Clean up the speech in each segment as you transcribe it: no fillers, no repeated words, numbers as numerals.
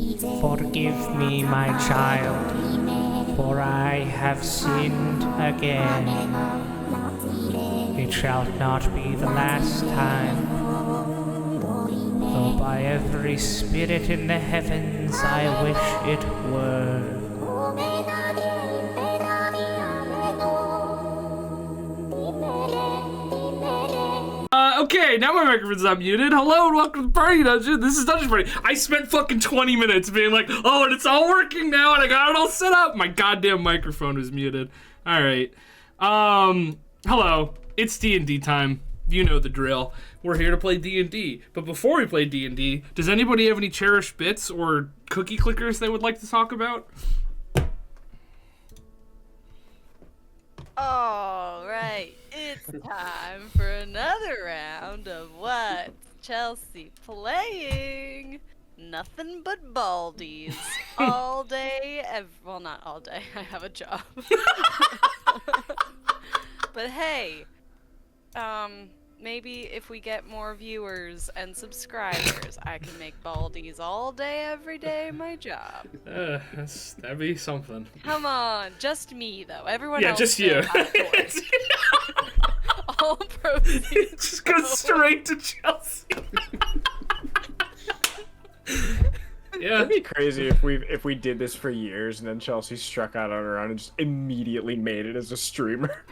Forgive me, my child, for I have sinned again. It shall not be the last time, though by every spirit in the heavens I wish it were. Okay, now my microphone's not muted. Hello and welcome to the Party Dungeon. This is Dungeon Party. I spent fucking 20 minutes being like, oh, and it's all working now, and I got it all set up. My goddamn microphone was muted. All right. Hello. It's D&D time. You know the drill. We're here to play D&D. But before we play D&D, does anybody have any cherished bits or cookie clickers they would like to talk about? All right, it's time for another round of What's Chelsea Playing? Nothing but baldies. All day, well, not all day, I have a job. But hey, maybe if we get more viewers and subscribers, I can make baldies all day, every day, my job. That'd be something. Come on, just me though. Everyone Yeah, else. just you. All proceeds. Just go straight to Chelsea. Yeah. It'd be crazy if we did this for years and then Chelsea struck out on her own and just immediately made it as a streamer.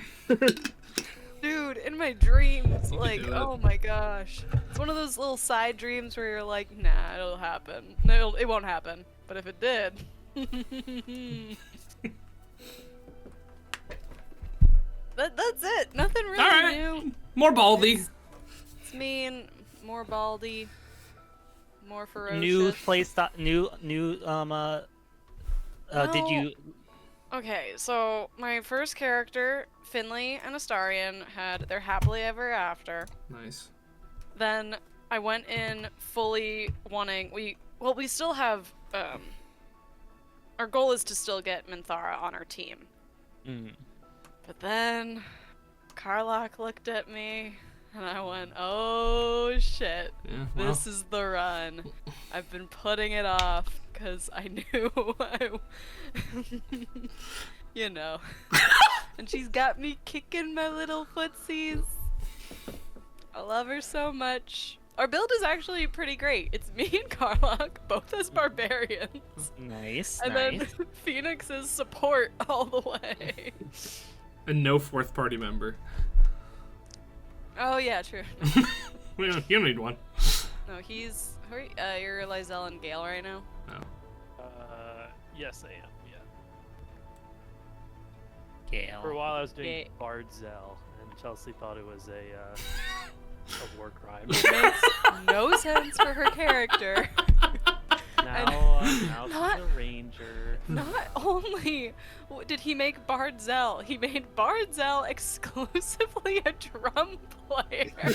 Dude, in my dreams, like, do it. oh my gosh. It's one of those little side dreams where you're like, nah, it'll happen. No, it won't happen. But if it did... That's it. Nothing really Alright. new. More baldy. It's mean, more baldy, more ferocious. New place, did you... Okay, so my first character, Finley and Astarion, had their happily ever after. Nice. Then I went in fully wanting, we still have, our goal is to still get Minthara on our team. But then Karlach looked at me and I went, oh shit, Yeah, well. this is the run. I've been putting it off because I knew you know. And she's got me kicking my little footsies. I love her so much. Our build is actually pretty great. It's me and Karlach, both as barbarians. Nice, And then Phoenix's support all the way. And no fourth party member. Oh yeah, true. You don't need one. No, he's... you're Lizelle and Gale right now? Oh. Yes, I am. Yeah. Gale. For a while, I was doing Ga- Bardzell, and Chelsea thought it was a war crime. It makes no sense for her character. Now Not- she's a ranger. Not only did he make Bardzell, he made Bardzell exclusively a drum player. And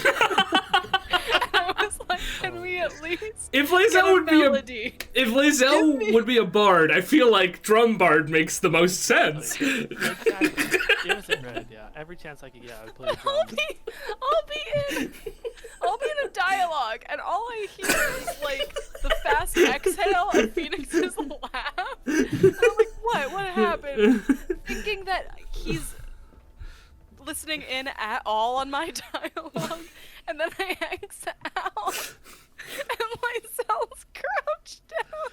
I was like, can we at least If get Lizelle a would be melody? if Lizelle would be a bard, I feel like drum bard makes the most sense. Exactly. Innocent Red, yeah. Every chance I could get, I would play I'll drums. be in a dialogue, and all I hear is like the fast exhale of Phoenix's laugh. And I'm like, what? What happened? Thinking that he's listening in at all on my dialogue, and then I exit out, and Lyselle's crouched down.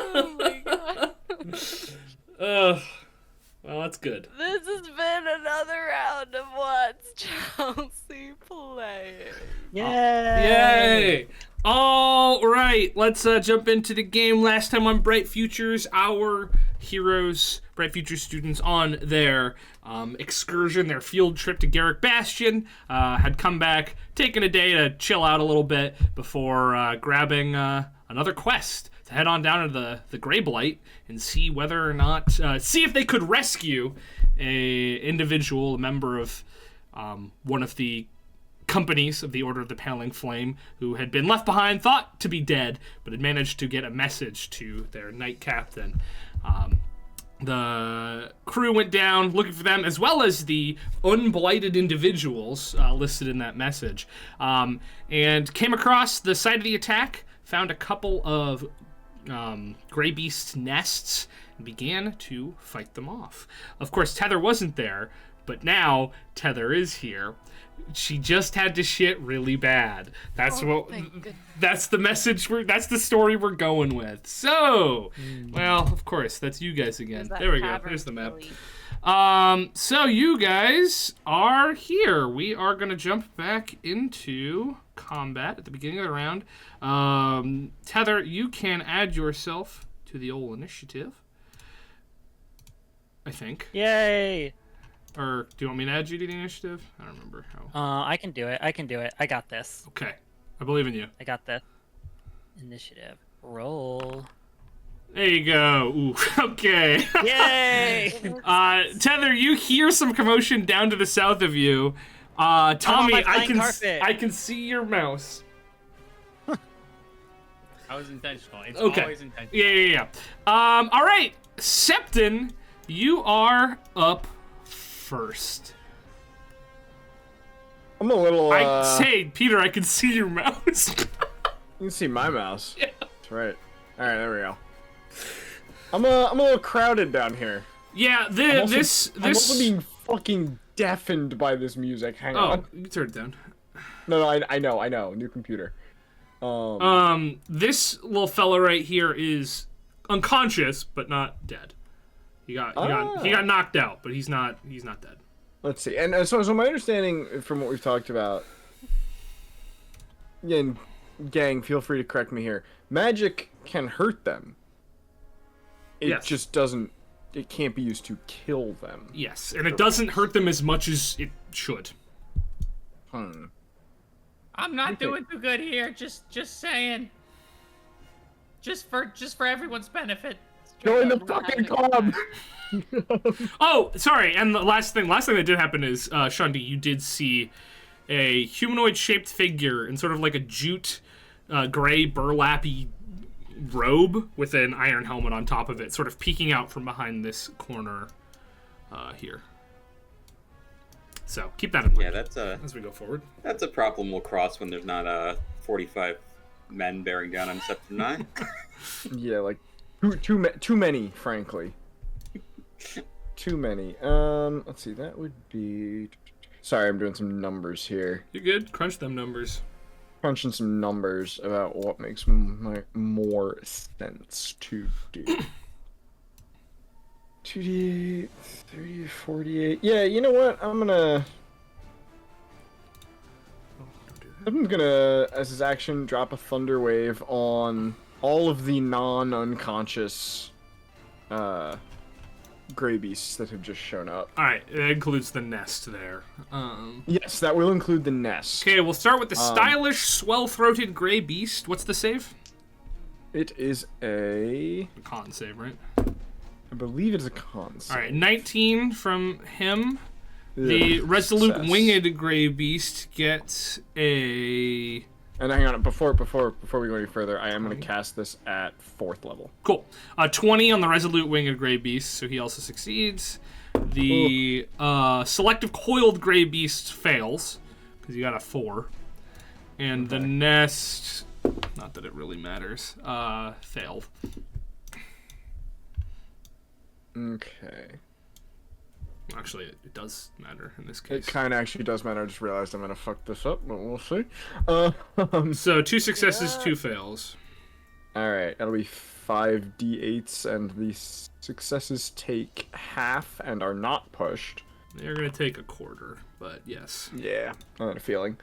Oh my god. Well, that's good. This has been another round of What's Chelsea Playing. Yay! All right, let's jump into the game. Last time on Bright Futures, our heroes, Bright Futures students, on their excursion, their field trip to Garrick Bastion, had come back, taken a day to chill out a little bit before grabbing another quest to head on down to the Greyblight and see whether or not, see if they could rescue a individual, a member of one of the companies of the Order of the Paling Flame, who had been left behind, thought to be dead, but had managed to get a message to their knight captain. The crew went down looking for them, as well as the unblighted individuals listed in that message, and came across the site of the attack, found a couple of gray beast nests and began to fight them off. Of course, Tether wasn't there, but now Tether is here. She just had to shit really bad. That's that's the message. That's the story we're going with. So, well, of course, that's you guys again. There we go. There's the map. So you guys are here. We are gonna jump back into combat at the beginning of the round. Tether, you can add yourself to the old initiative, I think. Yay! Or do you want me to add you to the initiative? I don't remember how. I can do it. I got this. Okay, I believe in you. I got this. Initiative. Roll. There you go. Ooh, okay. Yay! Tether, you hear some commotion down to the south of you. Tommy, I can see your mouse. That was intentional. It's Okay. always intentional. Yeah. All right, Septon, you are up first. I'm a little. Hey, Peter, I can see your mouse. You can see my mouse. Yeah. That's right. All right, there we go. I'm a little crowded down here. Yeah, I'm also being fucking deafened by this music. Hang on. Oh, you can turn it down. No, I know. New computer. This little fella right here is unconscious, but not dead. He got knocked out, but he's not dead. Let's see. And so my understanding from what we've talked about. Again, gang, feel free to correct me here. Magic can hurt them. It just doesn't. It can't be used to kill them. Yes, and it doesn't hurt them as much as it should. I'm not doing too good here. Just saying. Just for everyone's benefit. Join the fucking club. Oh, sorry. And the last thing that did happen is, Shundi, you did see a humanoid-shaped figure in sort of like a jute, gray burlappy robe with an iron helmet on top of it, sort of peeking out from behind this corner here. So keep that in mind. Yeah, as we go forward. that's a problem we'll cross when there's not 45 men bearing down on Sector 9. Yeah, like too many, frankly. Too many. Let's see. That would be. Sorry, I'm doing some numbers here. You're good. Crunch them numbers. Crunching some numbers about what makes more sense to do. 2d8, 30, 48. Yeah, you know what? I'm gonna, as his action, drop a Thunder Wave on all of the non-unconscious gray beasts that have just shown up. Alright, that includes the nest there. Yes, that will include the nest. Okay, we'll start with the stylish, swell-throated gray beast. What's the save? It is a Con save, right? I believe it's a con save. Alright, 19 from him. The resolute success. winged gray beast gets a... And hang on, before we go any further, I am going to cast this at 4th level. Cool. 20 on the resolute winged gray beast, so he also succeeds. The selective coiled gray beast fails, because you got a 4. And the nest, not that it really matters, failed. Okay. Actually, it does matter in this It case. kind of actually does matter. I just realized I'm going to fuck this up, but we'll see. So 2 successes, 2 fails. Alright, that'll be 5d8s, and the successes take half and are not pushed. They're going to take a quarter, but yes. Yeah, I had a feeling.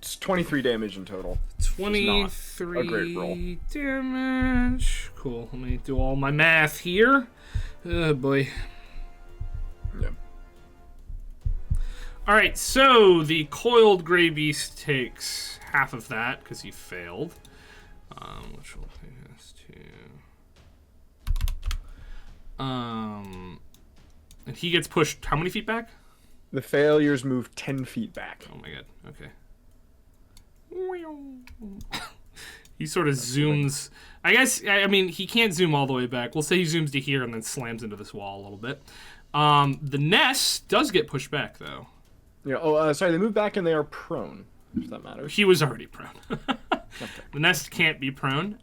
It's 23 damage in total. 23 a great roll. damage. Cool. Let me do all my math here. Oh boy. Yeah. Alright, so the coiled gray beast takes half of that because he failed. Which will take us to. And he gets pushed how many feet back? The failures move 10 feet back. Oh my god, okay. He sort of zooms. I mean, he can't zoom all the way back. We'll say he zooms to here and then slams into this wall a little bit. The nest does get pushed back, though. Yeah. Oh, sorry. They move back and they are prone. if that matters. He was already prone. The nest can't be prone.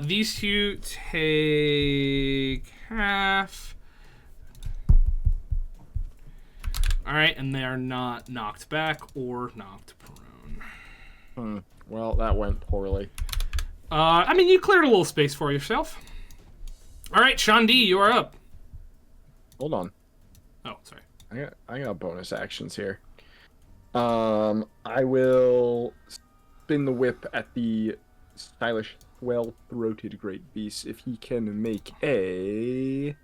These two take half. All right, and they are not knocked back or knocked prone. Well, that went poorly. I mean, you cleared a little space for yourself. All right, Sean D, you are up. Hold on. Oh, sorry. I got bonus actions here. I will spin the whip at the stylish, well-throated great beast if he can make a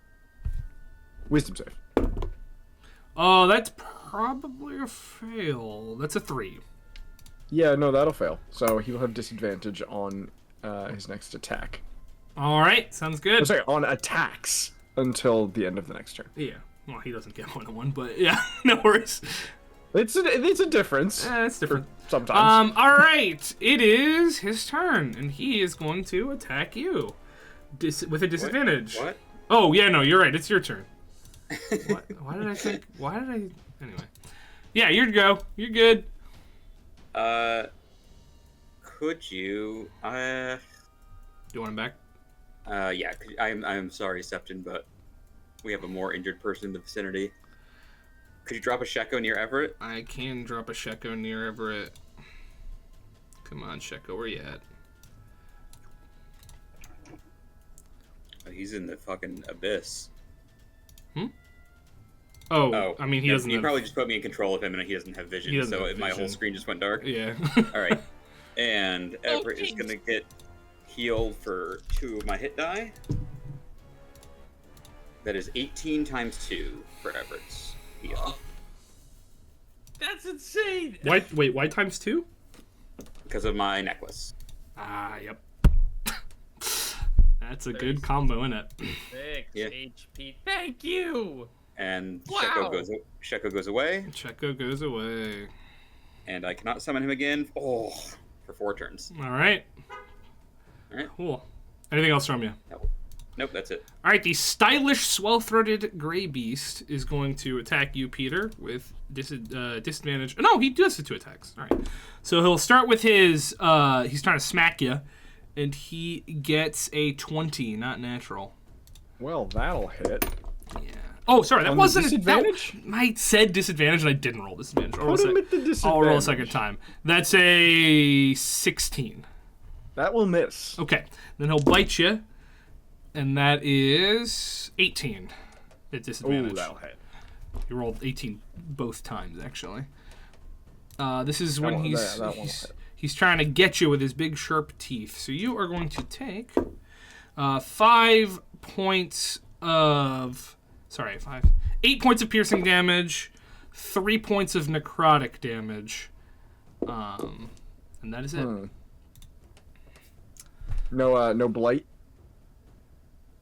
wisdom save. Oh, that's probably a fail. That's a 3. Yeah, no, that'll fail. So he will have disadvantage on his next attack. All right, sounds good. Oh, sorry, on attacks until the end of the next turn. Yeah. Well, he doesn't get 1-on-1, but yeah, no worries. It's a difference. It's different. Sometimes. All right, it is his turn, and he is going to attack you with a disadvantage. What? Oh, yeah, no, you're right. It's your turn. Why did I think? Why did I? Anyway. Yeah, you're go. You're good. Could you? You want him back? Yeah. I'm sorry, Septon, but we have a more injured person in the vicinity. Could you drop a Sheko near Everett? I can drop a Sheko near Everett. Come on, Sheko, where you at? Oh, he's in the fucking abyss. Oh, I mean, he doesn't. You have... probably just put me in control of him, and he doesn't have vision, doesn't so have my whole vision. screen just went dark. Yeah. All right, and Oh, Everett is jeez. gonna get healed for 2 of my hit die. That is 18 times 2 for Everett's heal. That's insane. Wait, why times 2? Because of my necklace. Ah, yep. That's a good combo, isn't it? 6 Yeah. HP. Thank you. And Wow. Sheko goes away, Sheko goes away. and I cannot summon him again. For 4 turns. All right. All right. Cool. Anything else from you? Nope, that's it. All right, the stylish, swell-throated gray beast is going to attack you, Peter, with disadvantage. Oh, no, he does the 2 attacks. All right. So he'll start with his, he's trying to smack you, and he gets a 20, not natural. Well, that'll hit. Yeah. Oh, sorry, that On the wasn't disadvantage? I said disadvantage, and I didn't roll disadvantage. Put him at the disadvantage. I'll roll a second time. That's a 16. That will miss. Okay. Then he'll bite you, and that is 18 at disadvantage. Ooh, that'll hit. You rolled 18 both times, actually. This is That when one- he's that one will hit. he's trying to get you with his big sharp teeth. So you are going to take 5 points of 8 points of piercing damage, 3 points of necrotic damage, and that is it. No blight.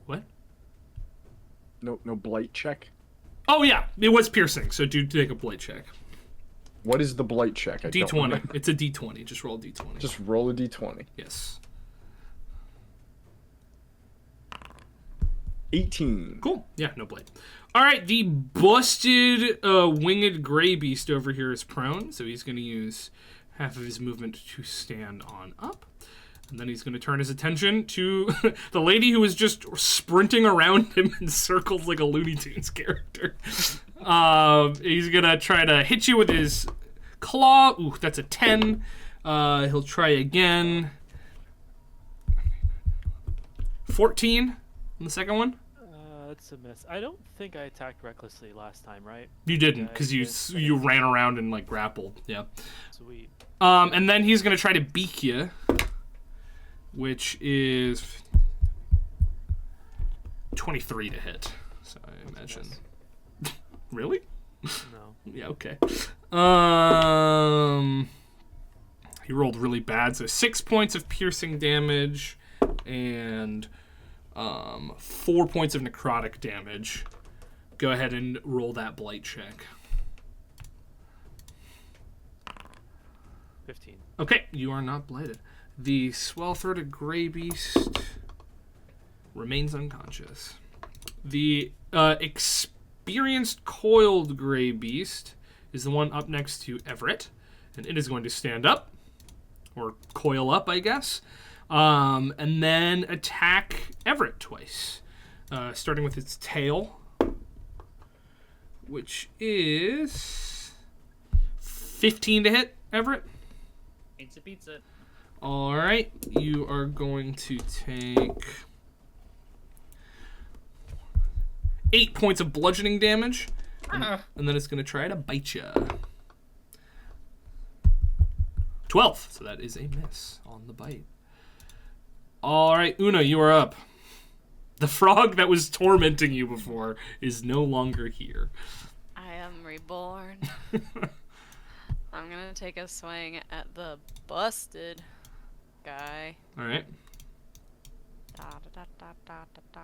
What? No blight check. Oh yeah, it was piercing. So do take a blight check. What is the blight check? I don't D20. remember. It's a D20. Just roll a D20. Just roll a d20. Yes. 18. Cool. Yeah, no blade. All right, the busted winged gray beast over here is prone, so he's going to use half of his movement to stand on up. And then he's going to turn his attention to the lady who was just sprinting around him in circles like a Looney Tunes character. He's going to try to hit you with his claw. Ooh, that's a 10. He'll try again. 14 on the second one. That's a miss. I don't think I attacked recklessly last time, right? You didn't, Yeah, because I you didn't. ran around and like grappled. Yeah. Sweet. And then he's gonna try to beak you, which is 23 to hit. So I imagine. Really? No. Yeah. Okay. He rolled really bad, so 6 points of piercing damage and 4 points of necrotic damage. Go ahead and roll that blight check. 15. Okay, you are not blighted. The swell-throated gray beast remains unconscious. The experienced coiled gray beast is the one up next to Everett, and it is going to stand up or coil up, I guess. And then attack Everett twice, starting with its tail, which is 15 to hit, Everett. Pizza. All right, you are going to take 8 points of bludgeoning damage, and then it's going to try to bite you. 12, so that is a miss on the bite. All right, Una, you are up. The frog that was tormenting you before is no longer here. I am reborn. I'm gonna take a swing at the busted guy. All right. Da, da, da, da, da, da, da.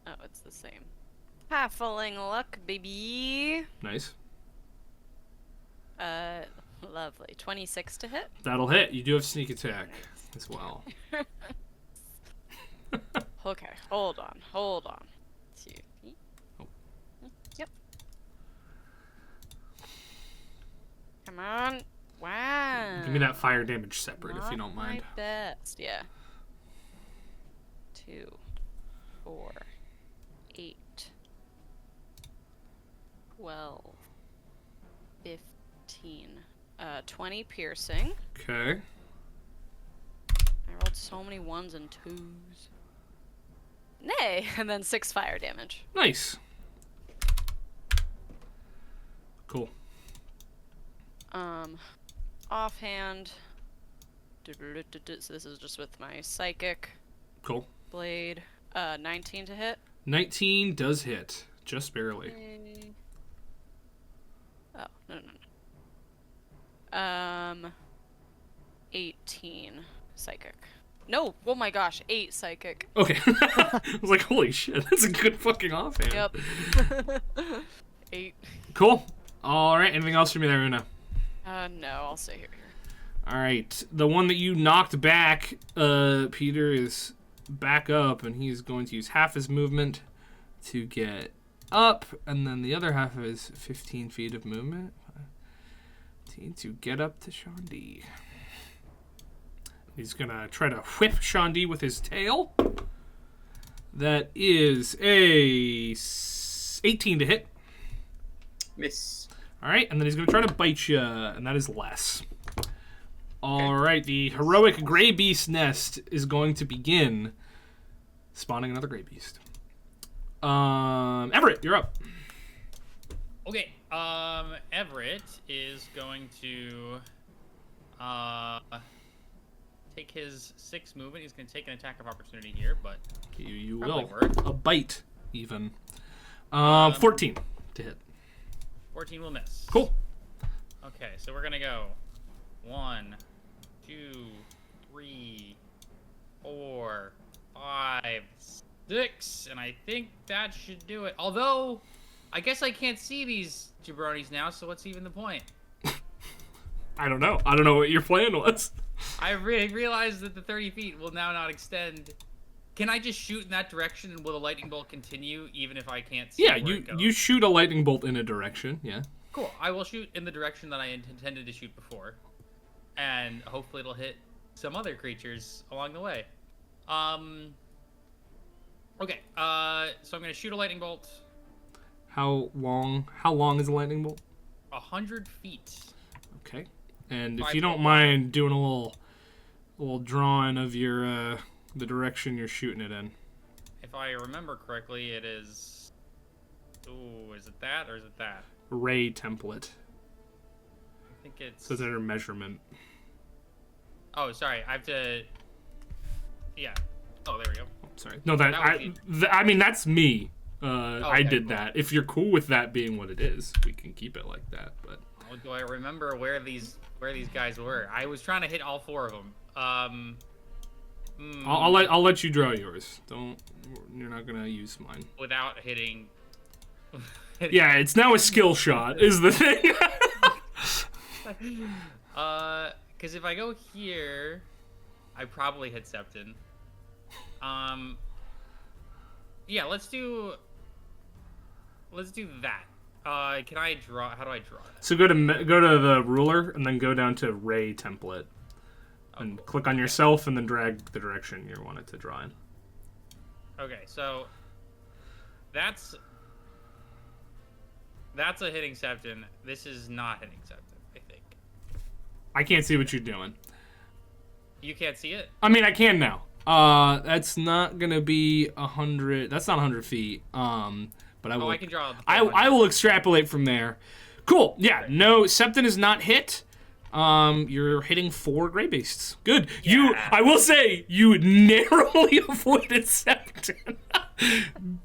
Oh, it's the same. Halfling luck, baby. Nice. Lovely. 26 to hit. That'll hit. You do have sneak attack as well. Okay, hold on. 2 feet. Oh. Yep. Come on. Wow. Give me that fire damage separate if you don't mind. My best. Yeah. 2, 4, 8, 12, 15, 20 piercing. Okay. I rolled so many 1s and 2s. Nay, and then 6 fire damage. Nice. Cool. Offhand. So this is just with my psychic Cool. blade. 19 to hit. 19 does hit. Just barely. Yay. Oh, no. 18 psychic. No, oh my gosh, 8 psychic. Okay. I was like, holy shit, that's a good fucking offhand. Yep. 8. Cool. All right, anything else from you there, Una? No, I'll stay here. All right, the one that you knocked back, Peter, is back up, and he's going to use half his movement to get up, and then the other half of his 15 feet of movement to get up to Shandi. He's going to try to whip Shandi with his tail. That is a 18 to hit. Miss. All right, and then he's going to try to bite you, and that is less. All right, the heroic gray beast nest is going to begin spawning another gray beast. Everett, you're up. Okay, Everett is going to take his 6 movement. He's going to take an attack of opportunity here, but You probably will. work. A bite, even. 14 to hit. 14 will miss. Cool. Okay, so we're gonna go 1, 2, 3, 4, 5, 6, and I think that should do it. Although, I guess I can't see these jabronis now, so what's even the point? I don't know. I don't know what your plan was. I realized that the 30 feet will now not extend. Can I just shoot in that direction, and will the lightning bolt continue even if I can't see Yeah, where it goes? you shoot a lightning bolt in a direction, yeah. Cool. I will shoot in the direction that I intended to shoot before, and hopefully it'll hit some other creatures along the way. Okay. So I'm gonna shoot a lightning bolt. How long is a lightning bolt? 100 feet. Okay. And if 5 you don't foot. mind doing a little drawing of your the direction you're shooting it in. If I remember correctly, it is. Ooh, is it that or is it that? Ray template. I think it's. So it's under measurement. Oh, sorry. I have to. Yeah. Oh, there we go. Sorry. No, that That would be- I mean that's me. I okay, did cool. that. If you're cool with that being what it is, we can keep it like that. But Oh, do I remember where these guys were? I was trying to hit all 4 of them. I'll let you draw yours. You're not gonna use mine. Without hitting. Yeah, it's now a skill shot. Is the thing. Because if I go here, I probably hit Septon. Yeah, let's do that. Can I draw? How do I draw that? So go to the ruler and then go down to Ray template, and cool. click on yourself and then drag the direction you want it to draw in. Okay, so that's a hitting Septon. This is not hitting Septon, I think. I can't see what you're doing. You can't see it? I mean, I can now. That's not gonna be 100. That's not 100 feet. But I will. Oh, I can draw. I will extrapolate from there. Cool. Yeah. No, Septon is not hit. You're hitting 4 gray beasts. Good. Yeah. I will say, you narrowly avoided Septon.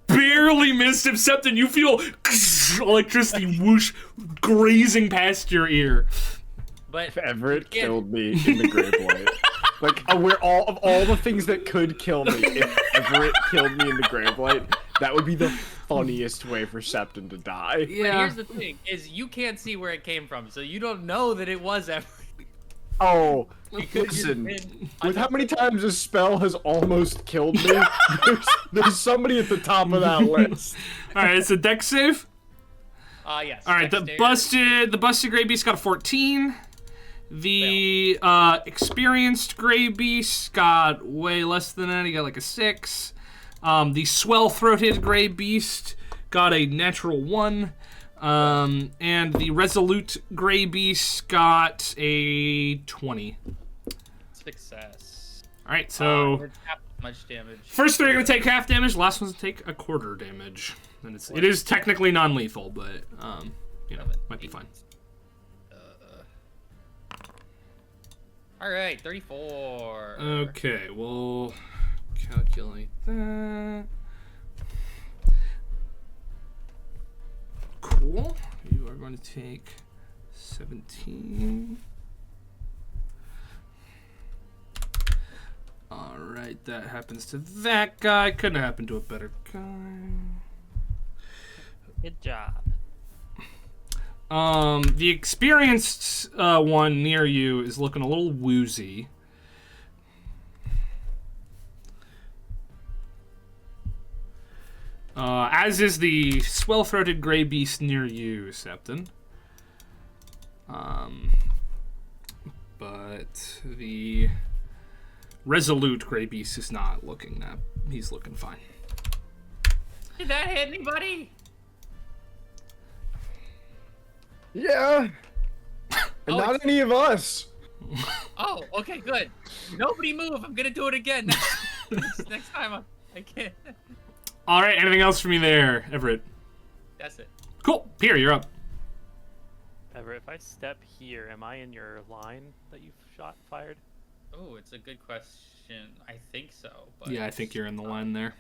Barely missed him, Septon. You feel electricity whoosh grazing past your ear. But If Everett killed me in the Greyblight. Like, of all the things that could kill me, if Everett killed me in the Greyblight, that would be the funniest way for Septon to die. But here's the thing: is you can't see where it came from, so you don't know that it was Everett. Oh, It could just listen. been- With how many times this spell has almost killed me, there's somebody at the top of that list. All right, it's a dex save. Yes. All right, the busted gray beast got a 14. The experienced gray beast got way less than that. He got like a 6. The swell-throated gray beast got a natural 1. And the resolute gray beast got a 20. Success. All right, so It's half as much damage. first 3 are gonna take half damage. Last one's gonna take a quarter damage. And it is technically non-lethal, but might be fine. All right, 34. Okay, we'll calculate that. Cool. You are going to take 17. All right, that happens to that guy. Couldn't happen to a better guy. Good job. The experienced one near you is looking a little woozy. As is the swell-throated gray beast near you, Septon. But the resolute gray beast is not looking that. He's looking fine. Did that hit anybody? Yeah. And not any of us. Oh, okay, good. Nobody move. I'm gonna do it again next time. I can't. All right, anything else for me there, Everett? That's it. Cool. Pierre, you're up. Everett, if I step here, am I in your line that you've fired? Oh, it's a good question. I think so. But Yeah, I think you're in the line there.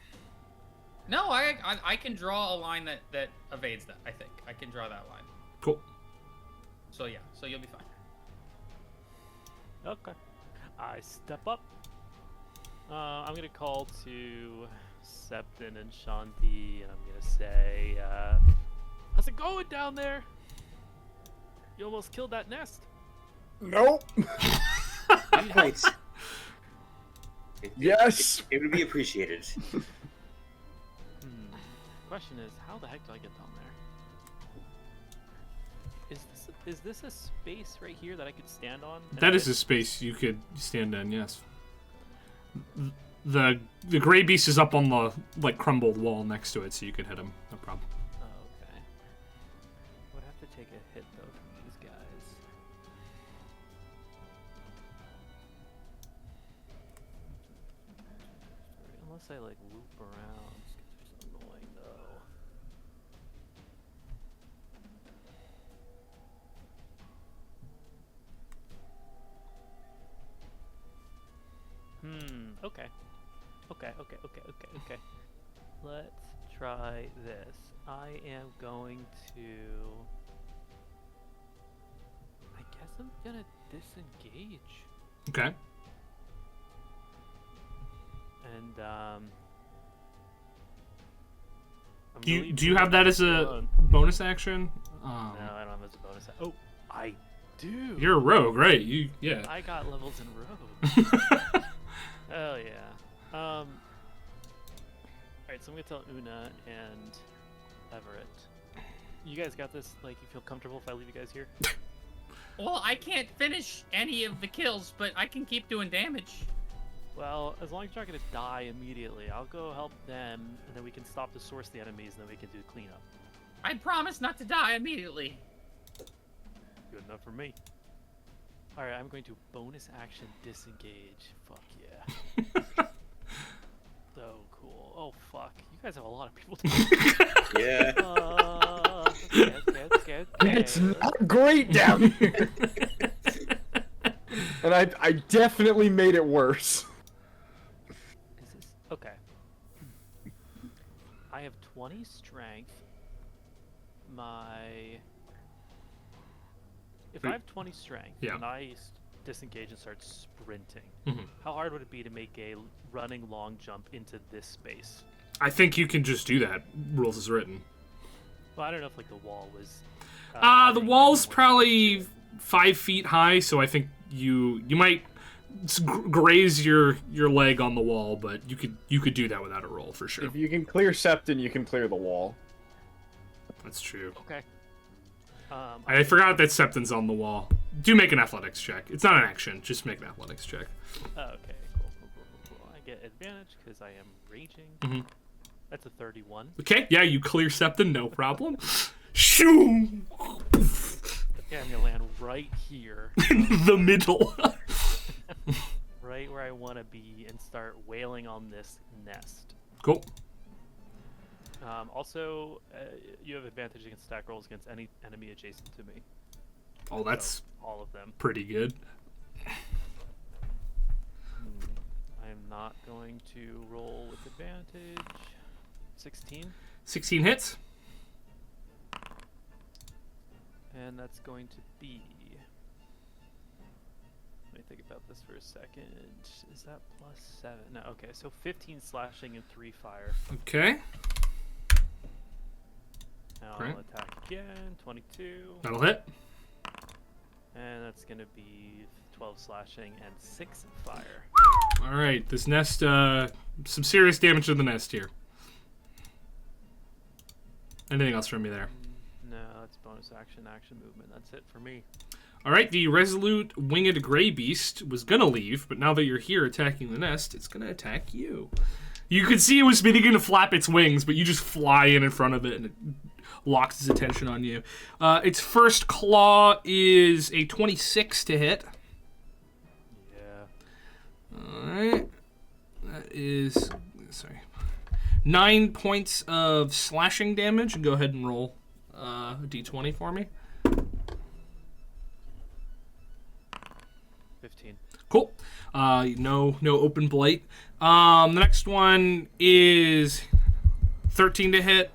No, I can draw a line that evades that. I think I can draw that line. Cool. So yeah, so you'll be fine. Okay. I step up. I'm gonna call to Septon and Shanti, and I'm gonna say, how's it going down there? You almost killed that nest. Nope. Nice. Yes. It would be appreciated. Question is, how the heck do I get down there? Is this a space right here that I could stand on? That is a space you could stand in, yes. The gray beast is up on the crumbled wall next to it, so you could hit him, no problem. Oh, okay. Would have to take a hit though from these guys. Unless I like loop around. It's just annoying though. Okay. Okay. Let's try this. I am going to... I guess I'm gonna disengage. Okay. And, Do you have that as a bonus action? No, I don't have it as a bonus. Oh, I do! You're a rogue, right? Yeah. I got levels in rogue. Hell yeah. Alright, so I'm gonna tell Una and Everett. You guys got this? Like, you feel comfortable if I leave you guys here? Well, I can't finish any of the kills, but I can keep doing damage. Well, as long as you're not gonna die immediately, I'll go help them, and then we can stop to source the enemies, and then we can do cleanup. I promise not to die immediately. Good enough for me. Alright, I'm going to bonus action disengage. Fuck yeah. So cool. Oh fuck. You guys have a lot of people to Yeah. okay. It's not great down here. And I definitely made it worse. Is this okay? I have 20 strength. If I have 20 strength Yeah. and I disengage and start sprinting, Mhm. how hard would it be to make a running long jump into this space? I think you can just do that. Rules is written. Well, I don't know if like the wall was. The adding wall's more probably to 5 feet high, so I think you might graze your leg on the wall, but you could do that without a roll for sure. If you can clear Septon, you can clear the wall. That's true. it. Okay. I forgot that Septon's on the wall. Do make an athletics check. It's not an action. Just make an athletics check. Okay. Cool. I get advantage because I am raging. Mhm. That's a 31. Okay, yeah, you clear Septon, no problem. Shoo! Okay, I'm gonna land right here, In the middle. right where I want to be, and start wailing on this nest. Cool. Also, you have advantage against stack rolls against any enemy adjacent to me. Oh, that's So, all of them. pretty good. I am not going to roll with advantage. 16. 16 hits. And that's going to be... Let me think about this for a second. Is that plus 7? No, okay, so 15 slashing and 3 fire. Okay. Now Great. I'll attack again. 22. That'll hit. And that's going to be 12 slashing and 6 fire. All right, this nest, some serious damage to the nest here. Anything else from me there? No, that's bonus action movement. That's it for me. All right, the resolute winged gray beast was gonna leave, but now that you're here attacking the nest, it's gonna attack you. You could see it was beginning to flap its wings, but you just fly in front of it and it locks its attention on you. Its first claw is a 26 to hit. Yeah. All right, that is 9 points of slashing damage. And go ahead and roll a d20 for me. 15. Cool. No open blight. The next one is 13 to hit.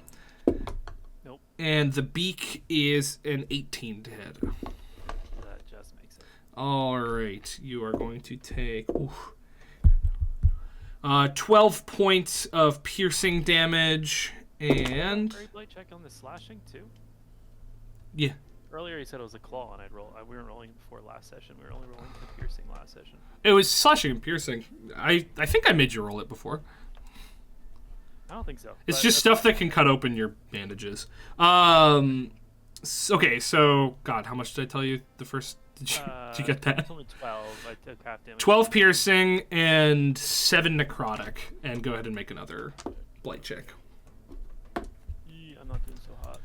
Nope. And the beak is an 18 to hit. That just makes it. All right, you are going to take 12 points of piercing damage, and Greyblight check on the slashing too? yeah, Earlier he said it was a claw, and we weren't rolling before last session. We were only rolling the piercing last session. it was slashing and piercing. I think I made you roll it before. I don't think so. It's but just stuff that can cut open your bandages. Okay, so God, how much did I tell you the first? Did you get that? It's only 12. I took half damage. 12 piercing and 7 necrotic, and go ahead and make another blight check. I'm not doing so hot.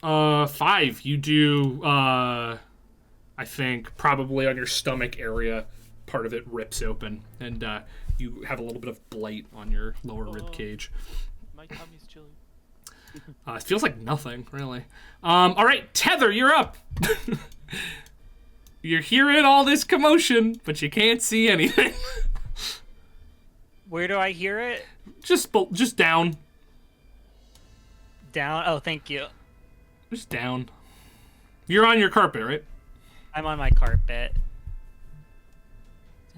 5. 5. You do. I think probably on your stomach area, part of it rips open, and you have a little bit of blight on your lower rib cage. My tummy's chilly. It feels like nothing, really. All right, Tether, you're up. You're hearing all this commotion, but you can't see anything. Where do I hear it? Just down. Down. Oh, thank you. Just down. You're on your carpet, right? I'm on my carpet.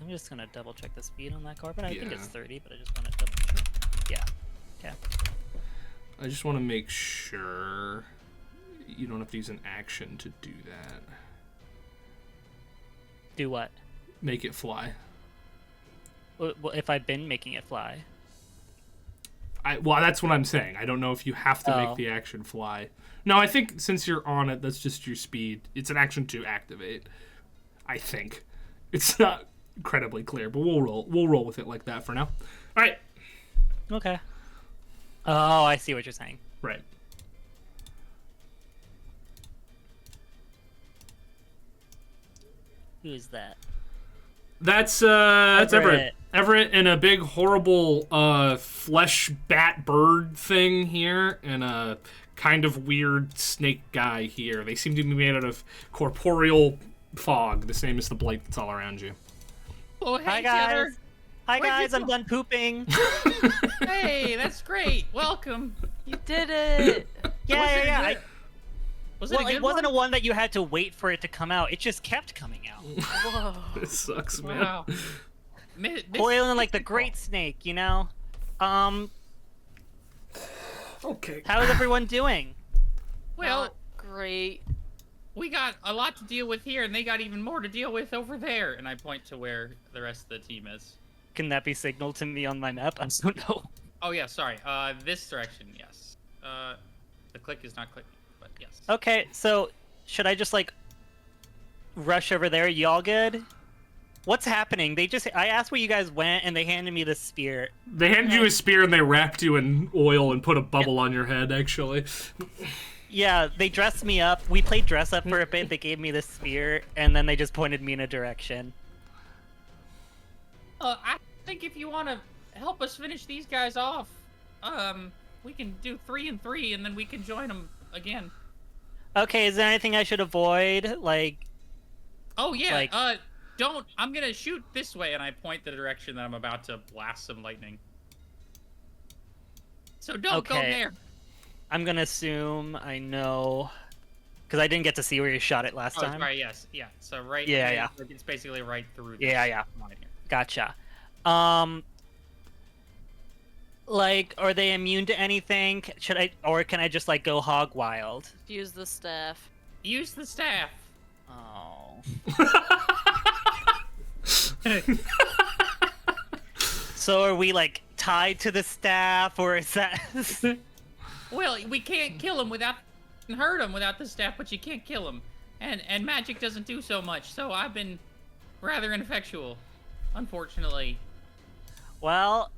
I'm just gonna double check the speed on that carpet. I think Yeah. it's 30, but I just want to double check. Yeah. Okay. I just want to make sure you don't have to use an action to do that. Do what? Make it fly. Well, if I've been making it fly. Well, that's what I'm saying. I don't know if you have to make Oh. the action fly. No, I think since you're on it, that's just your speed. It's an action to activate. I think it's not incredibly clear, but we'll roll with it like that for now. All right, Okay. Oh, I see what you're saying. right. Who's that? That's Everett. Everett. Everett and a big horrible flesh bat bird thing here, and a kind of weird snake guy here. They seem to be made out of corporeal fog, the same as the blight that's all around you. Oh, hey, Hi Taylor. guys. Hi Where'd you guys. I'm go? done pooping. Hey, that's great. Welcome. You did it. Yeah. Was it Well, a good it wasn't one? a one that you had to wait for it to come out. It just kept coming out. Whoa. This sucks, man. Wow. This- Boiling like the great snake, you know? Okay. How is everyone doing? Well, Not great. we got a lot to deal with here, and they got even more to deal with over there. And I point to where the rest of the team is. Can that be signaled to me on my map? I don't know. Oh yeah, sorry. This direction, yes. The click is not clicking, but yes. Okay, so should I just like rush over there? Y'all good? What's happening? I asked where you guys went and they handed me this spear. They handed you a spear and they wrapped you in oil and put a bubble on your head, actually. Yeah, they dressed me up. We played dress up for a bit. They gave me this spear and then they just pointed me in a direction. I think if you want to help us finish these guys off, we can do 3 and 3, and then we can join them again. Okay, is there anything I should avoid? Like, Oh yeah. Like- Don't. I'm gonna shoot this way, and I point the direction that I'm about to blast some lightning. So don't go Okay. there. I'm gonna assume I know. Because I didn't get to see where you shot it last Oh, time. sorry. Yes. Yeah. So right. Yeah, there, yeah. like, it's basically right through. This Yeah. line here. Gotcha. Like, are they immune to anything? Or can I just like go hog wild? Use the staff. Use the staff. Oh. So are we like tied to the staff, or is that? Well, we can't kill him without hurt him without the staff, but you can't kill him, and magic doesn't do so much. So I've been rather ineffectual, unfortunately. Well,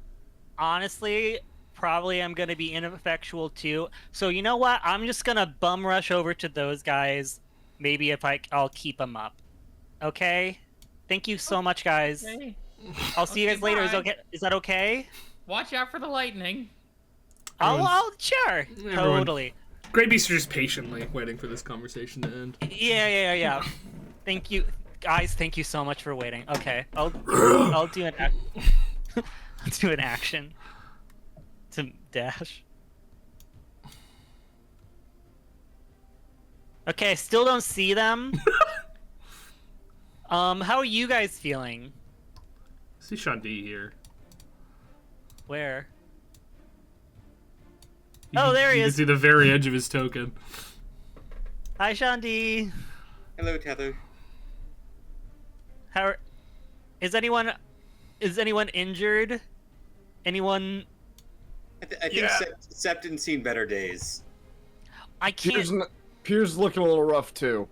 honestly, probably I'm gonna be ineffectual too. So you know what? I'm just gonna bum rush over to those guys. Maybe if I'll keep them up. Okay. Thank you so much, guys. Okay. I'll see you Okay, guys later. bye. Is that okay? Watch out for the lightning. I'll sure. Everyone- Totally. Great Beasts are just patiently waiting for this conversation to end. Yeah. Thank you, guys. Thank you so much for waiting. Okay, I'll do an I'll do an action to dash. Okay, I still don't see them. How are you guys feeling? See Shandi here. Where? You Oh, can- there he You is. can see the very edge of his token. Hi, Shandi. Hello, Tether. Is anyone injured? Anyone? I think Yeah. Septon's seen better days. I can't. Pier's looking a little rough too.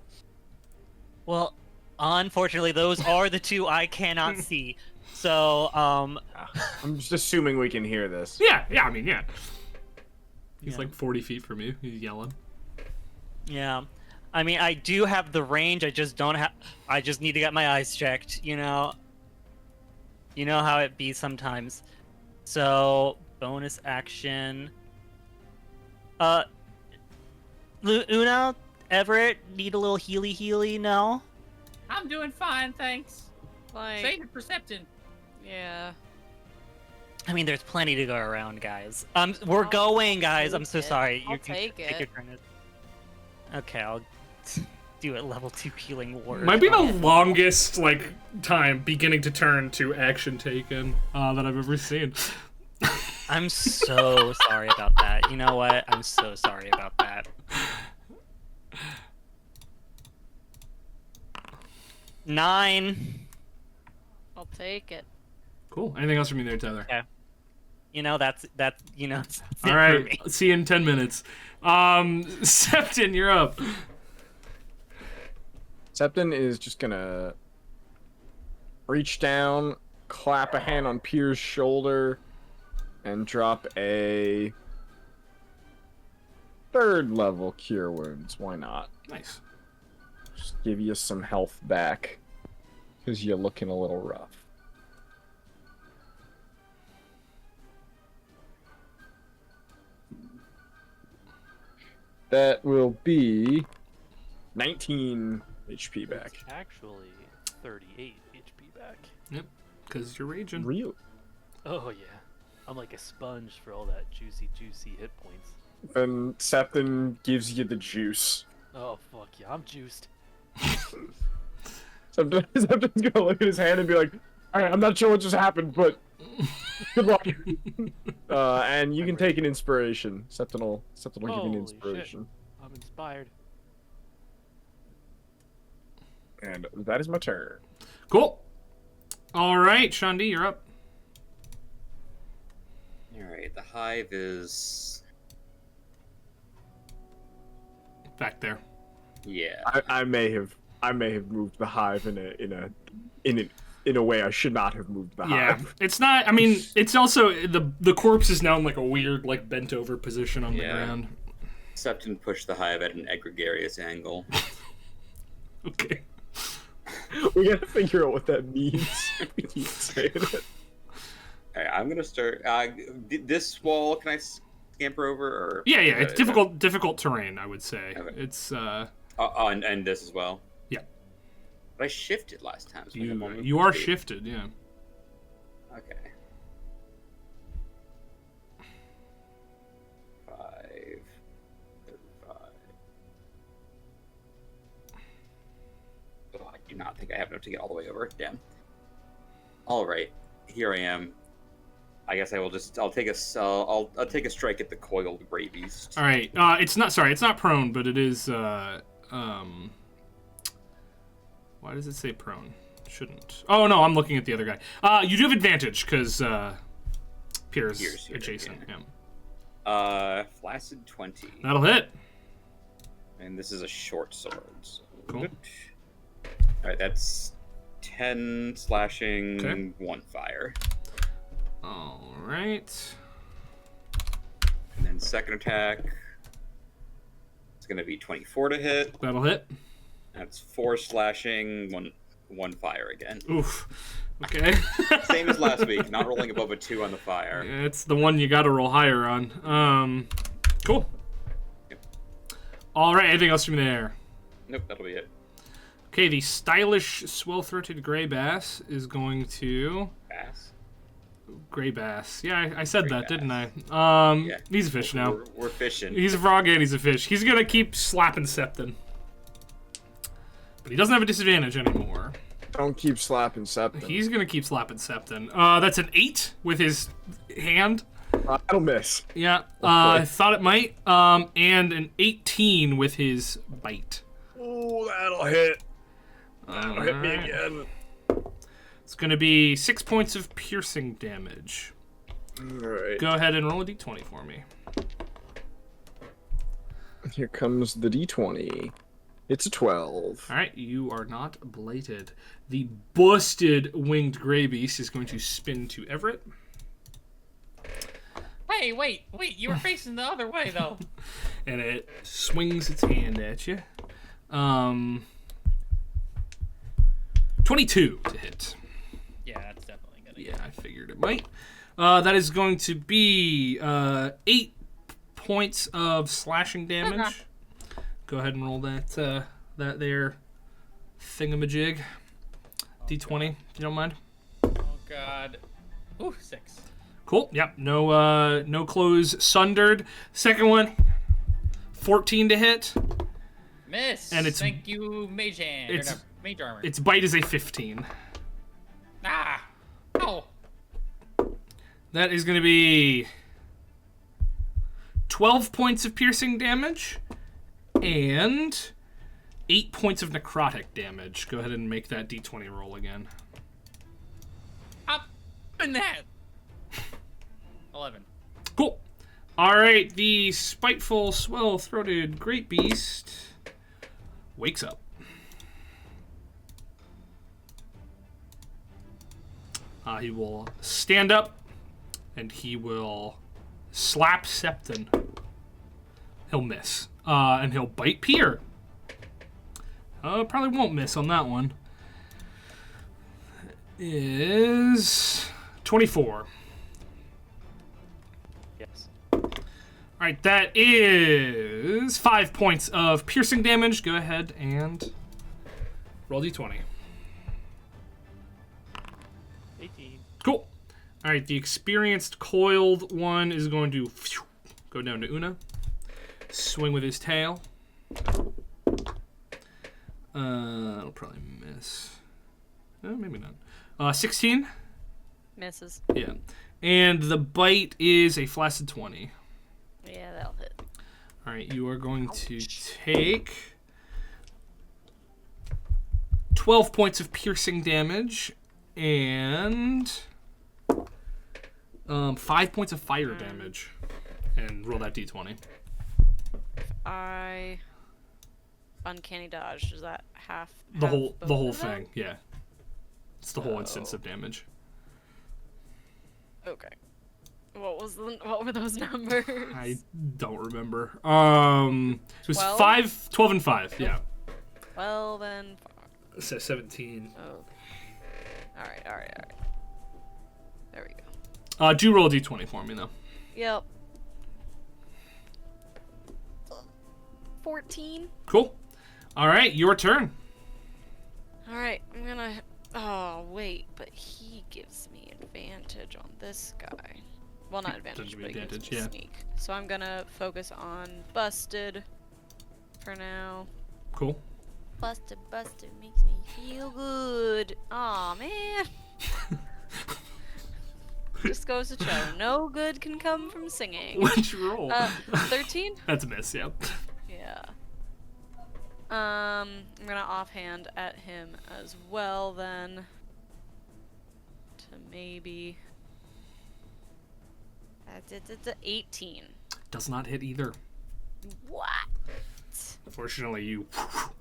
Well, unfortunately, those are the two I cannot see. So, I'm just assuming we can hear this. Yeah, I mean, yeah. He's Yeah. like 40 feet from you. He's yelling. yeah. I mean, I do have the range. I just don't have. I just need to get my eyes checked. You know. You know how it be sometimes. So, bonus action. Una, Everett, need a little healy? No. I'm doing fine, thanks. Like, Save it for Septon. yeah. I mean, there's plenty to go around, guys. We're I'll going, guys. I'm take so it. sorry. I'll You can take take your it. turn. Okay, I'll do it level 2 healing word. Might be the longest time beginning to turn to action taken that I've ever seen. I'm so sorry about that. You know what? I'm so sorry about that. 9. I'll take it. Cool. Anything else from you there, Tyler? Okay. that's that's it All for right. me. See you in 10 minutes. Septon, you're up. Septon is just gonna reach down, clap a hand on Pier's shoulder, and drop a 3rd level Cure Wounds. Why not? Nice. Just give you some health back, because you're looking a little rough. That will be 19 HP back. It's actually 38 HP back. Yep. Because you're raging. Real. Oh yeah, I'm like a sponge for all that juicy hit points. Then Septon gives you the juice. Oh fuck yeah, I'm juiced. Septon's gonna look at his hand and be like, "Alright, I'm not sure what just happened, but good luck." And you can take an inspiration. Septon will give you an Holy inspiration. shit. I'm inspired. And that is my turn. Cool. All right, Shandi, you're up. Alright, the hive is... Back there. Yeah. I may have moved the hive in a way I should not have moved the Yeah, hive. it's not. I mean, it's also the corpse is now in like a weird, like bent over position on the Yeah. ground. Septon pushed the hive at an egregious angle. Okay. We gotta figure out what that means. We keep saying it. Alright, I'm gonna start. This wall, can I scamper over? Or Yeah, it's difficult terrain, I would say. Okay. It's and this as well. Yeah. But I shifted last time. So I have more you movement are speed. shifted, yeah. Okay. 5, 35. Oh, I do not think I have enough to get all the way over. Damn. All right, here I am. I guess I'll take a strike at the coiled gray beast. All right. It's not prone, but it is. Why does it say prone? Shouldn't. Oh no, I'm looking at the other guy. You do have advantage because Pier's Pier's adjacent. here, Yeah. Flaccid 20. That'll hit. And this is a short sword. So. Cool. Alright, that's 10 slashing, Okay. 1 fire. All right. And then second attack. It's going to be 24 to hit. That'll hit. That's 4 slashing, 1 fire again. Oof. Okay. Same as last week, not rolling above a 2 on the fire. It's the one you got to roll higher on. Cool. Yep. All right. Anything else from there? Nope, that'll be it. Okay. The stylish, swell-throated gray bass is going to. Pass. Gray bass. Yeah, I said Gray that, didn't I? Yeah. He's a fish now. We're fishing. He's a frog and he's a fish. He's gonna keep slapping Septon. But he doesn't have a disadvantage anymore. Don't keep slapping Septon. He's gonna keep slapping Septon. That's an 8 with his hand. That'll miss. Yeah, I thought it might. And an 18 with his bite. Oh, that'll hit. That'll hit me Alright. again. It's gonna be 6 points of piercing damage. Alright. Go ahead and roll a d20 for me. Here comes the d20. It's a 12. All right, you are not blighted. The busted winged gray beast is going to spin to Everett. Hey, wait, you were facing the other way though. And it swings its hand at you. 22 to hit. Yeah, that's definitely gonna. Yeah, I figured it might. That is going to be 8 points of slashing damage. Go ahead and roll that there thingamajig. D20, if you don't mind. Oh god. Ooh, 6. Cool. Yep. No clothes sundered. Second one, 14 to hit. Miss. And it's- Thank you, mage hand. it's- Or no, mage armor. Its bite is a 15. Ah. Oh. That is going to be 12 points of piercing damage and 8 points of necrotic damage. Go ahead and make that d20 roll again. Up in that. 11. Cool. All right, the spiteful, swell-throated great beast wakes up. He will stand up, and he will slap Septon. He'll miss, and he'll bite Pier. Probably won't miss on that one. Is 24. Yes. Alright, that is 5 points of piercing damage. Go ahead and roll d20. 18. Cool. Alright, the experienced coiled one is going to go down to Una. Swing with his tail. That'll probably miss. Maybe not. 16? Misses. Yeah. And the bite is a flaccid 20. Yeah, that'll hit. Alright, you are going to take 12 points of piercing damage and 5 points of fire damage. And roll that d20. I uncanny dodge. Does that half The have whole both of them? thing, yeah. It's the whole instance of damage. Okay. What were those numbers? I don't remember. It was 12? 12 and 5, yeah. Well then. So 17. Oh. All right. There we go. Do roll a d20 for me, though. Yep. 14. Cool. All right, your turn. All right, I'm gonna. Oh wait, but he gives me advantage on this guy. Well, not advantage, Doesn't but be he gives advantage, me yeah. sneak. So I'm gonna focus on busted for now. Cool. Busted makes me feel good. Aw, man. Just goes to show, no good can come from singing. What'd you roll? 13? That's a miss, yeah. Yeah. I'm gonna offhand at him as well then. To maybe... 18. Does not hit either. What? Unfortunately, you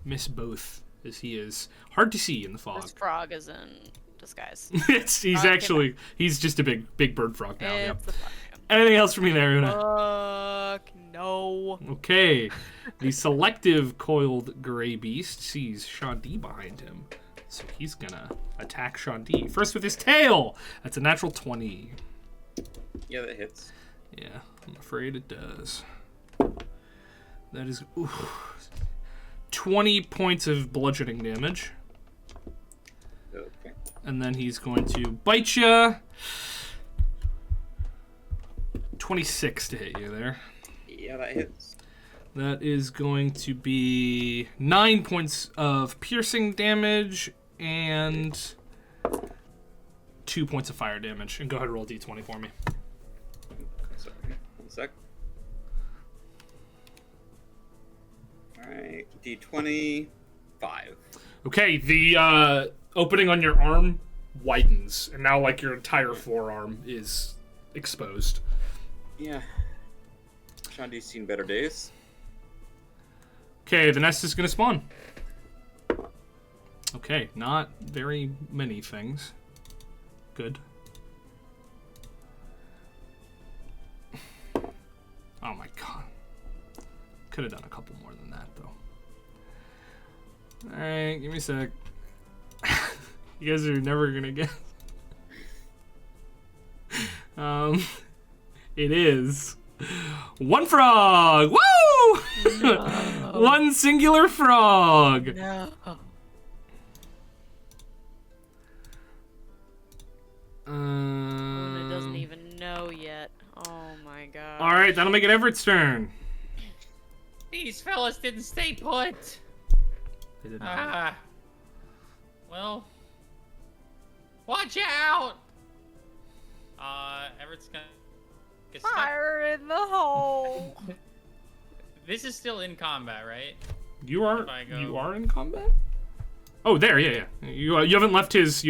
miss both, as he is hard to see in the fog. This frog is in disguise. He's just a big bird frog now. It's Yep. the frog. Anything else from you there, Una? Fuck no. Okay. The selective coiled gray beast sees Shanti behind him. So he's gonna attack Shanti. First with his tail! That's a natural 20. Yeah, that hits. Yeah, I'm afraid it does. That is 20 points of bludgeoning damage. Okay. And then he's going to bite you. 26 to hit you there. Yeah, that hits. That is going to be 9 points of piercing damage and 2 points of fire damage. And go ahead and roll a d20 for me. Sorry, 1 sec. Alright, d20, 5. Okay, the opening on your arm widens, and now like your entire forearm is exposed. Yeah. Shanti's seen better days. Okay, the nest is gonna spawn. Okay, not very many things. Good. Oh my god. Could have done a couple more than that, though. Alright, give me a sec. You guys are never gonna guess. It is one frog! Woo! No. One singular frog! No. It doesn't even know yet. Oh my god. Alright, that'll make it Everett's turn. These fellas didn't stay put. They did not. Well, watch out. Everett's gonna get stuck. Fire in the hole. This is still in combat, right? You are If I go- you are in combat? Oh, there, yeah. You haven't left his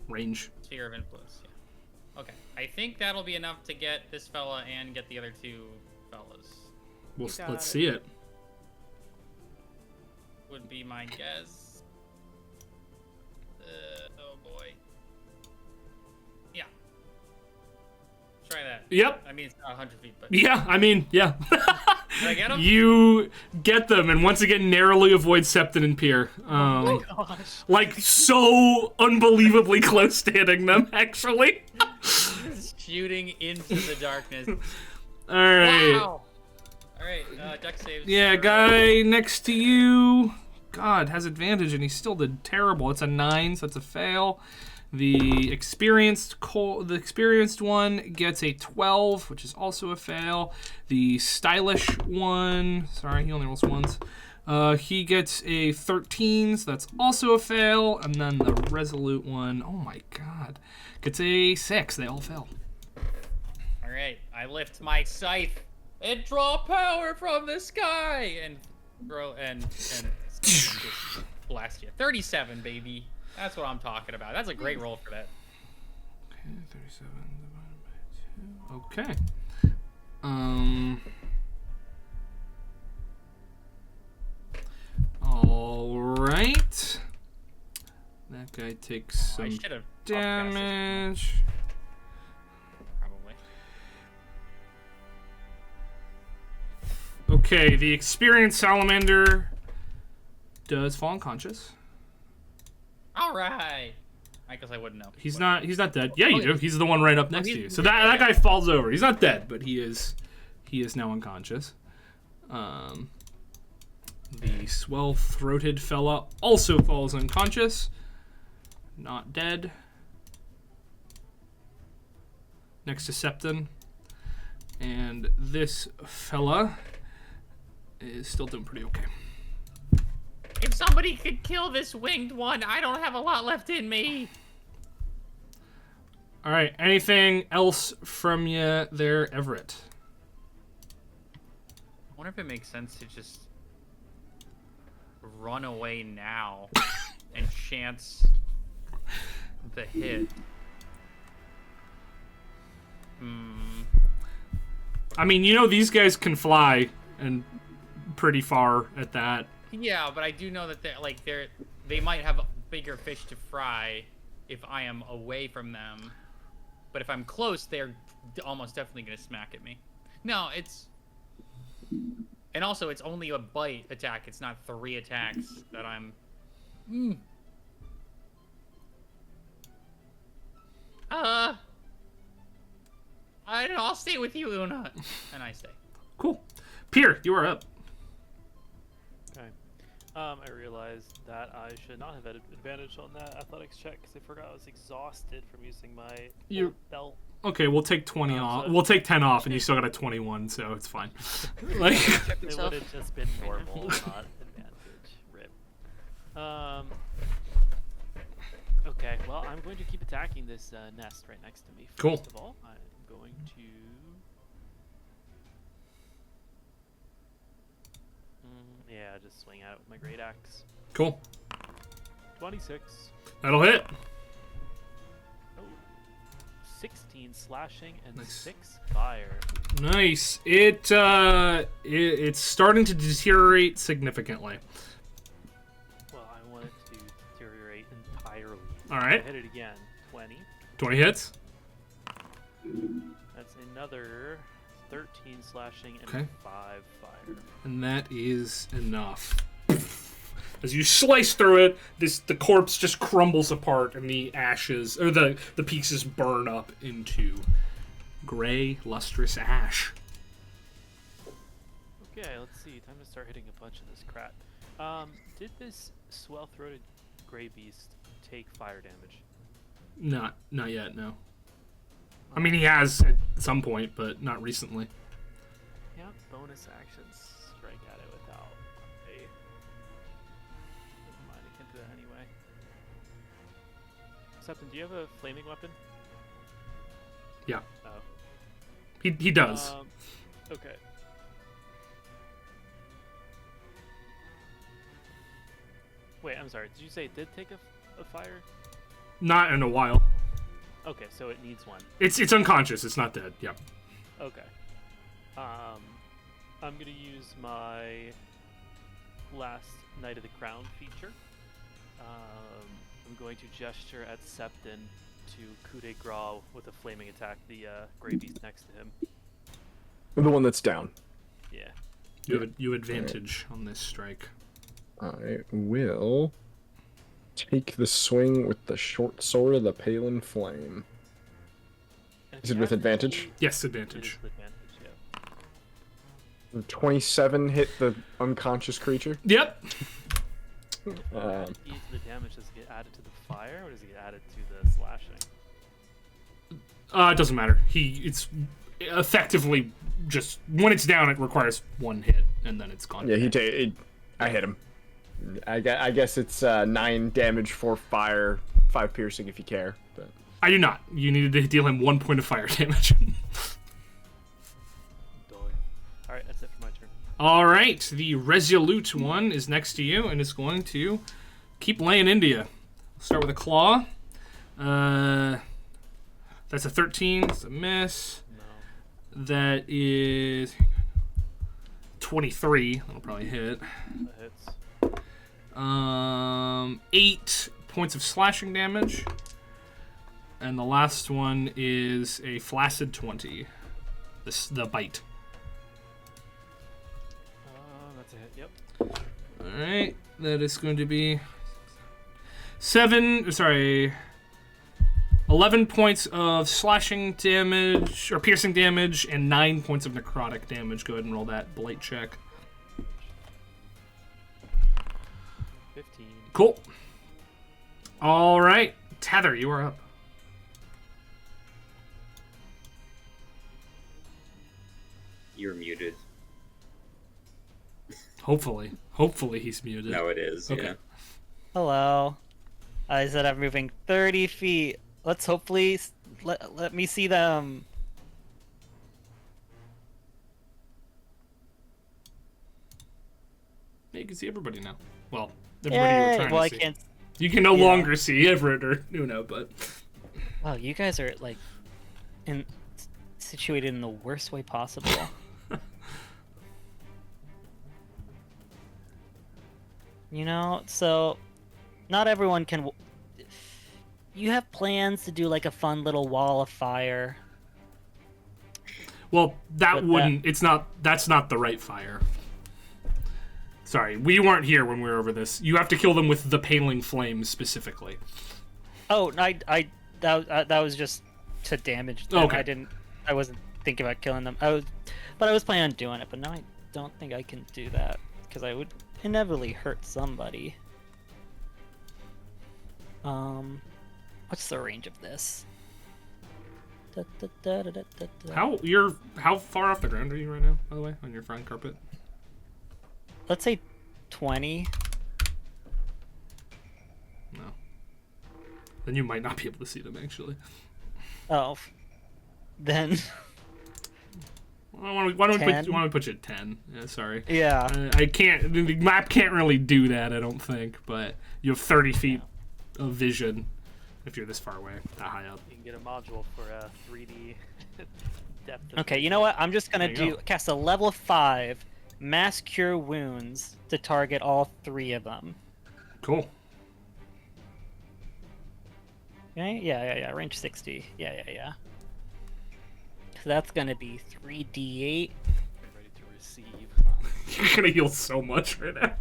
range. Sphere of influence. Yeah. Okay. I think that'll be enough to get this fella and get the other two fellas. Let's see it. Would be my guess. Oh boy. Yeah. Try that. Yep. I mean, it's not 100 feet, but. Yeah, I mean, yeah. Did I get him? You get them, and once again narrowly avoid Septon and Pier. Gosh. Like, so unbelievably close to hitting them, actually. Shooting into the darkness. Alright. Wow. Alright, deck saves. Yeah, for- guy next to you, God, has advantage, and he still did terrible. It's a 9, so it's a fail. The experienced one gets a 12, which is also a fail. The stylish one, sorry, he only rolls ones. He gets a 13, so that's also a fail. And then the resolute one, oh my God, gets a 6. They all fail. Alright, I lift my scythe and draw power from the sky and throw and just blast you. 37, baby. That's what I'm talking about. That's a great roll for that. Okay, 37 divided by 2. Okay. All right. That guy takes I some should have damage. probably. Okay, the experienced salamander does fall unconscious. All right. I guess I wouldn't know. He's not dead. Yeah, you do. He's the one right up next to you. he's- So that guy falls over. He's not dead, but he is now unconscious. The swell-throated fella also falls unconscious. Not dead. Next to Septon. And this fella is still doing pretty okay. If somebody could kill this winged one, I don't have a lot left in me. All right. Anything else from you there, Everett? I wonder if it makes sense to just run away now and chance the hit. I mean, you know these guys can fly and pretty far at that. Yeah, but I do know that they might have bigger fish to fry if I am away from them. But if I'm close, they're almost definitely gonna smack at me. No, and also it's only a bite attack. It's not 3 attacks that I'm. I'll stay with you, Una, and I stay. Cool. Pier, you are up. Okay. I realized that I should not have had advantage on that athletics check because I forgot I was exhausted from using my You- belt. Okay, we'll take 20 off. so- We'll take 10 off, and you still got a 21, so it's fine. Like, It would have just been normal, not advantage. Rip. Okay, well, I'm going to keep attacking this nest right next to me. First Cool. of all, I'm going to... yeah, just swing at it with my great axe. cool. 26. That'll hit. Oh, 16 slashing and Nice. 6 fire. Nice. It's starting to deteriorate significantly. Well, I want it to deteriorate entirely. All right. I hit it again. 20. 20 hits. That's another 13 slashing and Okay. 5 fire. And that is enough. As you slice through it, the corpse just crumbles apart, and the ashes, or the pieces burn up into gray, lustrous ash. Okay, let's see. Time to start hitting a bunch of this crap. Did this swell-throated gray beast take fire damage? Not yet, no. I mean, he has at some point, but not recently. Yeah, bonus actions. Strike at it without a... Never mind, I can't do that anyway. Septon, do you have a flaming weapon? Yeah. Oh. He does. Okay. Wait, I'm sorry. Did you say it did take a fire? Not in a while. Okay, so it needs one. It's unconscious. It's not dead. Yeah. Okay. I'm gonna use my last Knight of the Crown feature. I'm going to gesture at Septon to coup de grace with a flaming attack the Grey Beast next to him. The one that's down. Yeah. You have advantage on this strike. I will take the swing with the short sword of the Palin Flame. And Is it with advantage? Yes, It is advantage. with advantage, yeah. 27 hit the unconscious creature. Yep. The damage does it get added to the fire, or does it get added to the slashing? It doesn't matter. It's effectively just when it's down, it requires one hit, and then it's gone. Yeah, I hit him. I guess it's 9 damage for fire, 5 piercing if you care. But... I do not. You needed to deal him 1 point of fire damage. Alright, that's it for my turn. All right, the resolute one is next to you and is going to keep laying into you. Start with a claw. That's a 13. That's a miss. No. That is 23. That'll probably hit. That hits. 8 points of slashing damage. And the last one is a flaccid 20. The bite. That's a hit, yep. Alright, that is going to be 11 points of slashing damage, or piercing damage, and 9 points of necrotic damage. Go ahead and roll that blight check. 15. Cool. Alright, Tether, you are up. You're muted. Hopefully he's muted. No, it is. Okay. Yeah. Hello. I said I'm moving 30 feet. Let's hopefully let me see them. Yeah, you can see everybody now. Well, everybody you were Yay! trying Well, to I see. can't. You can no Yeah. longer see Everett or Nuno, but Wow, you guys are like situated in the worst way possible. You know, so not everyone can. You have plans to do like a fun little wall of fire. well, that But wouldn't. That's not the right fire. Sorry, we weren't here when we were over this. You have to kill them with the paling flames specifically. Oh, that was just to damage them. Okay. I wasn't thinking about killing them. I was planning on doing it, but now I don't think I can do that because I would inevitably hurt somebody. What's the range of this? How far off the ground are you right now, by the way, on your front carpet? Let's say 20. No. Then you might not be able to see them actually. Oh, then Why don't we 10? put you at 10? Yeah, sorry. yeah. I can't. The map can't really do that, I don't think. But you have 30 feet of vision if you're this far away, that high up. You can get a module for 3D depth. of Okay, you know what? I'm just gonna There you go. cast a level 5 mass cure wounds to target all 3 of them. Cool. Okay? Yeah. Range 60. Yeah. So that's gonna be 3d8. ready to receive. You're gonna heal so much right now.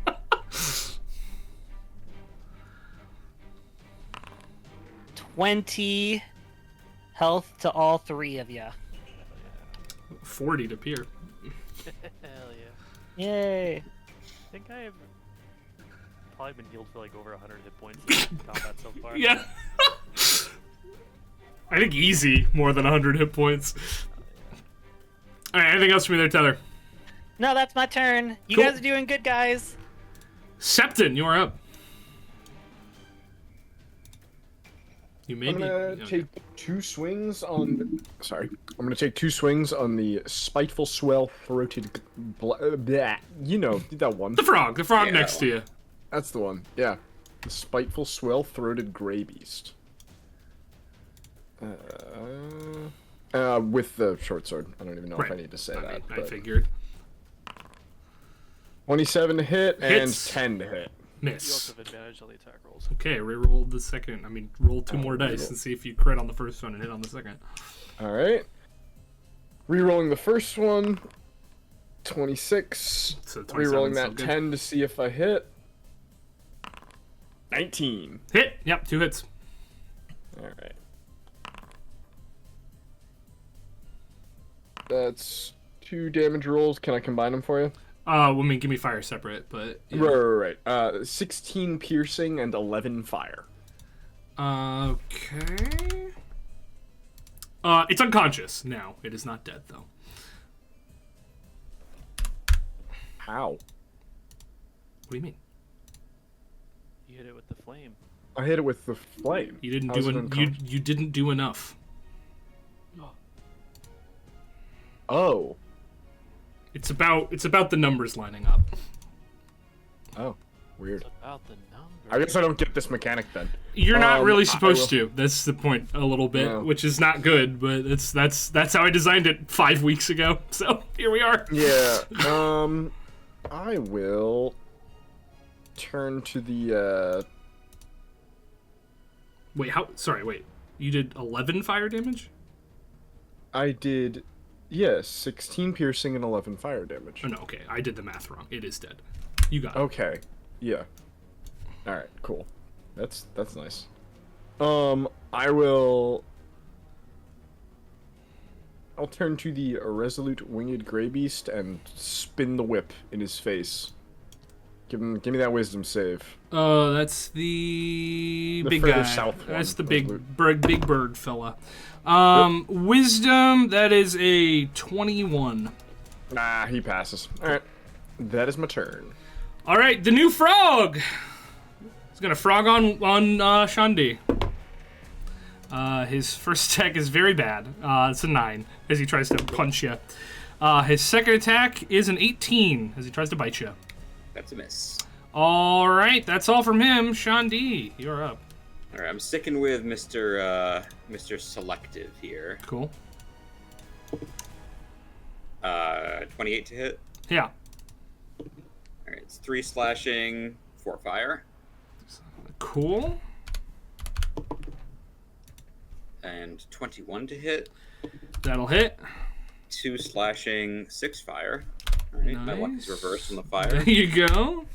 20 health to all 3 of you. 40 to Pier. Hell yeah. Yay! I think I've probably been healed for like over 100 hit points in combat so far. Yeah. I think easy more than 100 hit points. Alright, anything else from you there, Tether? No, that's my turn. You Cool. guys are doing good, guys. Septon, you are up. You may I'm be. gonna okay. take 2 swings on. I'm gonna take 2 swings on the spiteful, swell-throated. You know that one. The frog Yeah. next to you. That's the one. Yeah, the spiteful, swell-throated gray beast. With the short sword. I don't even know if I Right. need to say I that. mean, I but figured. 27 to hit Hits. and 10 to hit. You Miss. also have advantage on the attack rolls. Okay, reroll the second. I mean, roll 2 more dice reroll. and see if you crit on the first one and hit on the second. All right. Rerolling the first one. 26. So 27 Rerolling is that still good. 10 to see if I hit. 19. Hit. Yep, 2 hits. All right. That's 2 damage rolls. Can I combine them for you? I mean, give me fire separate, but yeah. Right. 16 piercing and 11 fire. Okay. It's unconscious now. It is not dead though. How? What do you mean? You hit it with the flame. I hit it with the flame. You didn't How's do it you didn't do enough. Oh. It's about the numbers lining up. Oh. Weird. It's about the number. I guess I don't get this mechanic then. You're not really I supposed will- to. That's the point a little bit, No. which is not good, but that's how I designed it 5 weeks ago. So, here we are. Yeah. I will turn to the Wait, wait. You did 11 fire damage? I did 16 piercing and 11 fire damage. Oh no, okay. I did the math wrong. It is dead. You got it. Okay. Yeah. All right. Cool. That's nice. I'll turn to the irresolute winged gray beast and spin the whip in his face. Give me that wisdom save. Oh, that's the big further guy. south one, That's the Resolute. big bird fella. Wisdom, that is a 21. Nah, he passes. All right. That is my turn. All right, the new frog. He's gonna frog on Shandi. His first attack is very bad. It's a 9 as he tries to punch you. His second attack is an 18 as he tries to bite you. That's a miss. All right, that's all from him. Shandi, you're up. All right, I'm sticking with Mr. Selective here. Cool. 28 to hit. Yeah. All right, it's 3 slashing, 4 fire, Cool. and 21 to hit. That'll hit. 2 slashing, 6 fire. All right, my luck is Nice. reversed on the fire. There you go.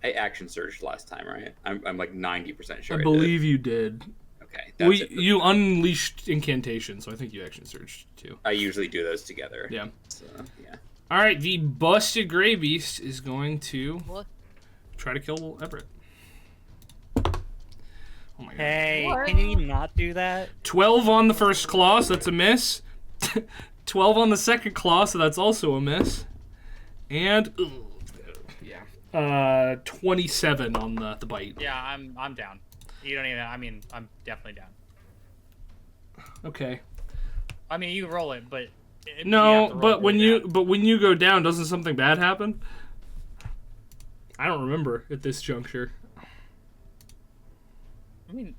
I action surged last time, right? I'm like 90% sure I I believe you did. did. Okay, that's it. You unleashed incantation, so I think you action surged too. I usually do those together. Yeah. So, yeah. All right, the busted gray beast is going to What? try to kill Everett. Oh my god. Hey, What? can you not do that? 12 on the first claw, so that's a miss. 12 on the second claw, so that's also a miss. And 27 on the bite. Yeah, I'm down. You don't even. I mean, I'm definitely down. Okay. I mean, you roll it, but you No, have to roll but when really you go down, doesn't something bad happen? I don't remember at this juncture. bad. I mean,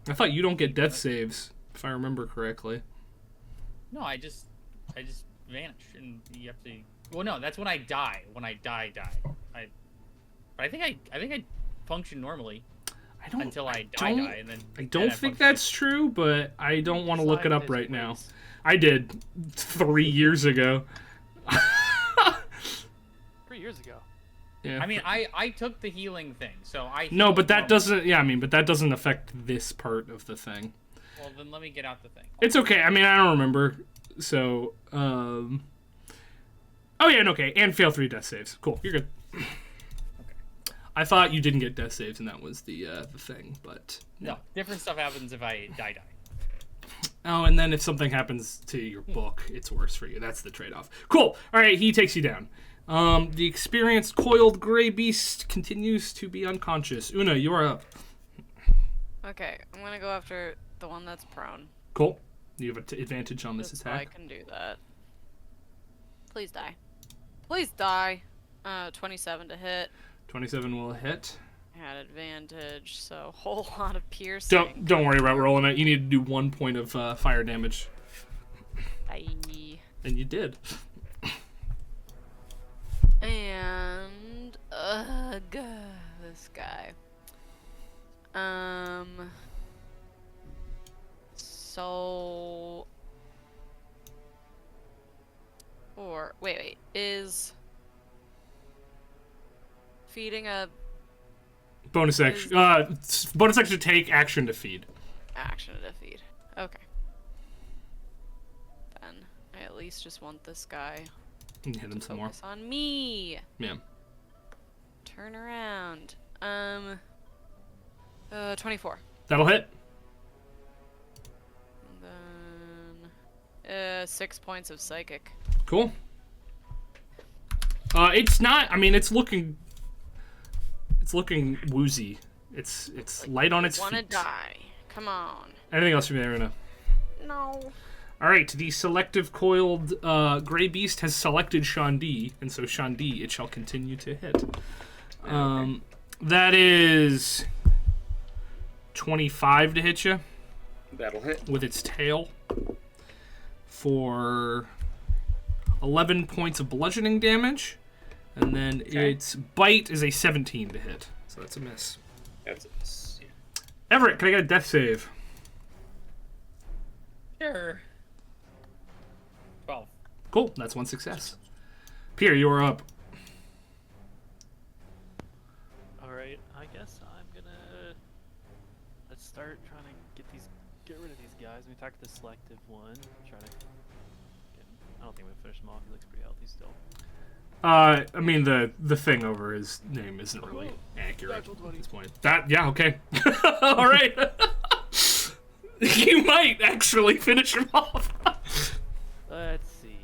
I thought you don't get death saves, if I remember correctly. no, I just vanish, and you have to. Well, no, that's when I die. When I die. But I think I function normally I don't until I don't- die, and then I don't then think function. that's true, but I don't want to look it Slide up his right now. ways. I did 3 years ago. 3 years ago. Yeah. I mean, I took the healing thing, so I. No, healed but that normally. doesn't. Yeah, I mean, but that doesn't affect this part of the thing. Well, then let me get out the thing. It's okay. I mean, I don't remember. So, Oh yeah, and okay, and fail 3 death saves. Cool, you're good. I thought you didn't get death saves, and that was the thing, but No, different stuff happens if I die. oh, and then if something happens to your book, it's worse for you. That's the trade-off. Cool. All right, he takes you down. The experienced coiled gray beast continues to be unconscious. Una, you are up. Okay, I'm gonna go after the one that's prone. Cool. You have an advantage on this Just so I attack. can do that. Please die. Please die. 27 to hit. 27 will hit. Had advantage, so whole lot of piercing. Don't worry about rolling it. You need to do 1 point of fire damage. Aye. And you did. And this guy. So or wait, is feeding a Bonus action. Bonus action to take, action to feed. action to feed? Okay. Then I at least just want this guy And hit him some more. focus on me. Yeah. Turn around. 24. That'll hit. And then 6 points of psychic. Cool. It's not. I mean, it's looking woozy. It's light on its Wanna feet. die? Come on. Anything else from there, Una? No. All right. The selective coiled gray beast has selected Shandi, and so Shandi, it shall continue to hit. That is 25 to hit you That'll hit. with its tail for 11 points of bludgeoning damage, and then its bite is a 17 to hit, so that's a miss. That's it. Yeah. Everett, can I get a death save? Sure. 12. Cool, that's one success. Pierre, you are up. Alright, I guess I'm gonna... Let's start trying to get rid of these guys. We attack the selective one. Try to get... I don't think we finish him off. He looks pretty healthy still. I mean, the thing over his name isn't really accurate at this point. Yeah, okay. All right. You might actually finish him off. Let's see.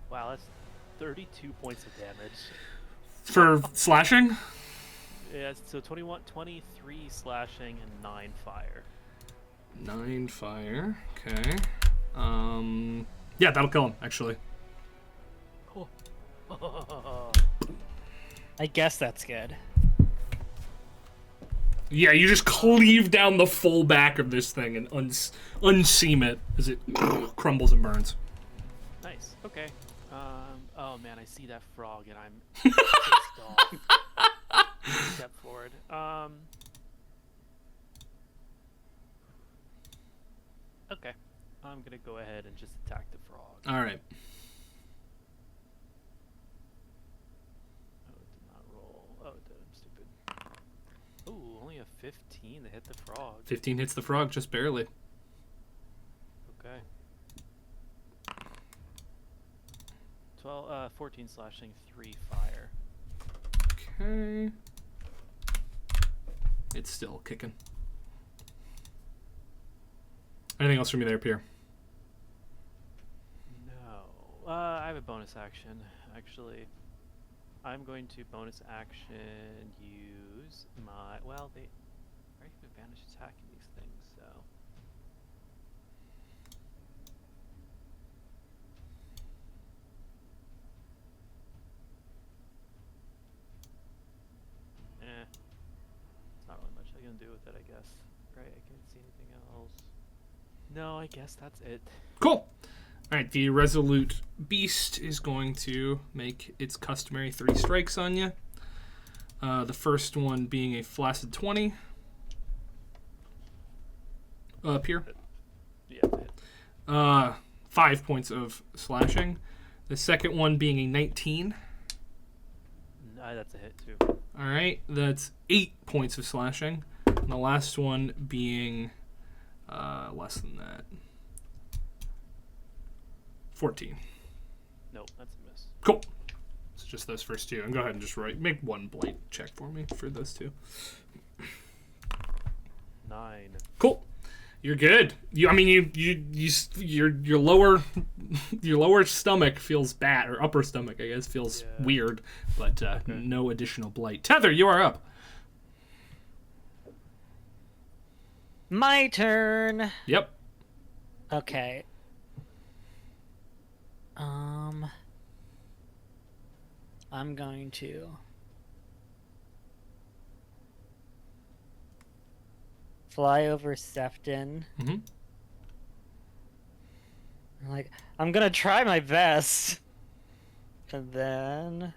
Wow, that's 32 points of damage. For slashing? Yeah, so 23 slashing and 9 fire. 9 fire. Okay. Yeah, that'll kill him, actually. I guess that's good. Yeah, you just cleave down the full back of this thing and unseam it as it crumbles and burns. Nice. Okay. Oh man, I see that frog and I'm pissed off. Step forward. Okay. I'm gonna go ahead and just attack the frog. All right. Oh, it did not roll. Oh, it did. I'm stupid. Ooh, only a 15 to hit the frog. 15 hits the frog, just barely. Okay. 14 slashing, 3 fire. Okay. It's still kicking. Anything else from you there, Pierre? No. I have a bonus action, actually. I'm going to bonus action use my... Well, they already have advantage attacking these things, so... It's not really much I can do with it, I guess. Right, I can't see anything else. No, I guess that's it. Cool. All right, the resolute beast is going to make its customary 3 strikes on you. The first one being a flaccid 20. Pierre. Yeah, hit. 5 points of slashing. The second one being a 19. That's a hit too. All right, that's 8 points of slashing. And the last one being less than that. 14. Nope, that's a miss. Cool. It's just those first 2. And go ahead and just make one blight check for me for those 2. 9. Cool. You're good. Your lower stomach feels bad, or upper stomach, I guess, feels weird, but no additional blight. Tether, you are up. My turn. Yep. Okay. I'm going to fly over Sefton. Mm-hmm. Like, I'm gonna try my best. And then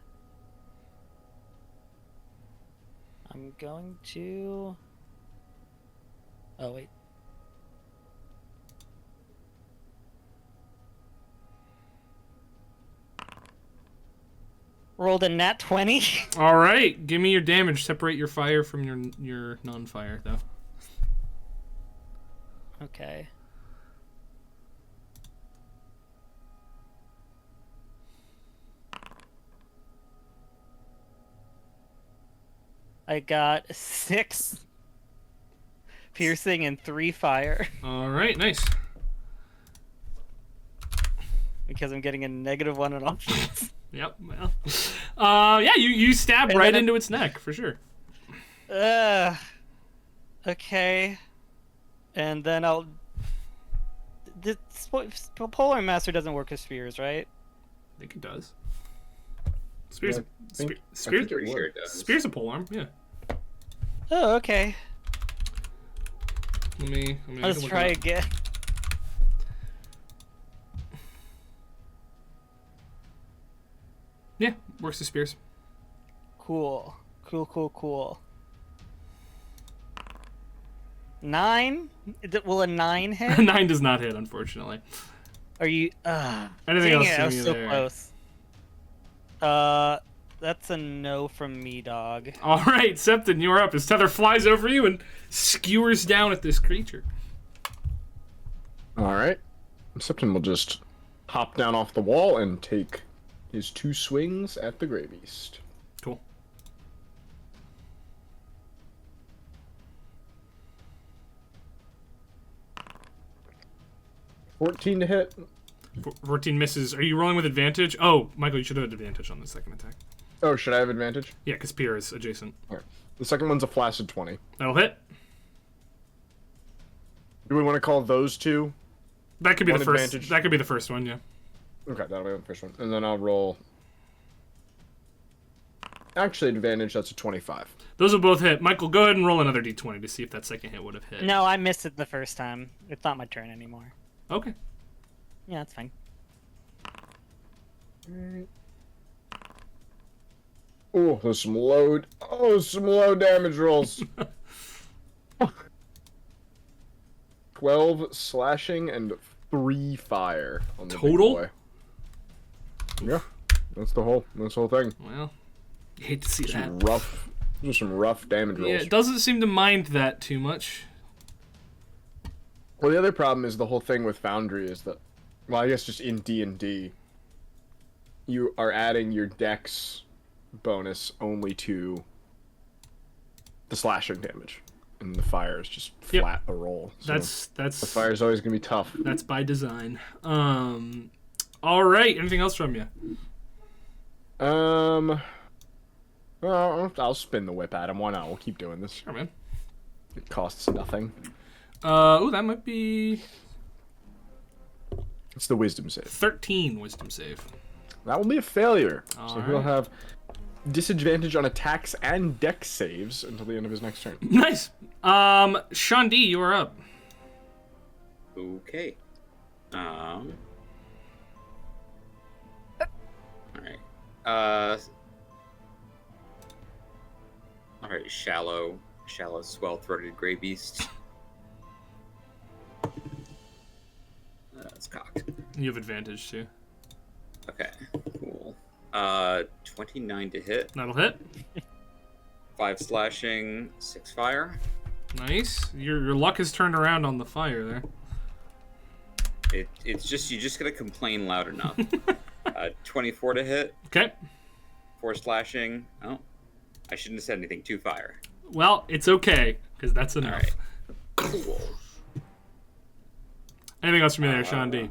I'm going to... Oh, wait. Rolled a nat 20. All right, give me your damage. Separate your fire from your non-fire, though. Okay. I got 6 piercing and 3 fire All right, nice. because I'm getting a -1 on offense. Yep. Well, yeah, you stab And right then into its neck for sure. Okay. And then I'll. The Polar Master doesn't work with spears, right? I think it does. Spears, Yeah, I think spears, it Pretty sure would. it does. spears a polearm. Yeah. Oh, okay. Let me Let's look try it up. again. Yeah, works with spears. Cool. Cool. 9? Will a 9 hit? 9 does not hit, unfortunately. Are you? Anything Dang else it, from I was you so there? close. That's a no from me, dog. All right, Septon, you're up. His tether flies over you and skewers down at this creature. All right. Septon will just hop down off the wall and take his 2 swings at the Grey Beast. Cool. $14 to hit. 14 misses. Are you rolling with advantage? Oh, Michael, you should have advantage on the second attack. Oh, should I have advantage? Yeah, because Pierre is adjacent. All right. The second one's a flaccid 20. That'll hit. Do we want to call those 2? That could be One the first. advantage. That could be the first one. Yeah. Okay, that'll be the first one. And then I'll roll. Actually, advantage, that's a 25. Those will both hit. Michael, go ahead and roll another d20 to see if that second hit would have hit. No, I missed it the first time. It's not my turn anymore. Okay. Yeah, that's fine. Oh, there's some low. Oh, some low damage rolls. 12 slashing and 3 fire on the big Total? boy. Yeah, that's the whole thing. Well, you hate to see that. Some rough damage rolls. Yeah, it doesn't seem to mind that too much. Well, the other problem is the whole thing with Foundry is that, well, I guess just in D&D, you are adding your dex bonus only to the slashing damage, and the fire is just Yep. flat a roll. So That's the fire is always gonna be tough. That's by design. All right. Anything else from you? Well, I'll spin the whip at him. Why not? We'll keep doing this. Sure, man. It costs nothing. Oh, that might be It's the wisdom save. 13 wisdom save. That will be a failure. So All he'll right. have disadvantage on attacks and dex saves until the end of his next turn. Nice. Sean D, you are up. Okay. All right. All right. Shallow, swell-throated gray beast. It's cocked. You have advantage too. Okay. Cool. 29 to hit. That'll hit. 5 slashing, 6 fire. Nice. Your luck has turned around on the fire there. It's just you just gotta complain loud enough. 24 to hit. Okay. 4 slashing. Oh, I shouldn't have said anything. 2 fire. Well, it's okay because that's enough. All right. Cool. Anything else from you there, Sean D?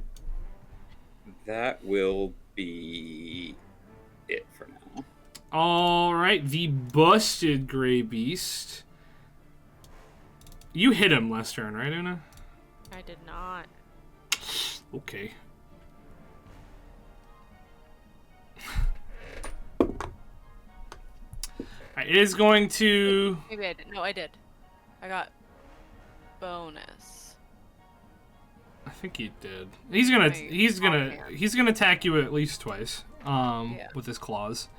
That will be it for now. All right, the busted gray beast. You hit him last turn, right, Una? I did not. Okay. It is going to. Maybe I did. No, I did. I got bonus? I think he did. He's gonna attack you at least twice. With his claws.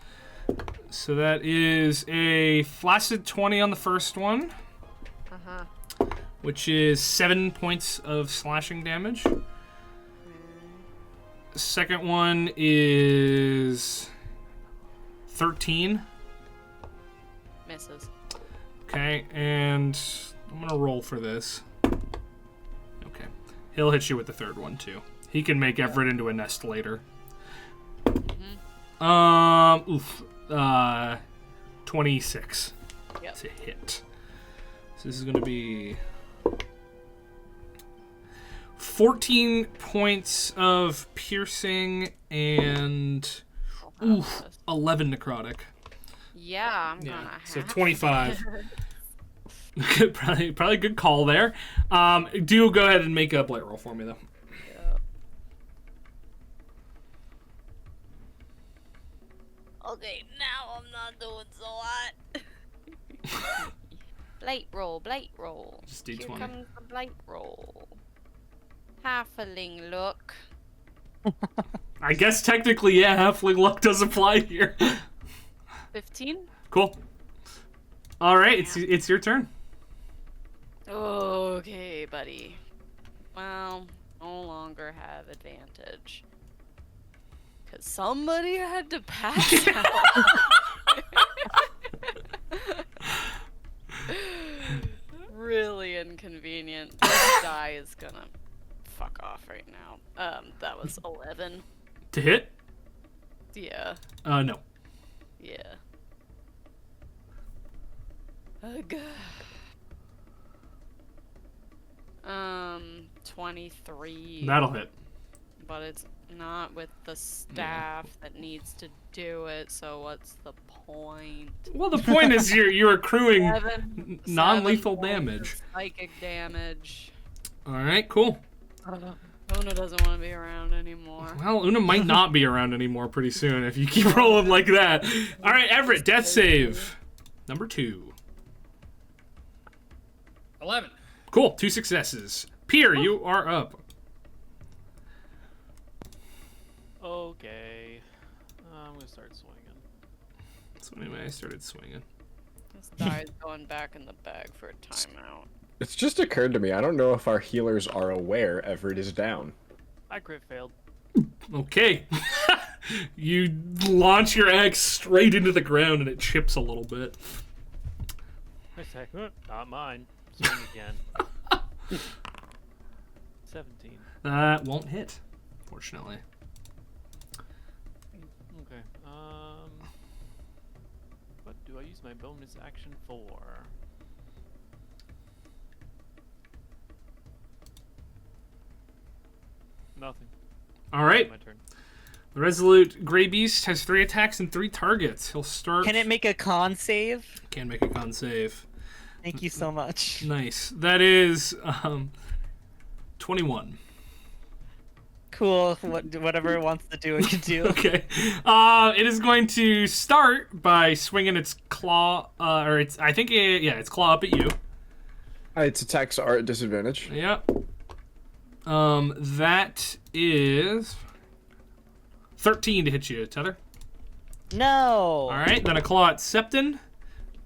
So that is a flaccid 20 on the first one. Which is 7 points of slashing damage. The second one is 13. Misses. Okay, and I'm gonna roll for this. Okay. He'll hit you with the third one too. He can make Everett into a nest later. 26. Yep. To hit. So this is gonna be 14 points of piercing and 11 necrotic. Yeah, I'm gonna have So 25. probably a good call there. Do go ahead and make a blight roll for me though. Yep. Okay, now I'm not doing so hot. Blight roll, blight roll. Just Here D20. comes the blight roll. Halfling look. I guess technically, yeah, halfling luck does apply here. 15? Cool. All right, it's your turn. Okay, buddy. Well, no longer have advantage. Because somebody had to pass out. Really inconvenient. This die is gonna fuck off right now. That was 11. To hit? Yeah. No. Yeah. Ugh. 23. That'll hit. But it's not with the staff that needs to do it, so what's the point? Well, the point is you're accruing Seven non-lethal points of damage. Psychic damage. All right, cool. Una doesn't want to be around anymore. Well, Una might not be around anymore pretty soon if you keep rolling like that. All right, Everett, death save. Number 2. 11. Cool, 2 successes. Pier, you are up. Okay. I'm gonna start swinging. So anyway, I started swinging. This die is going back in the bag for a timeout. It's just occurred to me, I don't know if our healers are aware Everett is down. I crit failed. Okay. You launch your axe straight into the ground and it chips a little bit. I say, not mine. Swing again. 17. That won't hit, fortunately. Okay. What do I use my bonus action for? Nothing. All right. My turn. The resolute Grey Beast has 3 attacks and 3 targets. He'll start. Can it make a con save? Can make a con save. Thank you so much. Nice. That is 21. Cool. Whatever it wants to do, it can do. Okay. It is going to start by swinging its claw, its claw up at you. Its attacks are at disadvantage. Yep. That is 13 to hit you, Tether. No. All right, then a claw at Septon.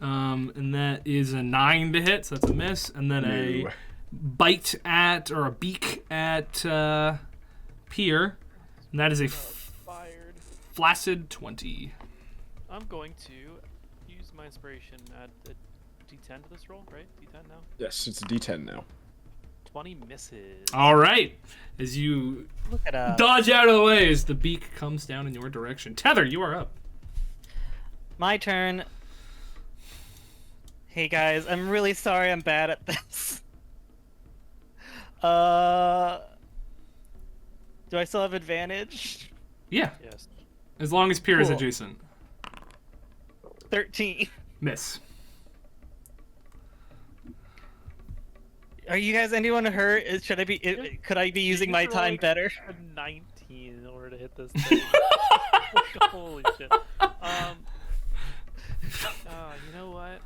And that is a 9 to hit, so that's a miss. And then a bite at, or a beak at Pier. And that is a flaccid 20. I'm going to use my inspiration at a D10 to this roll, right? D10 now? Yes, it's a D10 now. 20 misses. All right. As you Look at us. dodge out of the way as the beak comes down in your direction. Tether, you are up. My turn. Hey guys, I'm really sorry I'm bad at this. Do I still have advantage? Yeah, Yes. as long as Pier is Cool. adjacent. 13. Miss. Are you guys anyone hurt? Should I be? Could I be using my time better? A 19 in order to hit this thing. Holy shit. You know what?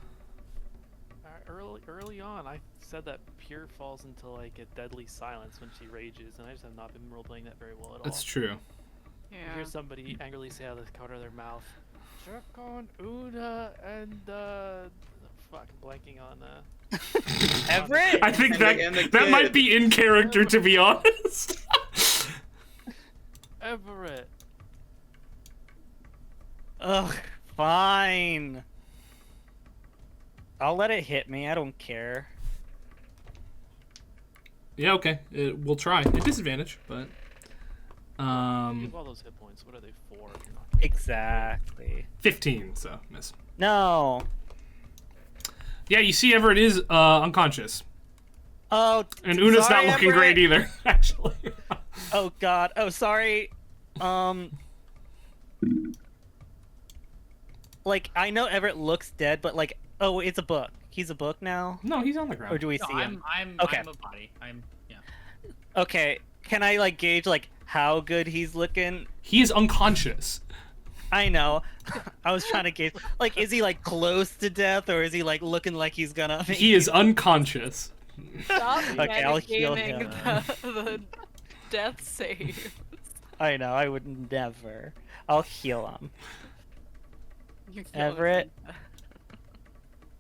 early on, I said that pure falls into like a deadly silence when she rages, and I just have not been role-playing that very well at all. That's true. You Yeah. hear somebody angrily say out of the corner of their mouth, "Check on Una and fuck, blanking on Everett? I think And the that might kid. be in character, to be honest. Everett." Ugh, fine. I'll let it hit me. I don't care. Yeah, okay. We'll try. At disadvantage, but... You have all those hit points. What are they for? If you're not... Exactly. 15, so miss. No. Yeah, you see Everett is unconscious. Oh, And Una's not sorry, looking Everett. great either, actually. Oh God. Oh, sorry. Like I know Everett looks dead, but like, oh, it's a book. He's a book now, No, he's on the or ground. do we No, see him? I'm Okay. a body. Yeah. Okay. Can I like gauge like how good he's looking? He is unconscious. I know. I was trying to gauge. Like, is he like close to death, or is he like looking like he's gonna? He is unconscious. Stop Okay, I'll heal metagaming the death save. I know. I would never. I'll heal him. You're killing Everett? me.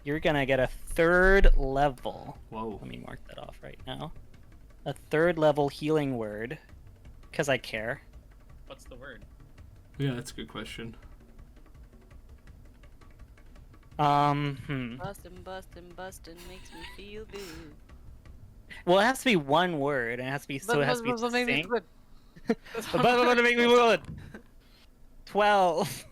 You're gonna get a 3rd level. Whoa. Let me mark that off right now. A 3rd level healing word, because I care. What's the word? Yeah, that's a good question. Bustin', Bustin' makes me feel good. Well, it has to be one word, and it has to be so. It has to be But make me succinct. good. But make me good. 12.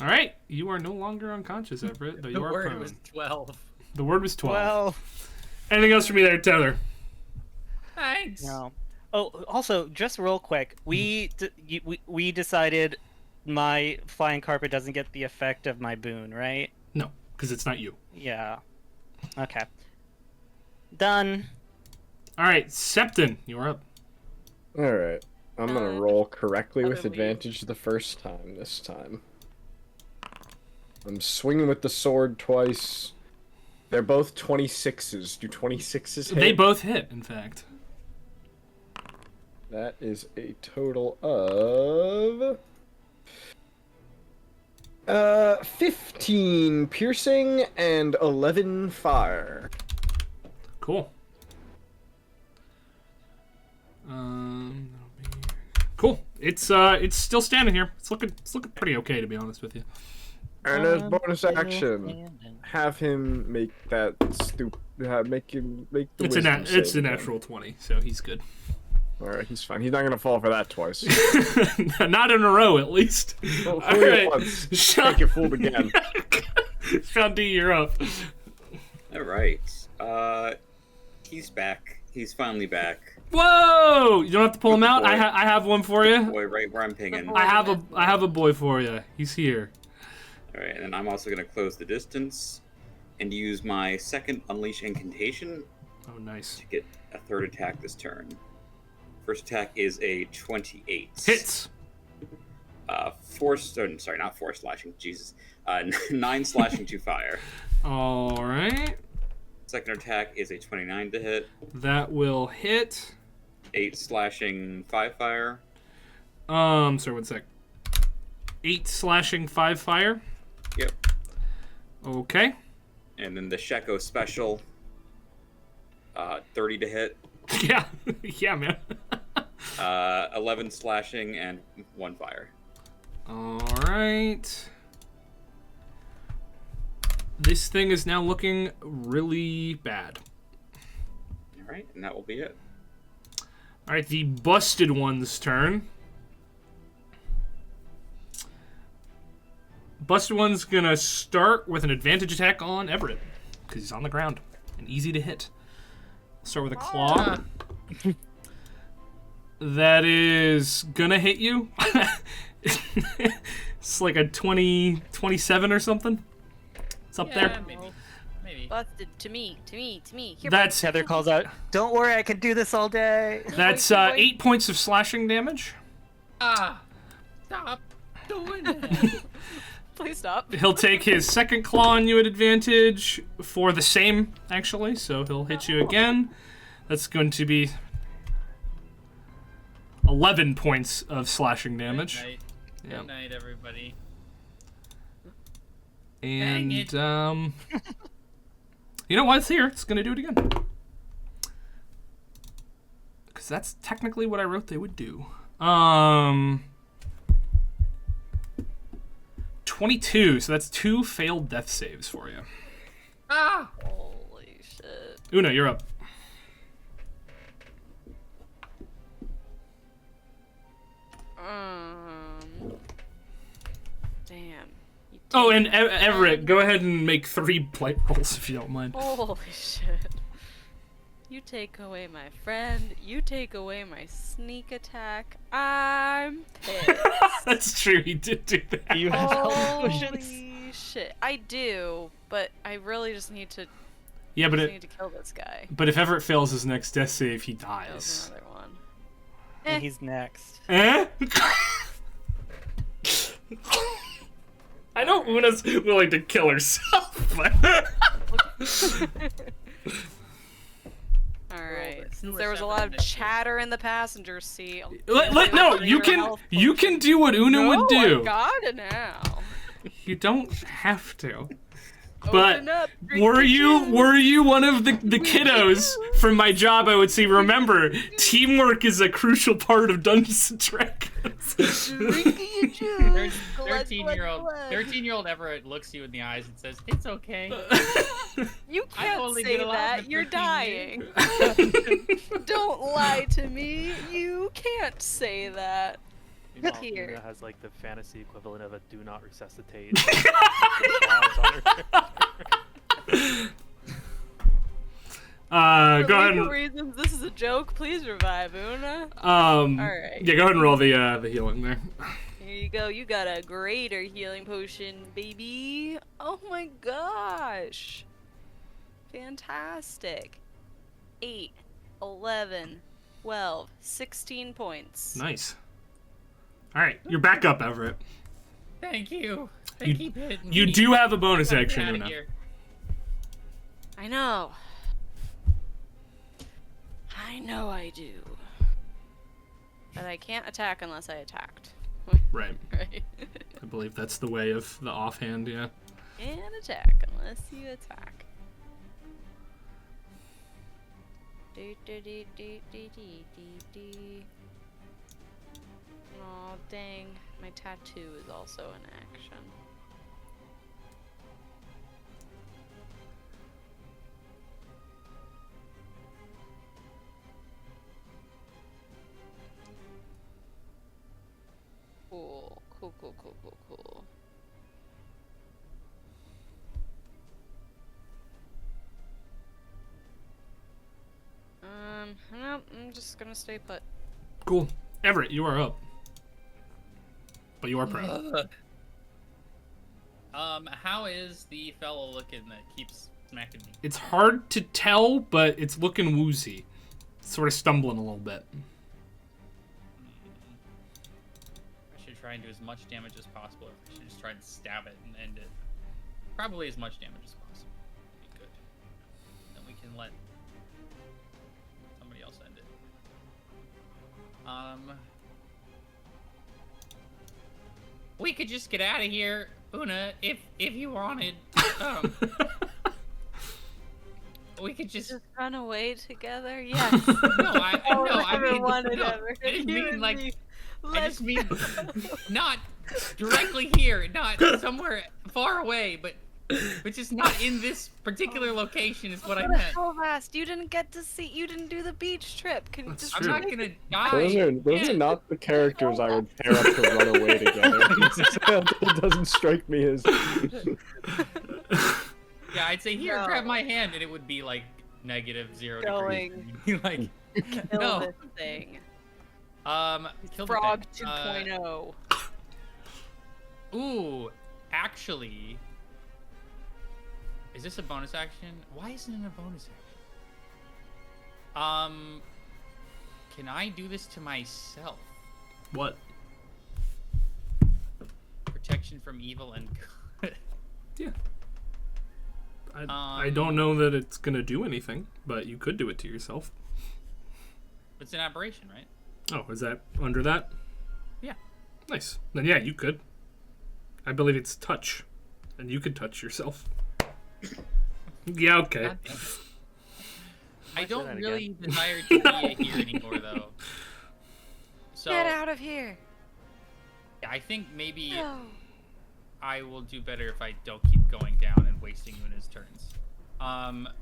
All right, you are no longer unconscious, Everett, though The you are word prone. was 12. The word was 12. 12. Anything else from me there, Taylor? Thanks. No. Oh, also, just real quick, we decided my flying carpet doesn't get the effect of my boon, right? No, because it's not you. Yeah. Okay. Done. All right, Septon, you're up. All right. I'm gonna roll correctly with other lead. advantage the first time. This time, I'm swinging with the sword twice. They're both 26s. Do 26s hit? They both hit, in fact. That is a total of 15 piercing and 11 fire. Cool. Cool. It's still standing here. It's looking pretty okay, to be honest with you. And as bonus action, have him make that make him make the It's wisdom it's a save again. natural 20, so he's good. All right, he's fine. He's not gonna fall for that twice. Not in a row, at least. Fool All you right. once. Sean- Can't get fooled again. Sean D, you're up. All right. He's back. He's finally back. Whoa! You don't have to pull him out. Boy. I have one for you. Boy, right where I'm pinging. I have a boy for you. He's here. All right, and then I'm also gonna close the distance and use my second unleash incantation Oh, nice. to get a 3rd attack this turn. First attack is a 28. Hits. Not 4 slashing. Jesus. 9 slashing to fire. All right. Second attack is a 29 to hit. That will hit. 8 slashing, 5 fire. Sorry, 1 sec. 8 slashing, 5 fire. Yep. Okay. And then the Sheko special. 30 to hit. Yeah. Yeah, man. 11 slashing and 1 fire. All right. This thing is now looking really bad. All right, and that will be it. All right, the busted one's turn. Busted one's gonna start with an advantage attack on Everett because he's on the ground and easy to hit. Start with a claw. That is gonna hit you. It's like a 27 or something. It's up there. Maybe. Busted to me. Here, That's Heather calls out, "Don't worry, I can do this all day." that's Wait, wait. 8 points of slashing damage. Stop doing that. Please stop. He'll take his second claw on you at advantage for the same, actually. So he'll hit you again. That's going to be 11 points of slashing damage. Good night. Yeah. Good night, everybody. And it. you know what? It's here. It's gonna do it again. Because that's technically what I wrote they would do. 22. So that's 2 failed death saves for you. Ah! Holy shit. Una, you're up. Damn. You Oh, take and my Everett, friend. go ahead and make 3 blight rolls if you don't mind. Holy shit. You take away my friend. You take away my sneak attack. I'm pissed. That's true. He did do that. You have health potions. Holy shit. I do, but I really just need to Yeah, but need to kill this guy. if Everett fails his next death save, he Kills dies. another one. And he's next. Eh? I know Una's willing to kill herself, but Alright. Since there was a lot of chatter in the passenger seat. no, you can do what Una would do. I got it now. You don't have to. But Open up, drink were the you one of the kiddos from my job? I would say, remember, teamwork is a crucial part of Dungeons and Dragons. There's 13-year-old Everett looks you in the eyes and says, "It's okay." You can't only say been alive that. for You're 13 dying. Don't lie to me. You can't say that. Meanwhile, Here. Una has like the fantasy equivalent of a "do not resuscitate." Go For ahead legal and reasons, this is a joke. Please revive Una. Alright. Yeah, go ahead and roll the healing there. Here you go. You got a greater healing potion, baby. Oh my gosh. Fantastic. 8, 11, 12, 16 points. Nice. Alright, you're back up, Everett. Thank you. They You- keep hitting You me. do have a bonus Get action, outta Una. here. I know. I know I do. But I can't attack unless I attacked. Right. Right? I believe that's the way of the offhand, yeah. Can't attack unless you attack. Oh dang, my tattoo is also an action. Cool. No, I'm just gonna stay put. Cool. Everett, you are up. But you are prone. How is the fellow looking that keeps smacking me? It's hard to tell, but it's looking woozy. Sort of stumbling a little bit. I should try and do as much damage as possible, or I should just try and stab it and end it. Probably as much damage as possible. Be good. Then we can let somebody else end it. We could just get out of here, Una, if you wanted. We could just. Just run away together? Yes. I never mean, wanted no, ever. I didn't You mean and like. me. I just mean not directly here, not somewhere far away, but just not in this particular location is what I meant. So fast. You didn't get to see. You didn't do the beach trip. Can you That's just? I'm true. not gonna die. Those are not the characters I would pair up to run away together. It doesn't strike me as. Yeah, I'd say here, No. grab my hand, and it would be like -0 Going. degrees. Like, Kill no. this thing. Kill the Frog thing. 2.0. Ooh, actually, is this a bonus action? Why isn't it a bonus action? Can I do this to myself? What? Protect protection from evil and good. Yeah. I don't know that it's gonna do anything, but you could do it to yourself. It's an aberration, right? Oh, is that under that? Yeah. Nice. Then yeah, you could. I believe it's touch, and you could touch yourself. Yeah, okay. God damn it. I say don't that really desire to be here anymore, though. So Get out of here. I think maybe No. I will do better if I don't keep going down and wasting Luna's turns.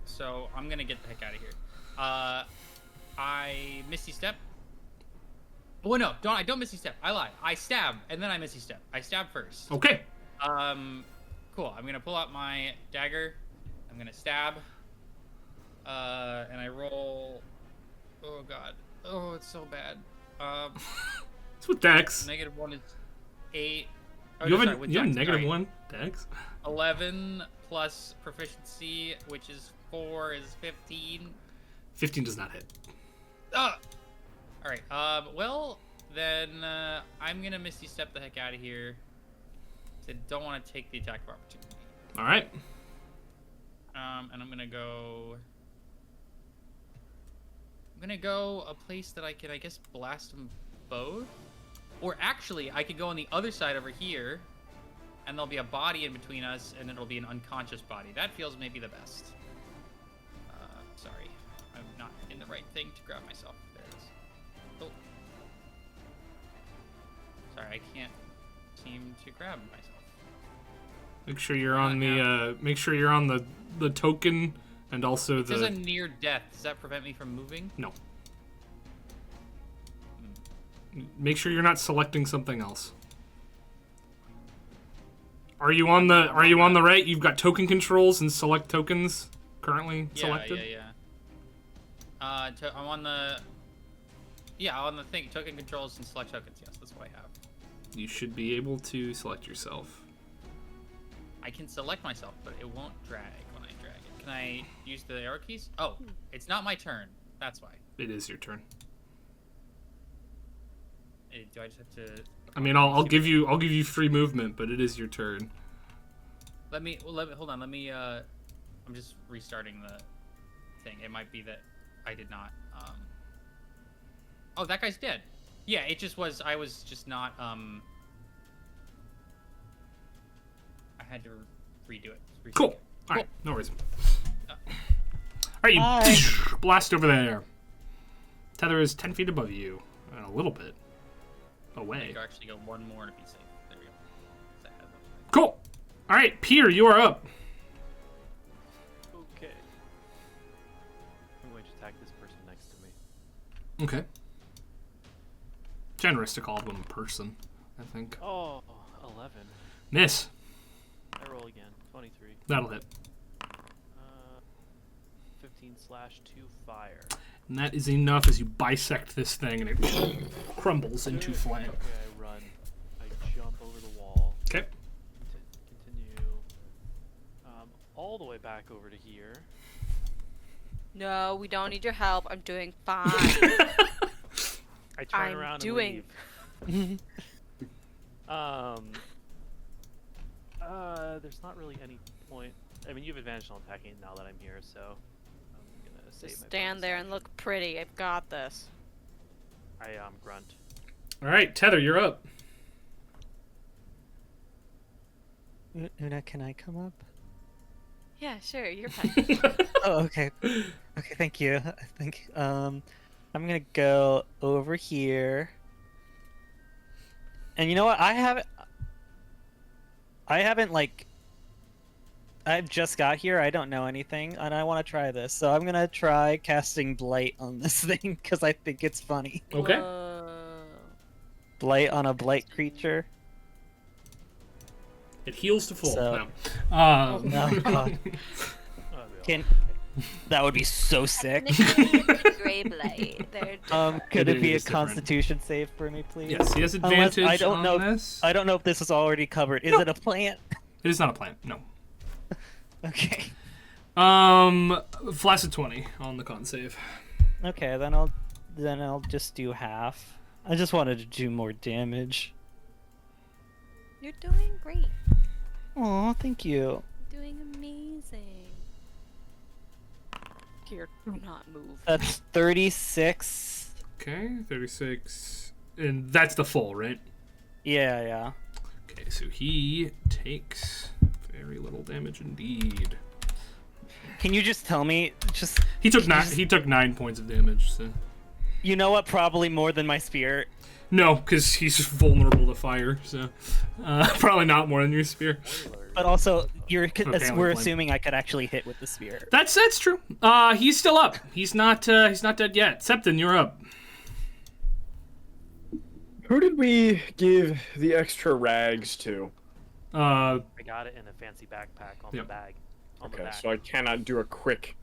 So I'm gonna get the heck out of here. I Misty Step. Oh no, I don't Misty Step. I lie. I stab and then I Misty Step. I stab first. Okay. Cool. I'm gonna pull out my dagger. I'm gonna stab. And I roll. Oh god. Oh, it's so bad. It's with Dex. -1 is 8. Oh, You no, have sorry, a with you have a Dex, sorry. -1 Dex. 11 plus proficiency, which is 4, is 15. 15 does not hit. All right. Well, then I'm gonna Misty Step the heck out of here. I don't want to take the attack of opportunity. All right. And I'm gonna go. I'm gonna go a place that I can, I guess, blast them both. Or actually, I could go on the other side over here, and there'll be a body in between us, and it'll be an unconscious body. That feels maybe the best. Sorry, I'm not in the right thing to grab myself. There it is. Oh. Sorry, I can't seem to grab myself. Make sure you're on the make sure you're on the token and also It says the I'm near death. Does that prevent me from moving? no. Make sure you're not selecting something else. Are you on the right? You've got token controls and select tokens currently selected. Yeah. I'm on the. Yeah, on the thing. Token controls and select tokens. Yes, that's what I have. You should be able to select yourself. I can select myself, but it won't drag when I drag it. Can I use the arrow keys? Oh, it's not my turn. That's why. It is your turn. Do I just have to? I mean, I'll give you free movement, but it is your turn. Let me hold on. Let me. I'm just restarting the thing. It might be that I did not. Oh, that guy's dead. Yeah, it just was. I was just not. I had to redo it. Cool. All right, no worries. All right, you blast over there. Tether is 10 feet above you, and a little bit away. I could actually go one more to be safe. There we go. Cool. All right, Pier, you are up. Okay. I'm going to attack this person next to me. Okay. Generous to call them a person, I think. Oh, 11. Miss. I roll again. 23. That'll hit. 15/2 fire. And that is enough as you bisect this thing and it crumbles into flame. Okay, I run. I jump over the wall. Okay. Continue. All the way back over to here. No, we don't need your help. I'm doing fine. I turn I'm around doing- and leave. There's not really any point. I mean, you have advantage on attacking now that I'm here, so I'm gonna save Just my stand bonus there and action. look pretty. I've got this. I grunt. All right, Tether, you're up. Una, can I come up? Yeah, sure. You're fine. Oh, okay. Okay, thank you. I think I'm gonna go over here. And you know what? I haven't like I've just got here. I don't know anything, and I want to try this. So I'm gonna try casting Blight on this thing because I think it's funny. Okay. Whoa. Blight on a Blight creature. It heals to full. So- No. Oh God. Oh, Can that would be so sick. Greyblight. They're Could It it be a is different. Constitution save for me, please? Yes, he has Unless- advantage I don't on know. this. I don't know if this is already covered. Is it a plant? It is not a plant. No. Okay. Flaccid 20 on the con save. Okay, then I'll just do half. I just wanted to do more damage. You're doing great. Oh, thank you. You're doing amazing. Here, do not move. That's 36. Okay, 36. And that's the full, right? Yeah, yeah. Okay, so he takes very little damage indeed. Can you just tell me? He took 9 points of damage. So You know what? Probably more than my spear. no, because he's vulnerable to fire. So probably not more than your spear. But also, we're flame. assuming I could actually hit with the spear. That's true. He's still up. He's not dead yet. Septon, you're up. Who did we give the extra rags to? I got it in a fancy backpack on Yep. the bag. On the Okay, back. so I cannot do a quick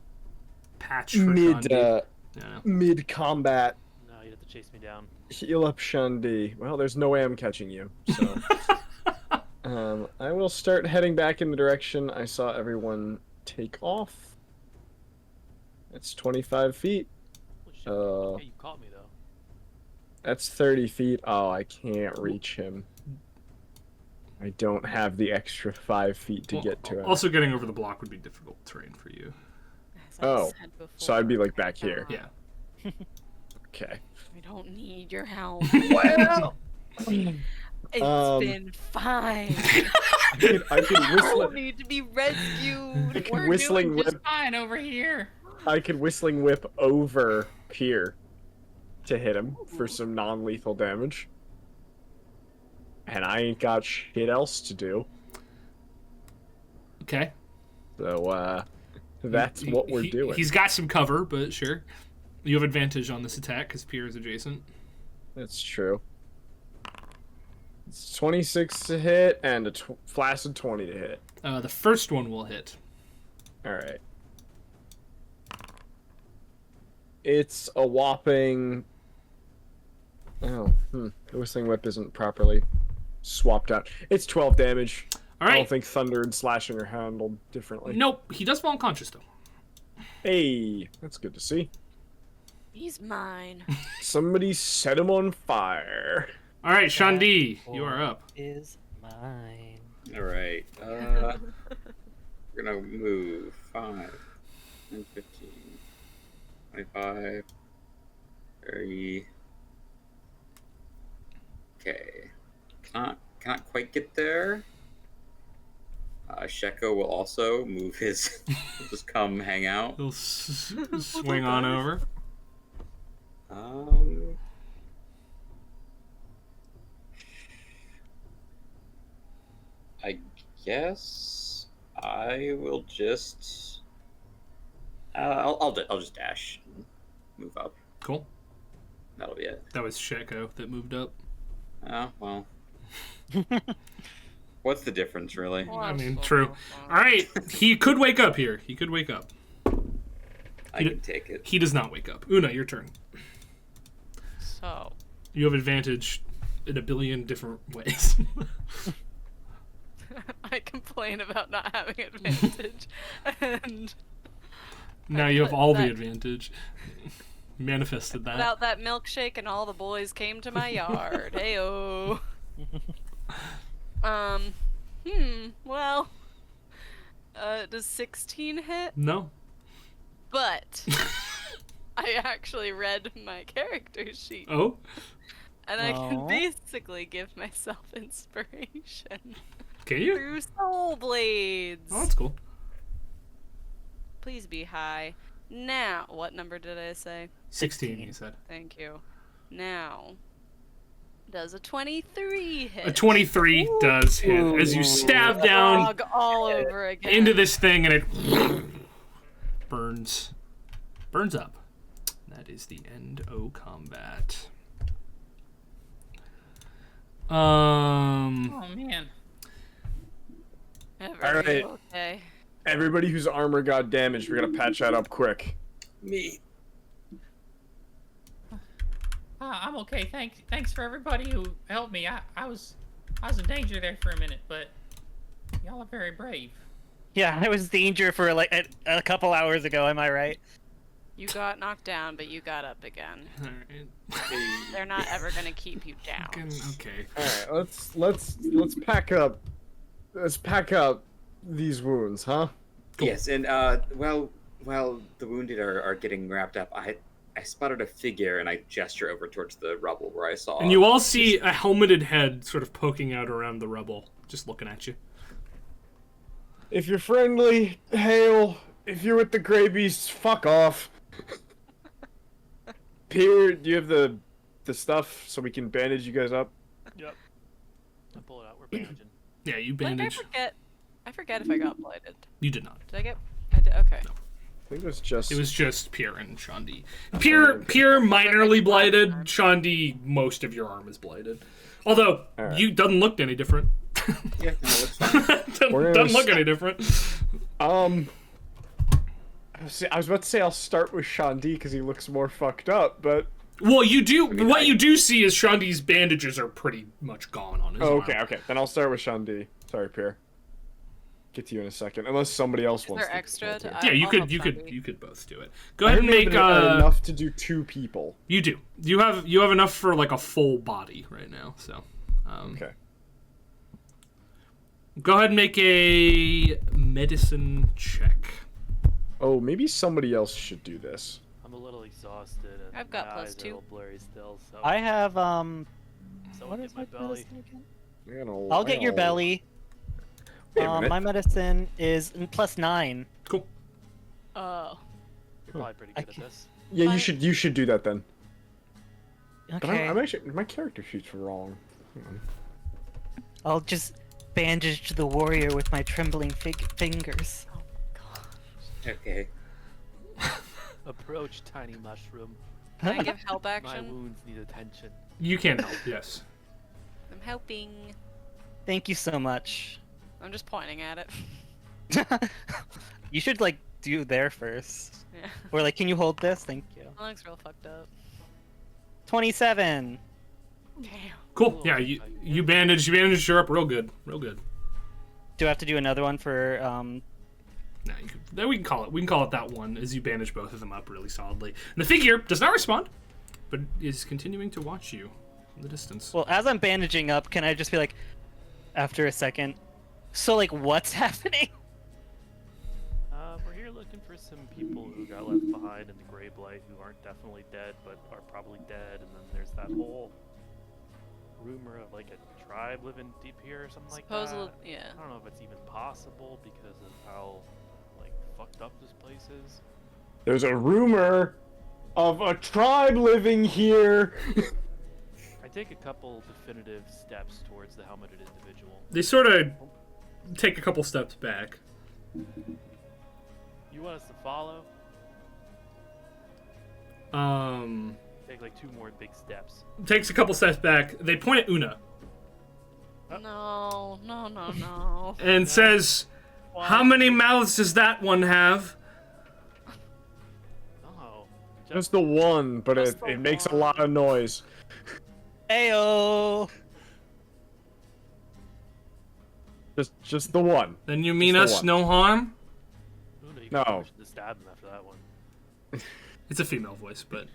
Patch for Shandi. Yeah. mid combat No, you'd have to chase me down. heal up Shandi. Well, there's no way I'm catching you. So I will start heading back in the direction I saw everyone take off. It's 25 feet. Holy shit. Uh, Hey, you caught me though. That's 30 feet. Oh, I can't reach him. I don't have the extra 5 feet to get to him. Also, getting over the block would be difficult terrain for you. As I Oh, said before, so I'd be like back here. Yeah. Okay. We don't need your help. Well, It's been fine. I could We whistle. don't need to be rescued. I could We're whistling doing just whip. fine over here. I could whistling whip over here to hit him for some non-lethal damage. And I ain't got shit else to do. Okay. So that's what we're doing. He's got some cover, but sure. You have advantage on this attack because Pierre is adjacent. That's true. It's 26 to hit and a flaccid 20 to hit. The first one will hit. All right. It's a whopping. Oh, the whistling whip isn't properly swapped out. It's 12 damage. All I right. don't think thunder and slashing are handled differently. Nope. He does fall unconscious though. Hey, that's good to see. He's mine. Somebody set him on fire. All right, Shandi, you are up. Is mine. All right. We're gonna move 5, 10, 15, 25, 30. Okay. Cannot quite get there. Sheko will also move his. He'll just come hang out. He'll swing on over. I guess I will just. I'll just dash, and move up. Cool. That'll be it. That was Sheko that moved up. Oh well. What's the difference, really? I mean, true. All right, he could wake up here. He could wake up. I can take it. He does not wake up. Una, your turn. So, You have advantage in a billion different ways. I complain about not having advantage, and Now you have all the that- advantage. Manifested that. without that milkshake, and all the boys came to my yard. Heyo. Well, does 16 hit? No. But I actually read my character sheet, Oh? and I can Aw. basically give myself inspiration Can you? through soul blades. Oh, that's cool. Please be high. Now, what number did I say? 16, he said. Thank you. Now, does a 23 hit? A 23 does hit. As you stab down Dog all over again. into this thing and it burns up. That is the end of combat. Oh man. Ever Alright. Okay. Everybody whose armor got damaged, we're gonna patch that up quick. Me. I'm okay. Thanks for everybody who helped me. I was in danger there for a minute, but y'all are very brave. Yeah, I was danger for like a couple hours ago. Am I right? You got knocked down, but you got up again. Alright. They're not ever gonna keep you down. Okay. All right, let's pack up. Let's pack up these wounds, huh? Cool. Yes, and while the wounded are getting wrapped up, I spotted a figure and I gesture over towards the rubble where I saw. And you all see a helmeted head sort of poking out around the rubble, just looking at you. If you're friendly, hail. If you're with the Grey Beasts, fuck off. Pierre, do you have the stuff so we can bandage you guys up? Yep. I pull it out. We're bandaging. Yeah, you Like, bandage. I forget if I got blighted. You did not. Did I get? I did. Okay. No. I think it was just. It was just Pierre and Shandi. Pierre minorly blighted. Shandi, most of your arm is blighted. Although, Alright. you doesn't look any different. Yeah, no, it's fine. doesn't look any different. I was about to say I'll start with Shandi because he looks more fucked up, but. Well, you do. What you do see is Shandi's bandages are pretty much gone on his arm. Okay. Then I'll start with Shandi. Sorry, Pierre. Get to you in a second, unless somebody else Is wants there to. extra? To, Yeah, you I'll could help Shandi. you could both do it. Go ahead and make enough to do 2 people. You do. You have enough for like a full body right now. So. Okay. Go ahead and make a medicine check. Oh, maybe somebody else should do this. I'm a little exhausted and I've got my plus eyes are a 2. little blurry still. So I have someone What get is my my belly. medicine again? I I'll get your belly. Wait a minute. My medicine is +9. Cool. Oh. You're probably pretty good at this. Yeah, Fine. you should do that then. But Okay. I'm actually my character sheet's wrong. Hang on. I'll just bandage the warrior with my trembling fingers. Okay. Approach, tiny mushroom. Can I give help My action? wounds need attention. You can help. Yes. I'm helping. Thank you so much. I'm just pointing at it. You should like do there first. Yeah. Or like, can you hold this? Thank you. My leg's real fucked up. 27. Damn. Cool. Yeah, you bandaged her up real good. Real good. Do I have to do another one for Nah, then we can call it that one as you bandage both of them up really solidly. And the figure does not respond, but is continuing to watch you from the distance. Well, as I'm bandaging up, can I just be like, after a second, so like, what's happening? We're here looking for some people who got left behind in the Greyblight who aren't definitely dead, but are probably dead. And then there's that whole rumor of like a tribe living deep here or something like Supposedly, that. yeah. I don't know if it's even possible because of how like fucked up this place is. There's a rumor of a tribe living here. I take a couple definitive steps towards the helmeted individual. They sort of take a couple steps back. You want us to follow? Take like 2 more big steps. Takes a couple steps back. They point at Una No, no, no, no. and says, "How many mouths does that one have?" Oh, Just the one, but Just the it makes a one. lot of noise. Ayo. Just the one. Then you mean Just the us one. no harm? Una, you No. can push the stab him after that one. It's a female voice, but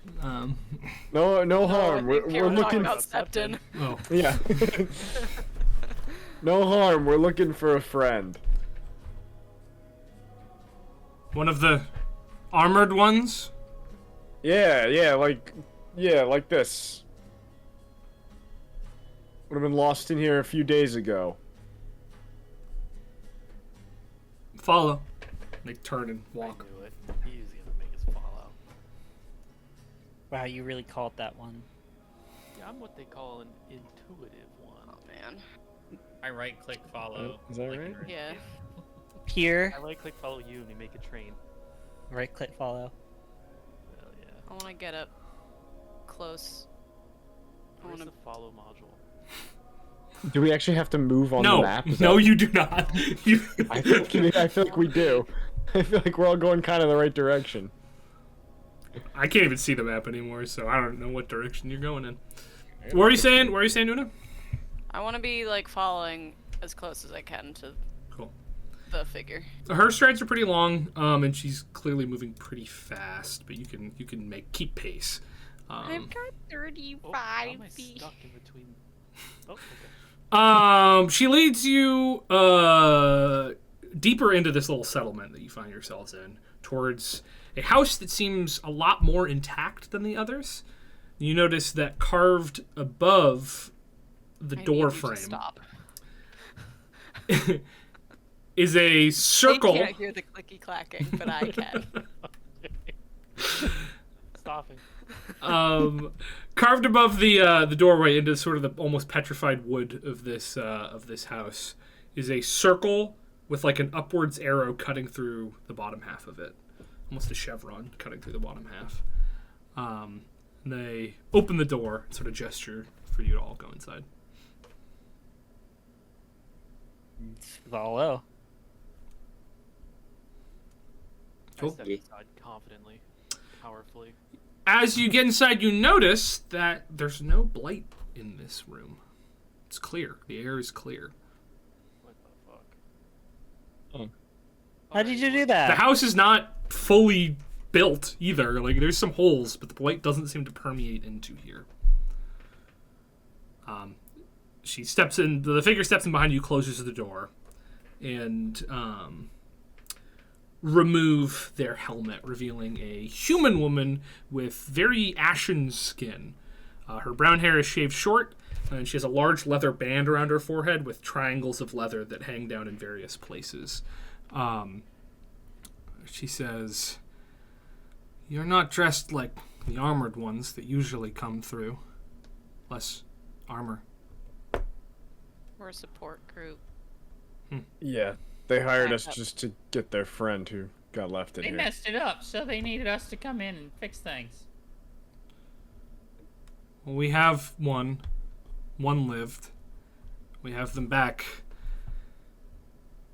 No harm. I think We're Pierre was talking looking. about Septon. oh, Yeah. No harm. We're looking for a friend. one of the armored ones. Yeah, like this. Would have been lost in here a few days ago. Follow. They turn and I walk. knew it. He was gonna make us follow. Wow, you really called that one. Yeah, I'm what they call an intuitive one. Oh man. I right click follow. Is that like in right? Earth. Yeah. Here, I click follow you and you make a train. right click follow. Hell yeah. I want to get up close. I Where's want the to. follow module? Do we actually have to move on the No, map? Is no, that- you do not. You. I feel like we do. I feel like we're all going kind of the right direction. I can't even see the map anymore, so I don't know what direction you're going in. What are you saying? What are you saying, Una? I want to be like following as close as I can to. Cool. the figure. Her strides are pretty long, and she's clearly moving pretty fast, but you can keep pace. I've got 35 Oh, how am I feet. stuck in between? Oh, okay. She leads you deeper into this little settlement that you find yourselves in, towards a house that seems a lot more intact than the others. You notice that carved above the I door need you to frame stop. is a circle. They can't hear the clicky clacking, but I can. Stopping. Carved above the doorway into sort of the almost petrified wood of this house is a circle with like an upwards arrow cutting through the bottom half of it, almost a chevron cutting through the bottom half. And they open the door and sort of gesture for you to all go inside. Follow. Cool. I step inside confidently, powerfully. As you get inside, you notice that there's no blight in this room. It's clear. The air is clear. What the fuck? How did you do The that? house is not fully built either. Like, there's some holes, but the blight doesn't seem to permeate into here. She steps in. The figure steps in behind you, closes the door, and remove their helmet, revealing a human woman with very ashen skin. Her brown hair is shaved short, and she has a large leather band around her forehead with triangles of leather that hang down in various places. She says, "You're not dressed like the armored ones that usually come through. Less armor." We're a support group. Yeah, they hired us Backup. just to get their friend who got left in They here. messed it up, so they needed us to come in and fix things. Well, we have one. One lived. We have them back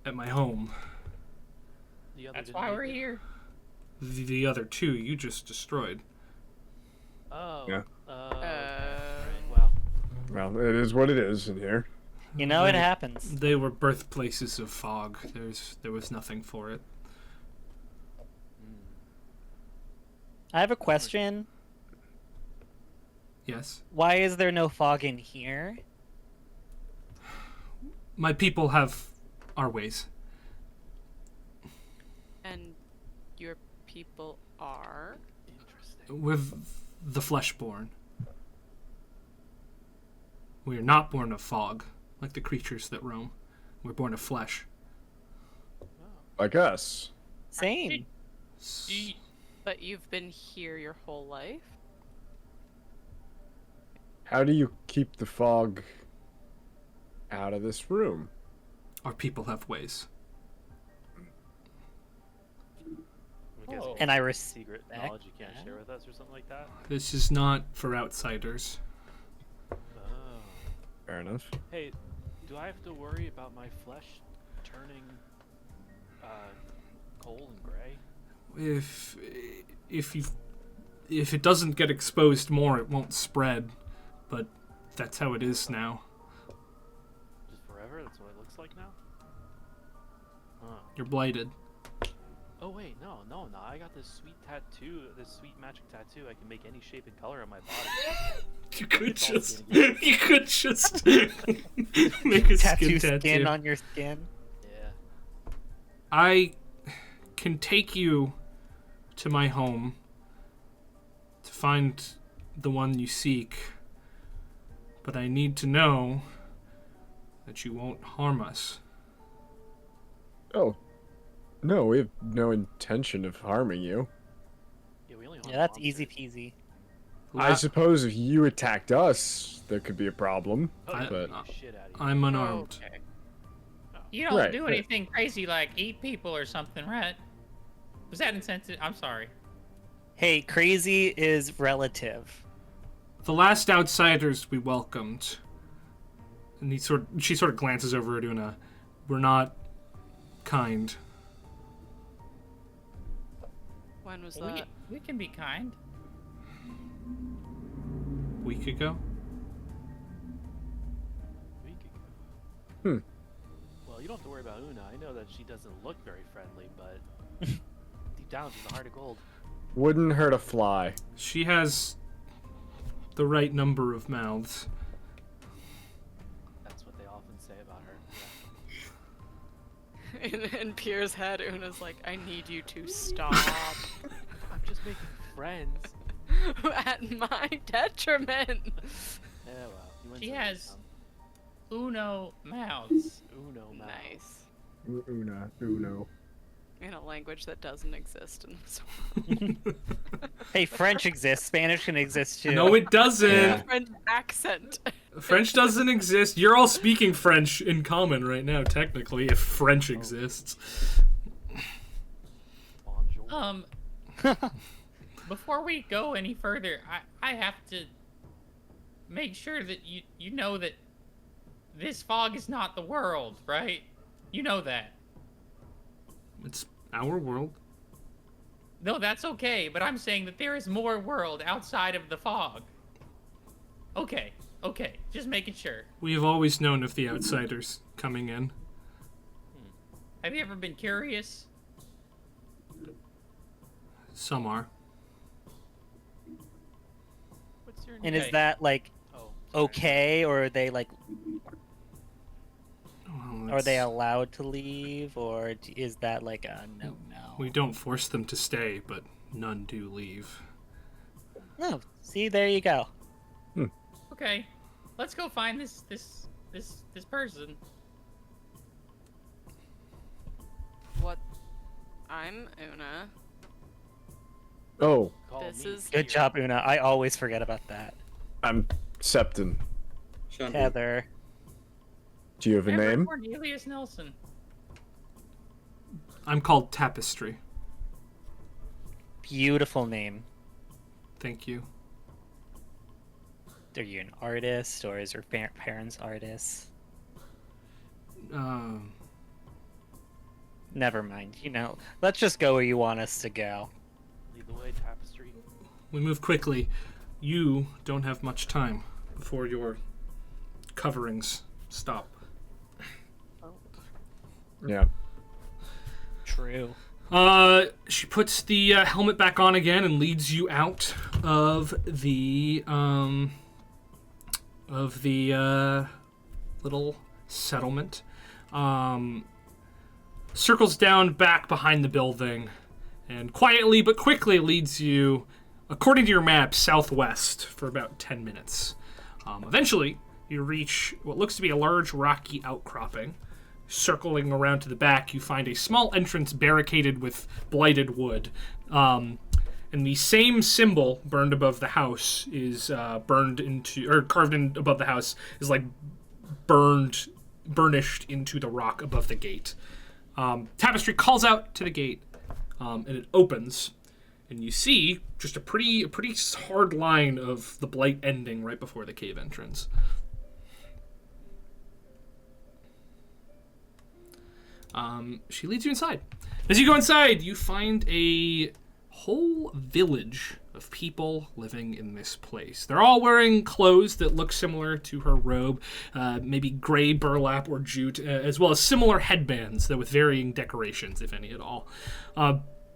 at my home. The other That's didn't why make we're it. here. The other two you just destroyed. Oh. Yeah. Right, wow. Well, it is what it is in here. You know, it happens. They were birthplaces of fog. There was nothing for it. I have a question. Yes. Why is there no fog in here? My people have our ways. And your people are? Interesting. We're the flesh-born. We are not born of fog, like the creatures that roam. We're born of flesh. Like us. Same. But you've been here your whole life? How do you keep the fog out of this room? Our people have ways. I guess Oh. And I secret respect knowledge you can't that. share with us or something like that. This is not for outsiders. Oh. Fair enough. Hey, do I have to worry about my flesh turning coal and gray? If it doesn't get exposed more, it won't spread. But that's how it is now. Just forever? That's what it looks like now? Huh. You're blighted. Oh wait, no. I got this sweet tattoo, this sweet magic tattoo. I can make any shape and color on my body. You could It's all just skin. you could just make a Tattoo skin tattoo. on your skin. Yeah. I can take you to my home to find the one you seek, but I need to know that you won't harm us. Oh. No, we have no intention of harming you. Yeah, we only Yeah, that's easy peasy. I suppose if you attacked us, there could be a problem. I- but Shit out of you. I'm unarmed. Okay. You don't Right, do right. anything crazy like eat people or something, right? Was that insensitive? I'm sorry. Hey, crazy is relative. The last outsiders we welcomed, and she sort of glances over at Una. We're not kind. When was We, that? we can be kind. Week ago. Week ago. Hmm. Well, you don't have to worry about Una. I know that she doesn't look very friendly, but deep down she's a heart of gold. Wouldn't hurt a fly. She has the right number of mouths. That's what they often say about her. Yeah. In Pierre's head, Una's like, I need you to stop. I'm just making friends. At my detriment. Yeah, well. You went She to has Uno mouths. Uno mouth. Nice. Uno. In a language that doesn't exist in this world. Hey, French exists. Spanish can exist too. No, it doesn't. Yeah. French accent. French doesn't exist. You're all speaking French in common right now, technically, if French exists. Bonjour. Before we go any further, I have to make sure that you know that this fog is not the world, right? You know that. It's our world. No, that's okay, but I'm saying that there is more world outside of the fog. Okay, just making sure. We have always known of the outsiders coming in. Have you ever been curious? Some are. What's your name? And is Okay. that like Oh, sorry. okay, or are they like, Well, are they it's- allowed to leave, or is that like a no? We don't force them to stay, but none do leave. No. See, there you go. Okay, let's go find this person. What? I'm Una. Oh, Call This me is- Good Pierre. job, Una. I always forget about that. I'm Septon. Shanti. Heather. Do you have a Remember name? Cornelius Nelson. I'm called Tapestry. Beautiful name. Thank you. Are you an artist, or is your parents artists? Never mind. Let's just go where you want us to go. Lead the way, Tapestry. We move quickly. You don't have much time before your coverings stop. Yeah. True. She puts the helmet back on again and leads you out of the little settlement. Circles down back behind the building, and quietly but quickly leads you, according to your map, southwest for about 10 minutes. Eventually, you reach what looks to be a large rocky outcropping. Circling around to the back, you find a small entrance barricaded with blighted wood. And the same symbol burned above the house is carved in above the house is like burnished into the rock above the gate. Tapestry calls out to the gate, and it opens, and you see just a pretty hard line of the blight ending right before the cave entrance. She leads you inside. As you go inside, you find a whole village of people living in this place. They're all wearing clothes that look similar to her robe, maybe gray burlap or jute, as well as similar headbands, though with varying decorations, if any at all.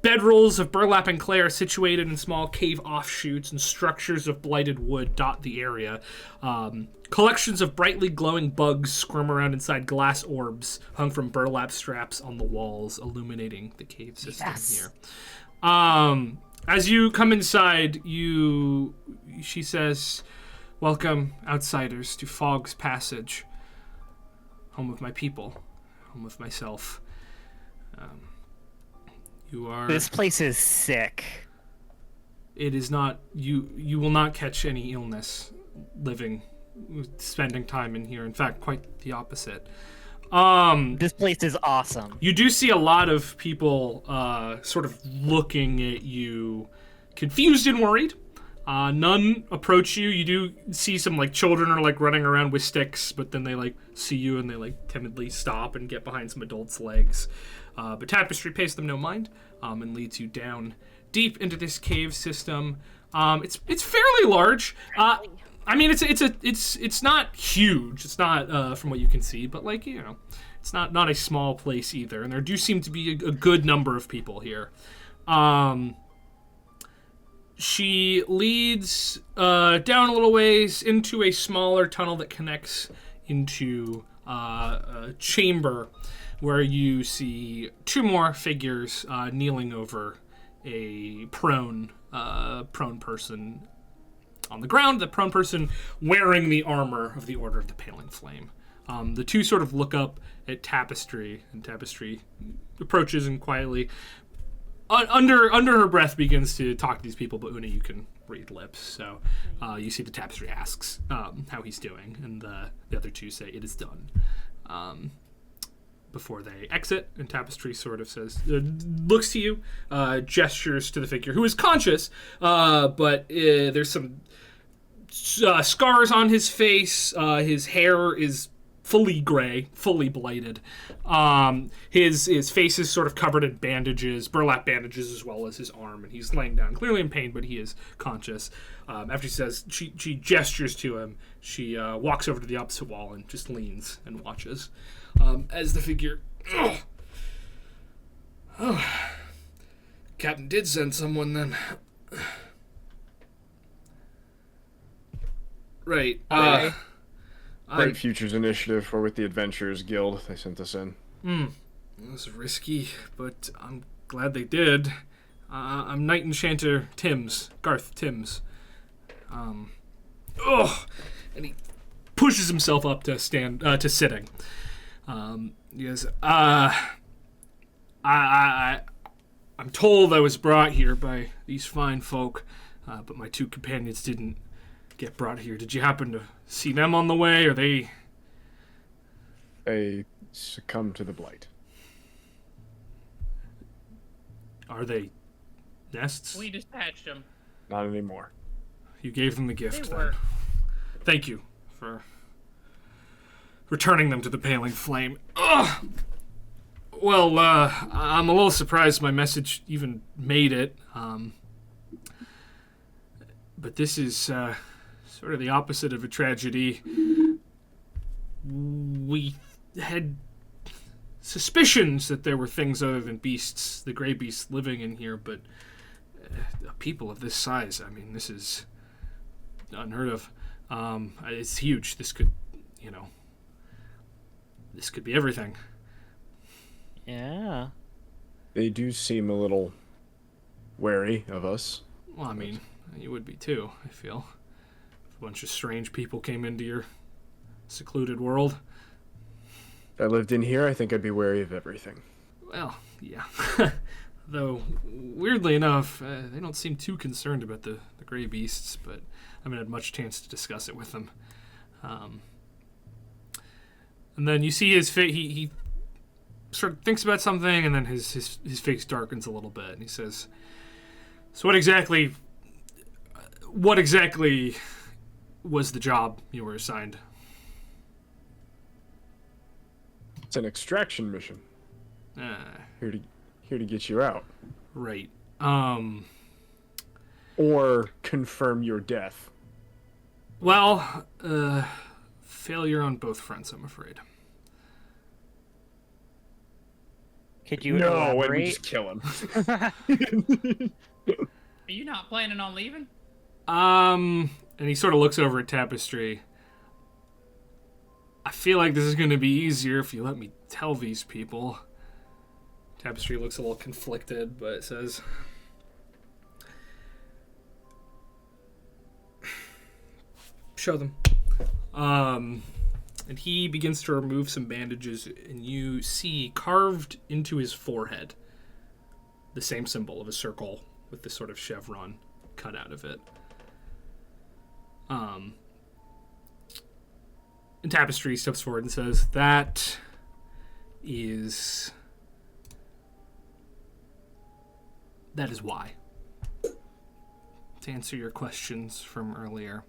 Bedrolls of burlap and clay are situated in small cave offshoots, and structures of blighted wood dot the area. Collections of brightly glowing bugs squirm around inside glass orbs hung from burlap straps on the walls, illuminating the cave system here. As you come inside, she says, "Welcome, outsiders, to Fog's Passage, home of my people, home of myself. You are. This place is sick. It is not. You will not catch any illness spending time in here. In fact, quite the opposite. This place is awesome. You do see a lot of people sort of looking at you, confused and worried. None approach you. You do see some children are running around with sticks, but then they see you and they timidly stop and get behind some adults' legs. But Tapestry pays them no mind and leads you down deep into this cave system. It's fairly large. I mean, it's not huge. It's not from what you can see, but like it's not a small place either. And there do seem to be a good number of people here. She leads down a little ways into a smaller tunnel that connects into a chamber where you see two more figures kneeling over a prone person on the ground, the prone person wearing the armor of the Order of the Paling Flame. The two sort of look up at Tapestry, and Tapestry approaches and quietly, under her breath, begins to talk to these people, but Una, you can read lips, so you see the Tapestry asks how he's doing, and the other two say, "It is done." Before they exit, and Tapestry sort of says, looks to you, gestures to the figure, who is conscious, but there's some scars on his face. His hair is fully gray, fully blighted. His face is sort of covered in bandages, burlap bandages, as well as his arm, and he's laying down, clearly in pain, but he is conscious. After she gestures to him, she walks over to the opposite wall and just leans and watches. As the figure... Captain did send someone then. Right. Bright Futures Initiative, or with the Adventurers Guild, they sent us in. It was risky, but I'm glad they did. I'm Knight Enchanter Garth Timms. And he pushes himself up to sitting. He goes, I'm told I was brought here by these fine folk, but my two companions didn't get brought here. Did you happen to see them on the way, or they succumbed to the blight? Are they nests? We dispatched them. Not anymore. You gave them the gift, They then. were. Thank you for returning them to the Paling Flame. Ugh! Well, I'm a little surprised my message even made it. But this is sort of the opposite of a tragedy. We had suspicions that there were things other than beasts, the gray beasts, living in here, but people of this size, I mean, this is unheard of. It's huge. This could be everything. Yeah. They do seem a little wary of us. Well, I mean, you would be too, I feel. If a bunch of strange people came into your secluded world. If I lived in here, I think I'd be wary of everything. Well, yeah. Though, weirdly enough, they don't seem too concerned about the gray beasts, but I haven't had much chance to discuss it with them. And then you see his face, he sort of thinks about something, and then his face darkens a little bit, and he says, "So what exactly was the job you were assigned?" It's an extraction mission. Here to get you out. Right. Or confirm your death. Well, failure on both fronts, I'm afraid. Could you No, and we elaborate? just kill him. Are you not planning on leaving? And he sort of looks over at Tapestry. I feel like this is going to be easier if you let me tell these people. Tapestry looks a little conflicted, but it says, "Show them." And he begins to remove some bandages, and you see carved into his forehead the same symbol of a circle with this sort of chevron cut out of it. And Tapestry steps forward and says, that is why. To answer your questions from earlier,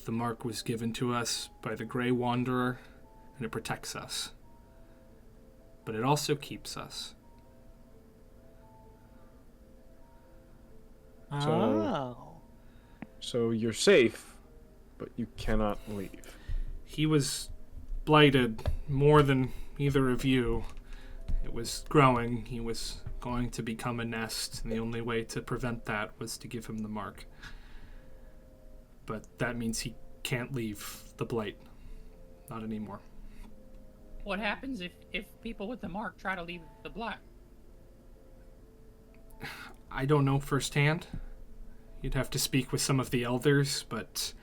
the mark was given to us by the Grey Wanderer, and it protects us. But it also keeps us. Oh. So you're safe, but you cannot leave. He was blighted more than either of you. It was growing. He was going to become a nest, and the only way to prevent that was to give him the mark. But that means he can't leave the blight. Not anymore. What happens if people with the mark try to leave the black? I don't know firsthand. You'd have to speak with some of the elders, but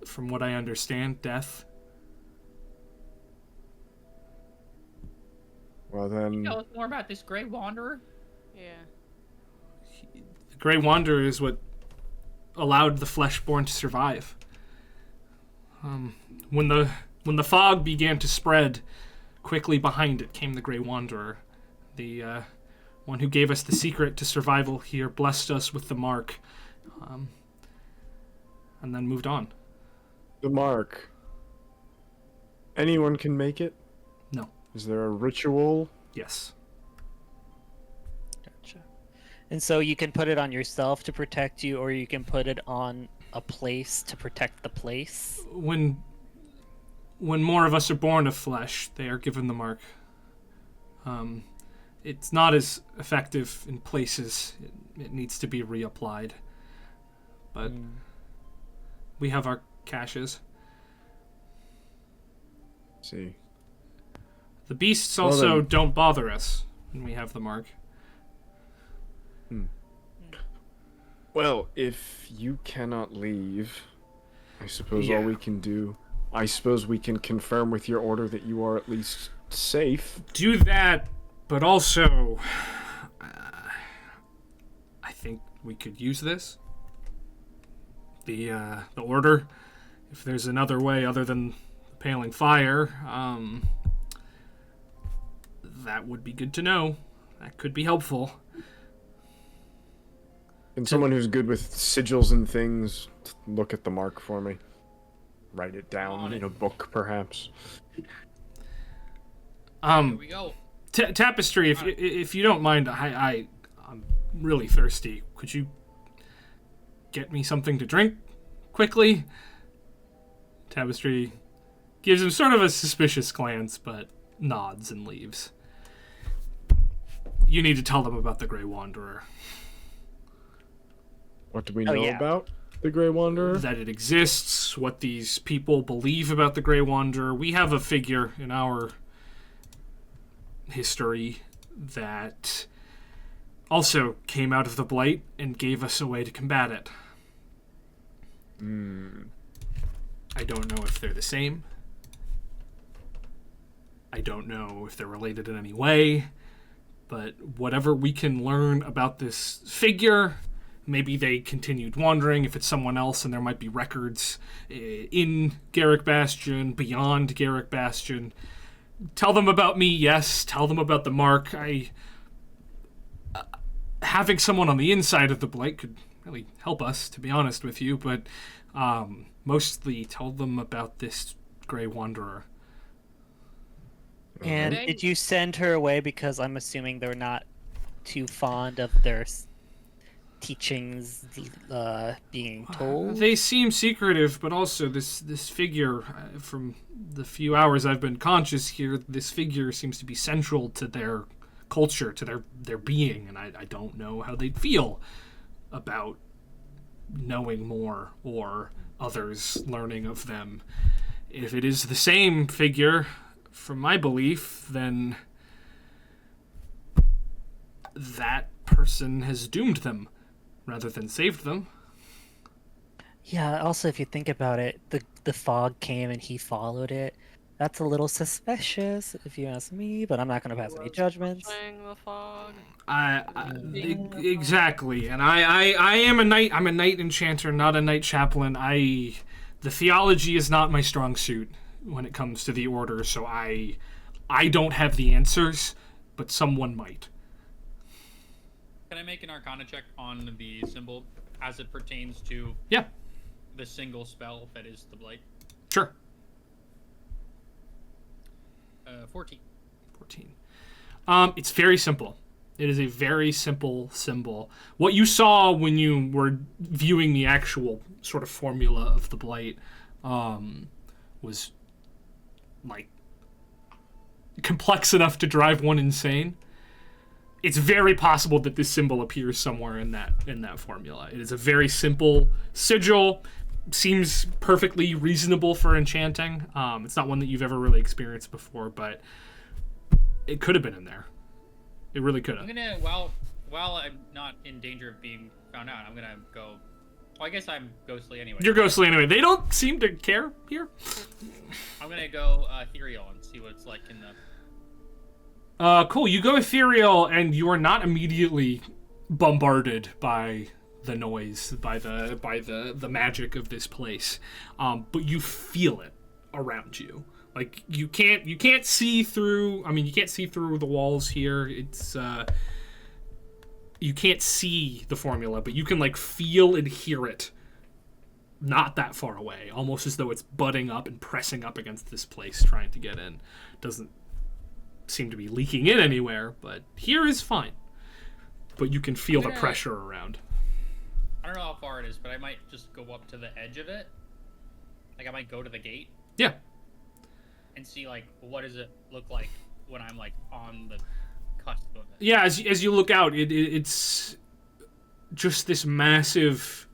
from what I understand, death. Well then, Tell us more about this Grey Wanderer. Yeah. The Grey Wanderer is what allowed the Fleshborn to survive. When the fog began to spread, quickly behind it came the Grey Wanderer. The one who gave us the secret to survival here, blessed us with the mark, and then moved on. the mark. Anyone can make it? No. Is there a ritual? Yes. Gotcha. And so you can put it on yourself to protect you, or you can put it on a place to protect the place. When more of us are born of flesh, they are given the mark. It's not as effective in places. It needs to be reapplied. But we have our caches. See. The beasts Well, also then- don't bother us when we have the mark. Well, if you cannot leave, I suppose Yeah. all we can do... I suppose we can confirm with your order that you are at least safe. Do that, but also, I think we could use this. The order, if there's another way other than paling fire, that would be good to know. That could be helpful. Can someone who's good with sigils and things look at the mark for me? Write it down in a book, perhaps. Here we go. Tapestry, if you don't mind, I'm really thirsty. Could you get me something to drink quickly? Tapestry gives him sort of a suspicious glance, but nods and leaves. You need to tell them about the Grey Wanderer. What do we Oh, know yeah. about the Grey Wanderer? That it exists, what these people believe about the Grey Wanderer. We have a figure in our history that also came out of the Blight and gave us a way to combat it. I don't know if they're the same. I don't know if they're related in any way. But whatever we can learn about this figure, maybe they continued wandering. If it's someone else, and there might be records in Garrick Bastion, beyond Garrick Bastion. Tell them about me, yes. Tell them about the mark. Having someone on the inside of the Blight could really help us, to be honest with you. But mostly tell them about this Grey Wanderer. And Okay. did you send her away because I'm assuming they're not too fond of their teachings being told? They seem secretive, but also this figure, from the few hours I've been conscious here, this figure seems to be central to their culture, to their being, and I don't know how they'd feel about knowing more or others learning of them. If it is the same figure, from my belief, then that person has doomed them rather than saved them. Yeah, also if you think about it, the fog came and he followed it. That's a little suspicious, if you ask me, but I'm not going to pass any judgments. Playing the fog. Exactly, and I am a knight. I'm a knight enchanter, not a knight chaplain. The theology is not my strong suit when it comes to the order, so I don't have the answers, but someone might. Can I make an Arcana check on the symbol as it pertains to Yeah, the single spell that is the Blight? sure. 14. 14. It's very simple. It is a very simple symbol. What you saw when you were viewing the actual sort of formula of the blight was like complex enough to drive one insane. It's very possible that this symbol appears somewhere in that formula. It is a very simple sigil. Seems perfectly reasonable for enchanting. It's not one that you've ever really experienced before, but it could have been in there. It really could have. I'm gonna while I'm not in danger of being found out, I'm gonna go. Well, I guess I'm ghostly anyway. You're ghostly anyway. They don't seem to care here. I'm gonna go ethereal and see what it's like in the. Cool. You go ethereal, and you are not immediately bombarded by the noise, by the magic of this place, but you feel it around you. Like you can't see through. I mean, you can't see through the walls here. It's you can't see the formula, but you can like feel and hear it. Not that far away, almost as though it's butting up and pressing up against this place, trying to get in. Doesn't seem to be leaking in anywhere, but here is fine. But you can feel the pressure around. I don't know how far it is, but I might just go up to the edge of it. Like I might go to the gate. Yeah. And see like what does it look like when I'm like on the cusp of it. Yeah, as you look out, it's just this massive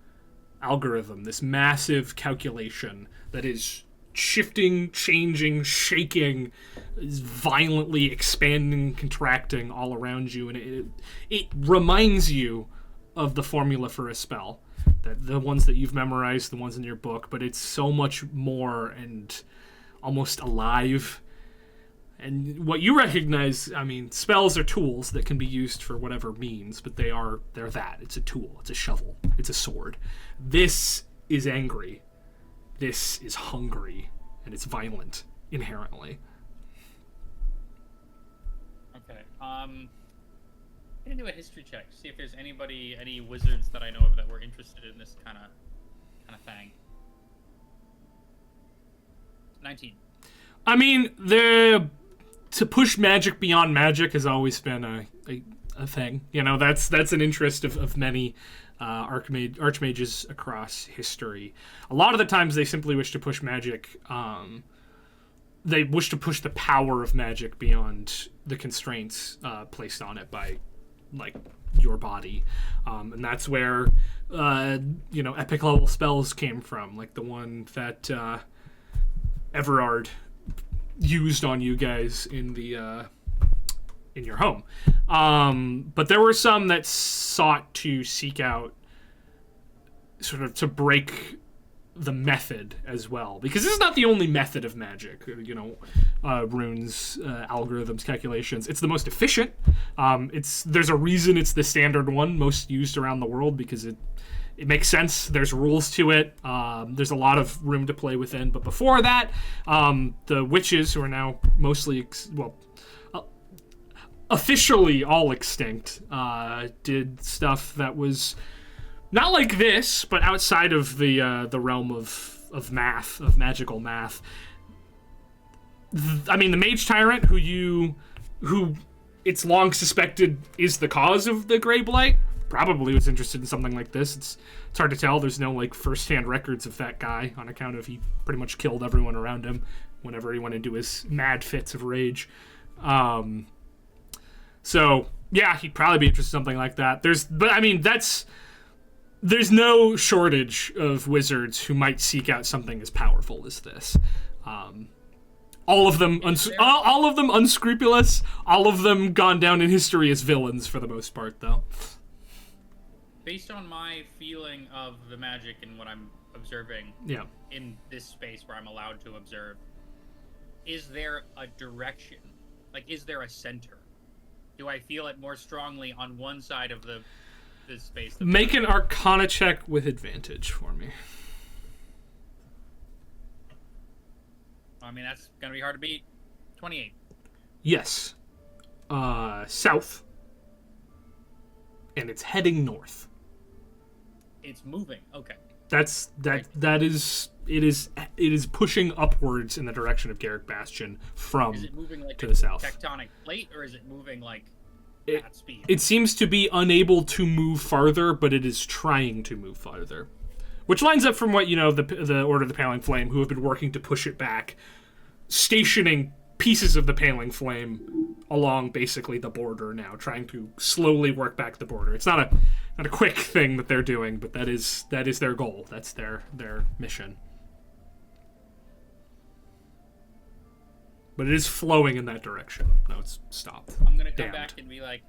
algorithm, this massive calculation that is shifting, changing, shaking, is violently expanding, contracting all around you, and it reminds you of the formula for a spell, that the ones that you've memorized, the ones in your book, but it's so much more and almost alive. And what you recognize, I mean, spells are tools that can be used for whatever means, but they're that. It's a tool. It's a shovel. It's a sword. This is angry. This is hungry. And it's violent, inherently. Okay. I'm gonna do a history check, see if there's any wizards that I know of that were interested in this kind of thing. 19. I mean, to push magic beyond magic has always been a thing. You know, that's an interest of many archmages across history. A lot of the times they simply wish to push magic. They wish to push the power of magic beyond the constraints placed on it by, like, your body. And that's where, epic level spells came from, like the one that Everard used on you guys in your home. But there were some that sought to seek out sort of to break the method as well, because this is not the only method of magic, runes, algorithms, calculations. It's the most efficient. There's a reason it's the standard one most used around the world, because it makes sense. There's rules to it. There's a lot of room to play within. But before that, the witches, who are now mostly, officially all extinct, did stuff that was not like this, but outside of the realm of math, of magical math. I mean, the Mage Tyrant, who it's long suspected is the cause of the Greyblight, probably was interested in something like this. It's hard to tell. There's no like first-hand records of that guy, on account of he pretty much killed everyone around him whenever he went into his mad fits of rage. So yeah, he'd probably be interested in something like that. There's no shortage of wizards who might seek out something as powerful as this. All of them unscrupulous. All of them gone down in history as villains for the most part, though. Based on my feeling of the magic and what I'm observing in this space where I'm allowed to observe, is there a direction? Like, is there a center? Do I feel it more strongly on one side of this space? Make an Arcana check with advantage for me. I mean, that's going to be hard to beat. 28. Yes. South. And it's heading north. It's moving. Okay. It is pushing upwards in the direction of Garrick Bastion from is it moving like to the south. Tectonic plate, or is it moving like at speed. It seems to be unable to move farther, but it is trying to move farther. Which lines up from what, the Order of the Paling Flame, who have been working to push it back, stationing pieces of the Paling Flame along basically the border now, trying to slowly work back the border. It's not a quick thing that they're doing, but that is their goal. That's their mission. But it is flowing in that direction. No, it's stopped. I'm gonna come Damned. back and be like,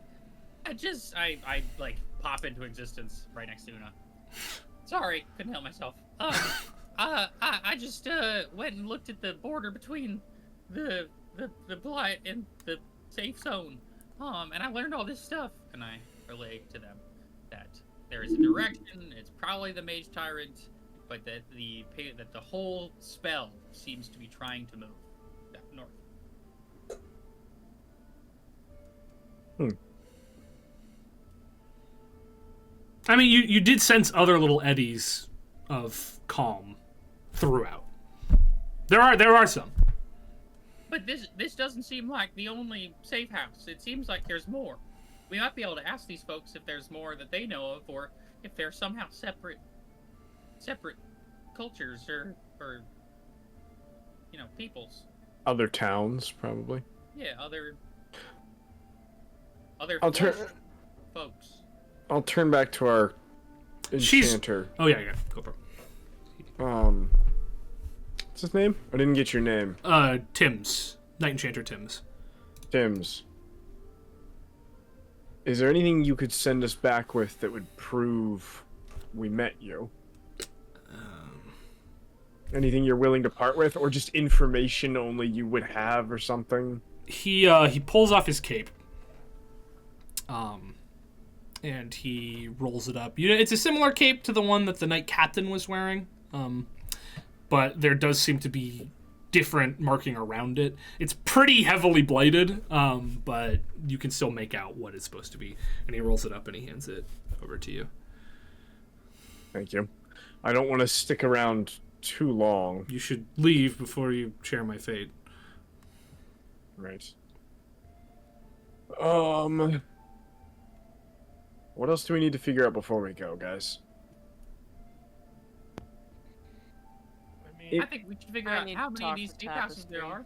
I like pop into existence right next to Una. Sorry, couldn't help myself. I just went and looked at the border between the blight and the safe zone. And I learned all this stuff, and I relay to them that there is a direction. It's probably the Mage Tyrant, but that the whole spell seems to be trying to move north. I mean, you did sense other little eddies of calm throughout. There are some. But this doesn't seem like the only safe house. It seems like there's more. We might be able to ask these folks if there's more that they know of, or if they're somehow separate cultures or peoples. Other towns, probably. Yeah, other folks. I'll turn back to our enchanter. Oh yeah, go for it. What's his name? I didn't get your name. Tim's. Night Enchanter Tim's. Tim's. Is there anything you could send us back with that would prove we met you? Anything you're willing to part with, or just information only you would have, or something? He pulls off his cape. And he rolls it up. It's a similar cape to the one that the Knight Captain was wearing. But there does seem to be different marking around it. It's pretty heavily blighted, but you can still make out what it's supposed to be. And he rolls it up and he hands it over to you. Thank you. I don't want to stick around too long. You should leave before you share my fate. Right. What else do we need to figure out before we go, guys? I think we should figure out how many of these safe houses there are.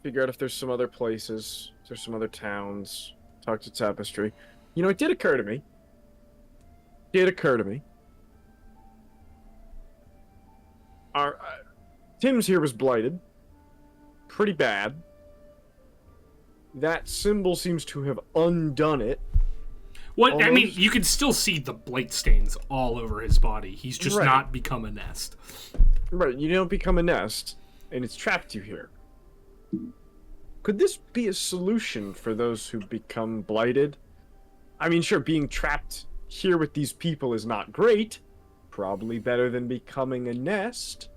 Figure out if there's some other places, if there's some other towns. Talk to Tapestry. It did occur to me. Our Tim's here was blighted. Pretty bad. That symbol seems to have undone it. What Almost. I mean, you can still see the blight stains all over his body. He's just not become a nest. Right, you don't become a nest, and it's trapped you here. Could this be a solution for those who become blighted? I mean, sure, being trapped here with these people is not great. Probably better than becoming a nest.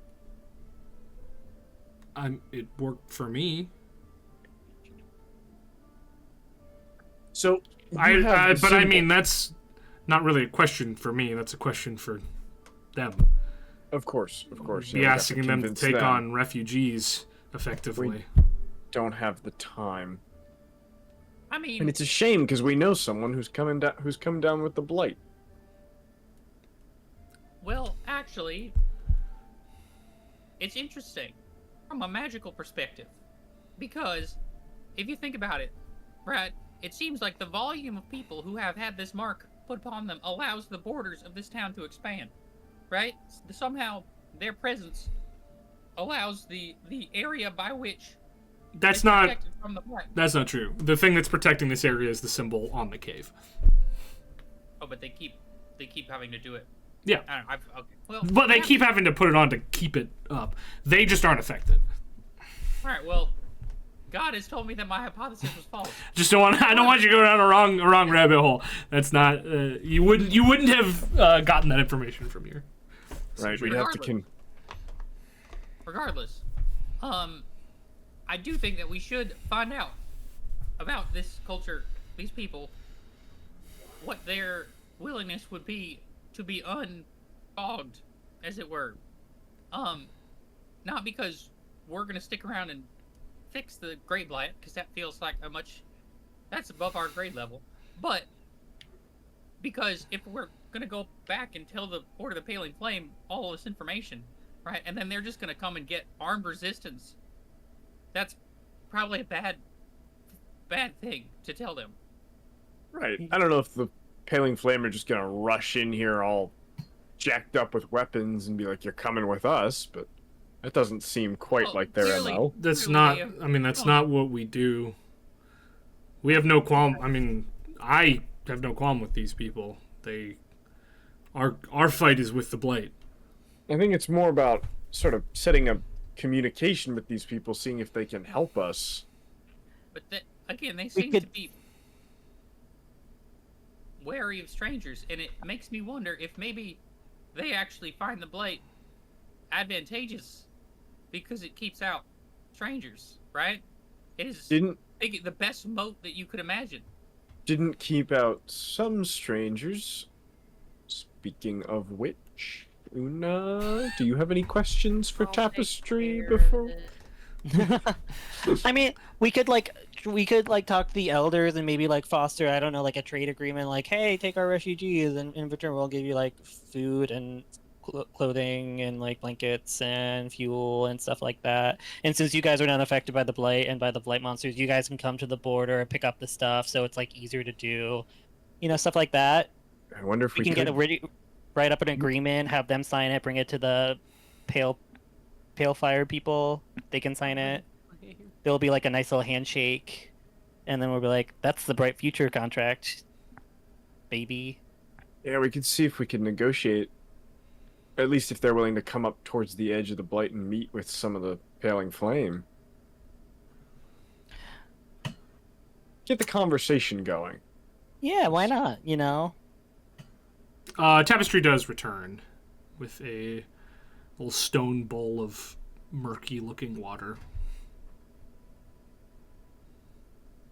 It worked for me. So, I mean, that's not really a question for me. That's a question for them. Of course. Be asking them to take on refugees effectively. We don't have the time. I mean, And it's a shame because we know someone who's come down with the blight. well, actually, it's interesting from a magical perspective. Because if you think about it, right, it seems like the volume of people who have had this mark put upon them allows the borders of this town to expand, right? Somehow their presence allows the area by which That's it's not protected from the blight. That's not true. The thing that's protecting this area is the symbol on the cave. Oh, but they keep having to do it. Yeah. I don't know. Okay. Well, But they yeah. keep having to put it on to keep it up. They just aren't affected. All right. Well, God has told me that my hypothesis was false. Just I don't want you to go down a wrong rabbit hole. That's not you wouldn't have gotten that information from here. Right, we'd have to Regardless, I do think that we should find out about this culture, these people, what their willingness would be to be unfogged, as it were. Not because we're gonna stick around and fix the Greyblight, because that feels like a much That's above our grade level. But because if we're gonna go back and tell the Order of the Paling Flame all this information, right, and then they're just gonna come and get armed resistance, that's probably a bad thing to tell them. Right. I don't know if the Paling Flame are just gonna rush in here all jacked up with weapons and be like, "You're coming with us," but that doesn't seem quite Well, like their clearly- MO. That's Clearly not. they have- I mean, that's oh. not what we do. We have no qualm. I mean, I have no qualm with these people. Our fight is with the Blight. I think it's more about sort of setting up communication with these people, seeing if they can help us. But again, they seem to be wary of strangers, and it makes me wonder if maybe they actually find the Blight advantageous because it keeps out strangers, right? It is Didn't the best moat that you could imagine. keep out some strangers. Speaking of which, Una, do you have any questions for I'll take Tapestry care of before? it. I mean, we could talk to the elders and maybe like foster, I don't know, like a trade agreement, like, hey, take our refugees, and in return we'll give you like food and clothing and like blankets and fuel and stuff like that. And since you guys are not affected by the blight and by the blight monsters, you guys can come to the border and pick up the stuff, so it's like easier to do, stuff like that. I wonder if We can write up an agreement, have them sign it, bring it to the pale fire people. They can sign it. There'll be like a nice little handshake, and then we'll be like, "That's the Bright Future contract, baby." Yeah, we could see if we can negotiate. At least if they're willing to come up towards the edge of the Blight and meet with some of the Paling Flame. Get the conversation going. Yeah, why not? Tapestry does return with a little stone bowl of murky-looking water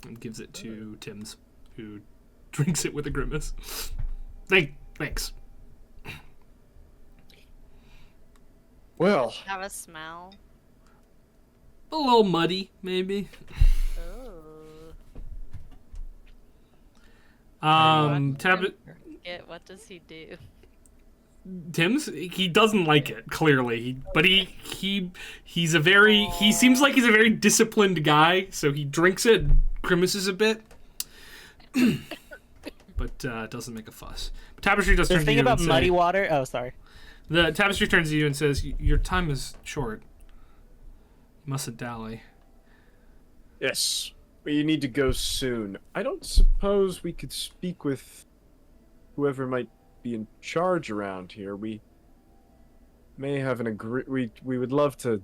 and gives it to Tim's, who drinks it with a grimace. Thanks. Well, Have a smell. A little muddy, maybe. Oh. What does he do? Tim's, he doesn't like it, clearly. But he seems like he's a very disciplined guy, so he drinks it, grimaces a bit, but doesn't make a fuss. But Tapestry does turn The to thing you about and muddy say, water. Oh, sorry. the Tapestry turns to you and says, "Your time is short. You mustn't dally." yes. We need to go soon. I don't suppose we could speak with whoever might be in charge around here. We may have we would love to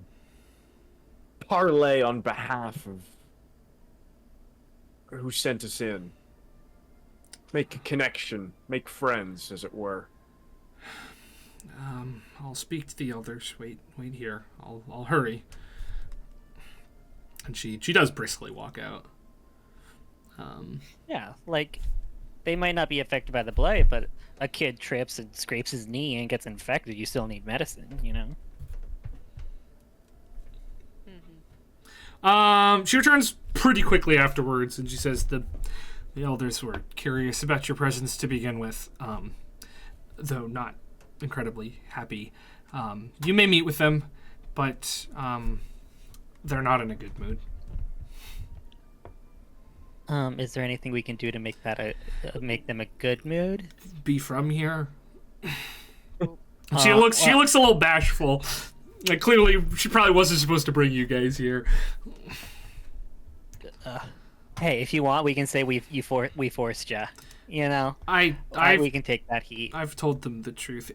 parlay on behalf of who sent us in. Make a connection, make friends, as it were. I'll speak to the elders. Wait here. I'll hurry. And she does briskly walk out. Yeah, like they might not be affected by the blight, but a kid trips and scrapes his knee and gets infected. You still need medicine, She returns pretty quickly afterwards, and she says the elders were curious about your presence to begin with, though not incredibly happy. You may meet with them, but they're not in a good mood. Is there anything we can do to make that make them a good mood? Be from here. She looks a little bashful. Like, clearly, she probably wasn't supposed to bring you guys here. Hey, if you want, we can say we forced ya. We can take that heat. I've told them the truth.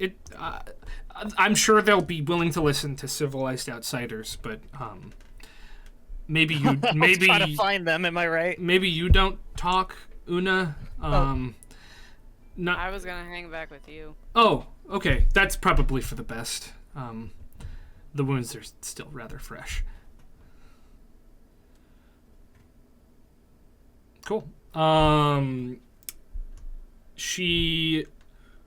I'm sure they'll be willing to listen to civilized outsiders, but maybe you maybe try to find them. Am I right? maybe you don't talk, Una. I Not. was gonna hang back with you. Oh, okay. That's probably for the best. The wounds are still rather fresh. Cool. She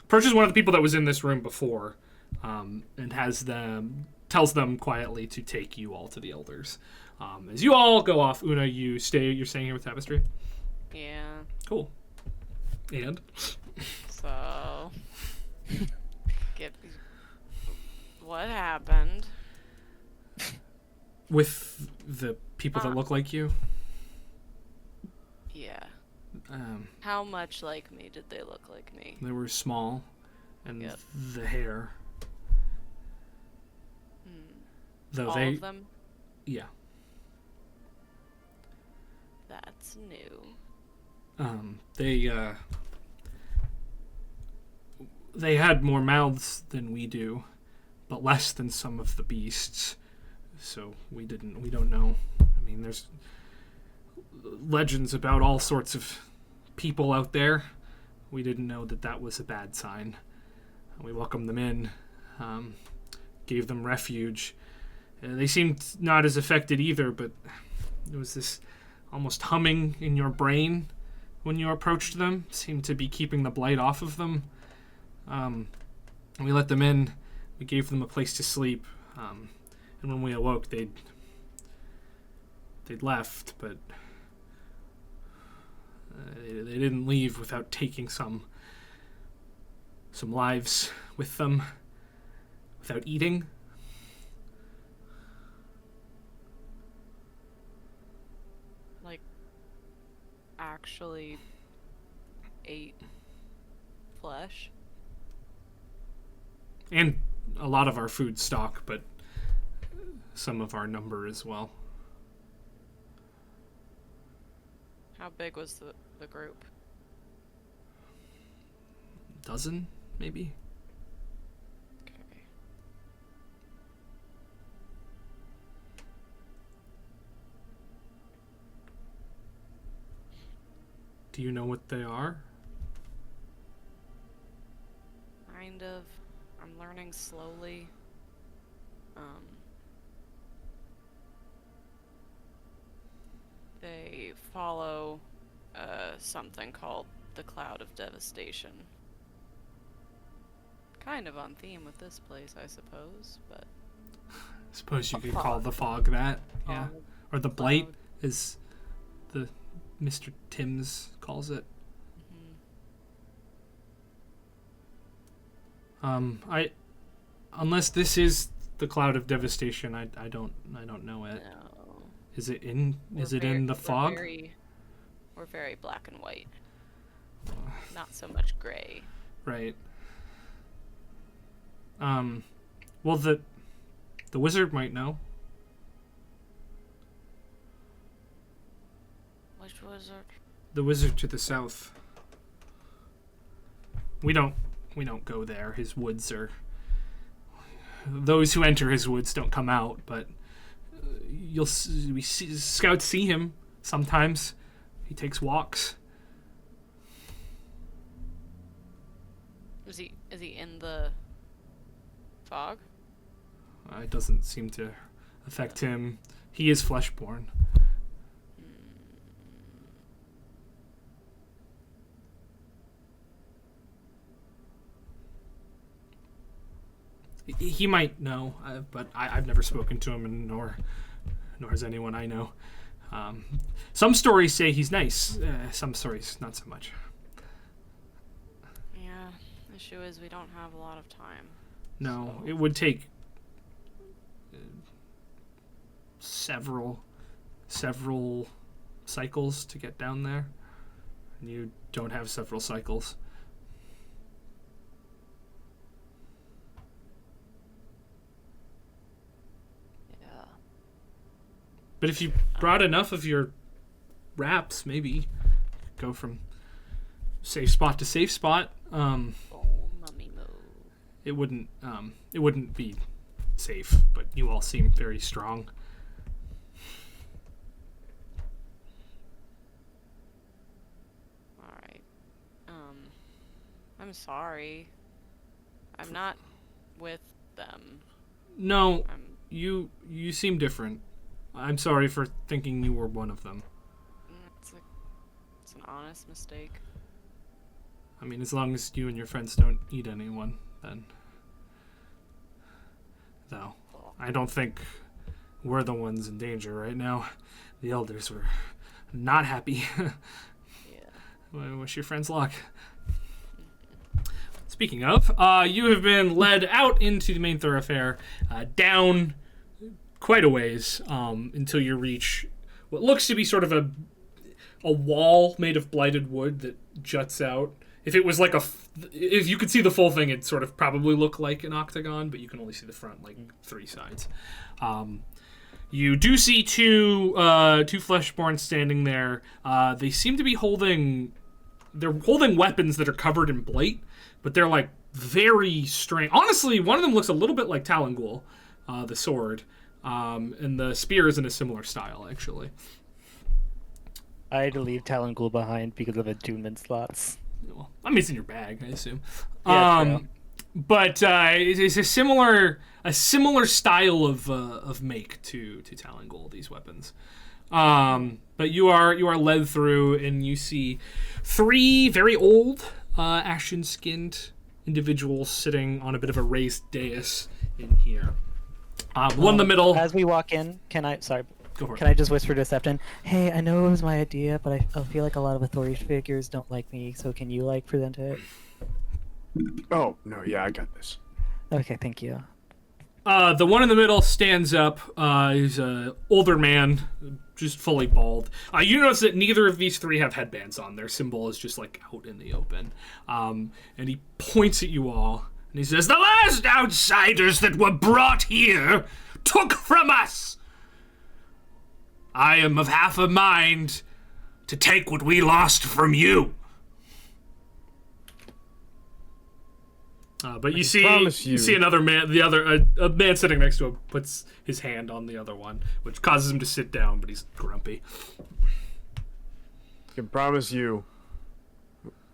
approaches one of the people that was in this room before, and tells them quietly to take you all to the elders. As you all go off, Una, you're staying here with Tapestry. Yeah. Cool. And? So. What happened? With the people that look like you? Yeah. How much like me did they look like me? They were small, and Yep. the hair. Though All they, of them? yeah. That's new. They had more mouths than we do, but less than some of the beasts. So we don't know. I mean, there's legends about all sorts of people out there. We didn't know that was a bad sign. We welcomed them in, gave them refuge. They seemed not as affected either, but there was this almost humming in your brain when you approached them. Seemed to be keeping the blight off of them. We let them in. We gave them a place to sleep. And when we awoke, they'd left, but they didn't leave without taking some lives with them, without eating. Like, actually ate flesh? And a lot of our food stock, but some of our number as well. How big was the group? Dozen, maybe? Okay. Do you know what they are? Kind of. I'm learning slowly. They follow something called the Cloud of Devastation. Kind of on theme with this place, I suppose, but... Suppose you A could fog. call the fog that, yeah. Fog. Or the blight, Cloud. as the Mr. Timms calls it. Unless this is the Cloud of Devastation, I don't know it. No. Is it in the We're fog? We're very black and white. Not so much gray. Right. Well, the wizard might know. Which wizard? The wizard to the south. We don't go there. His woods are... Those who enter his woods don't come out, but scouts see him sometimes. He takes walks. Is he in the fog? It doesn't seem to affect him. He is fleshborn. He might know, but I've never spoken to him, and nor has anyone I know. Some stories say he's nice. Some stories not so much. Yeah. The issue is we don't have a lot of time. No, So- it would take several cycles to get down there. And you don't have several cycles. Yeah. But if you brought enough of your wraps, maybe go from safe spot to safe spot. Oh, mummy moo. It wouldn't be safe, but you all seem very strong. All right. I'm sorry. I'm not with them. No, I'm. you seem different. I'm sorry for thinking you were one of them. It's an honest mistake. I mean, as long as you and your friends don't eat anyone, then. Though, I don't think we're the ones in danger right now. The elders were not happy. I wish your friends luck. Speaking of, you have been led out into the main thoroughfare, down quite a ways until you reach what looks to be sort of a wall made of blighted wood that juts out. If it was like if you could see the full thing, it'd sort of probably look like an octagon, but you can only see the front, like 3 sides. You do see two Fleshborn standing there. They seem to be holding weapons that are covered in blight, but they're like very strange. Honestly, one of them looks a little bit like Talangul, the sword, and the spear is in a similar style, actually. I had to leave Talangul behind because of attunement slots. Well, I mean, it's in your bag, I assume. Yeah, true. But it's a similar style of make to Talangul, these weapons. But you are led through, and you see 3 very old, ashen-skinned individuals sitting on a bit of a raised dais in here. One in the middle. As we walk in, Go for it. Can I just whisper to Septon, hey, I know it was my idea, but I feel like a lot of authority figures don't like me, so can you, present it? Oh, no, yeah, I got this. Okay, thank you. The one in the middle stands up. He's an older man, just fully bald. You notice that neither of these 3 have headbands on. Their symbol is just, out in the open. And he points at you all, and he says, "The last outsiders that were brought here took from us. I am of half a mind to take what we lost from you." But you see another man, a man sitting next to him puts his hand on the other one, which causes him to sit down, but he's grumpy. I can promise you,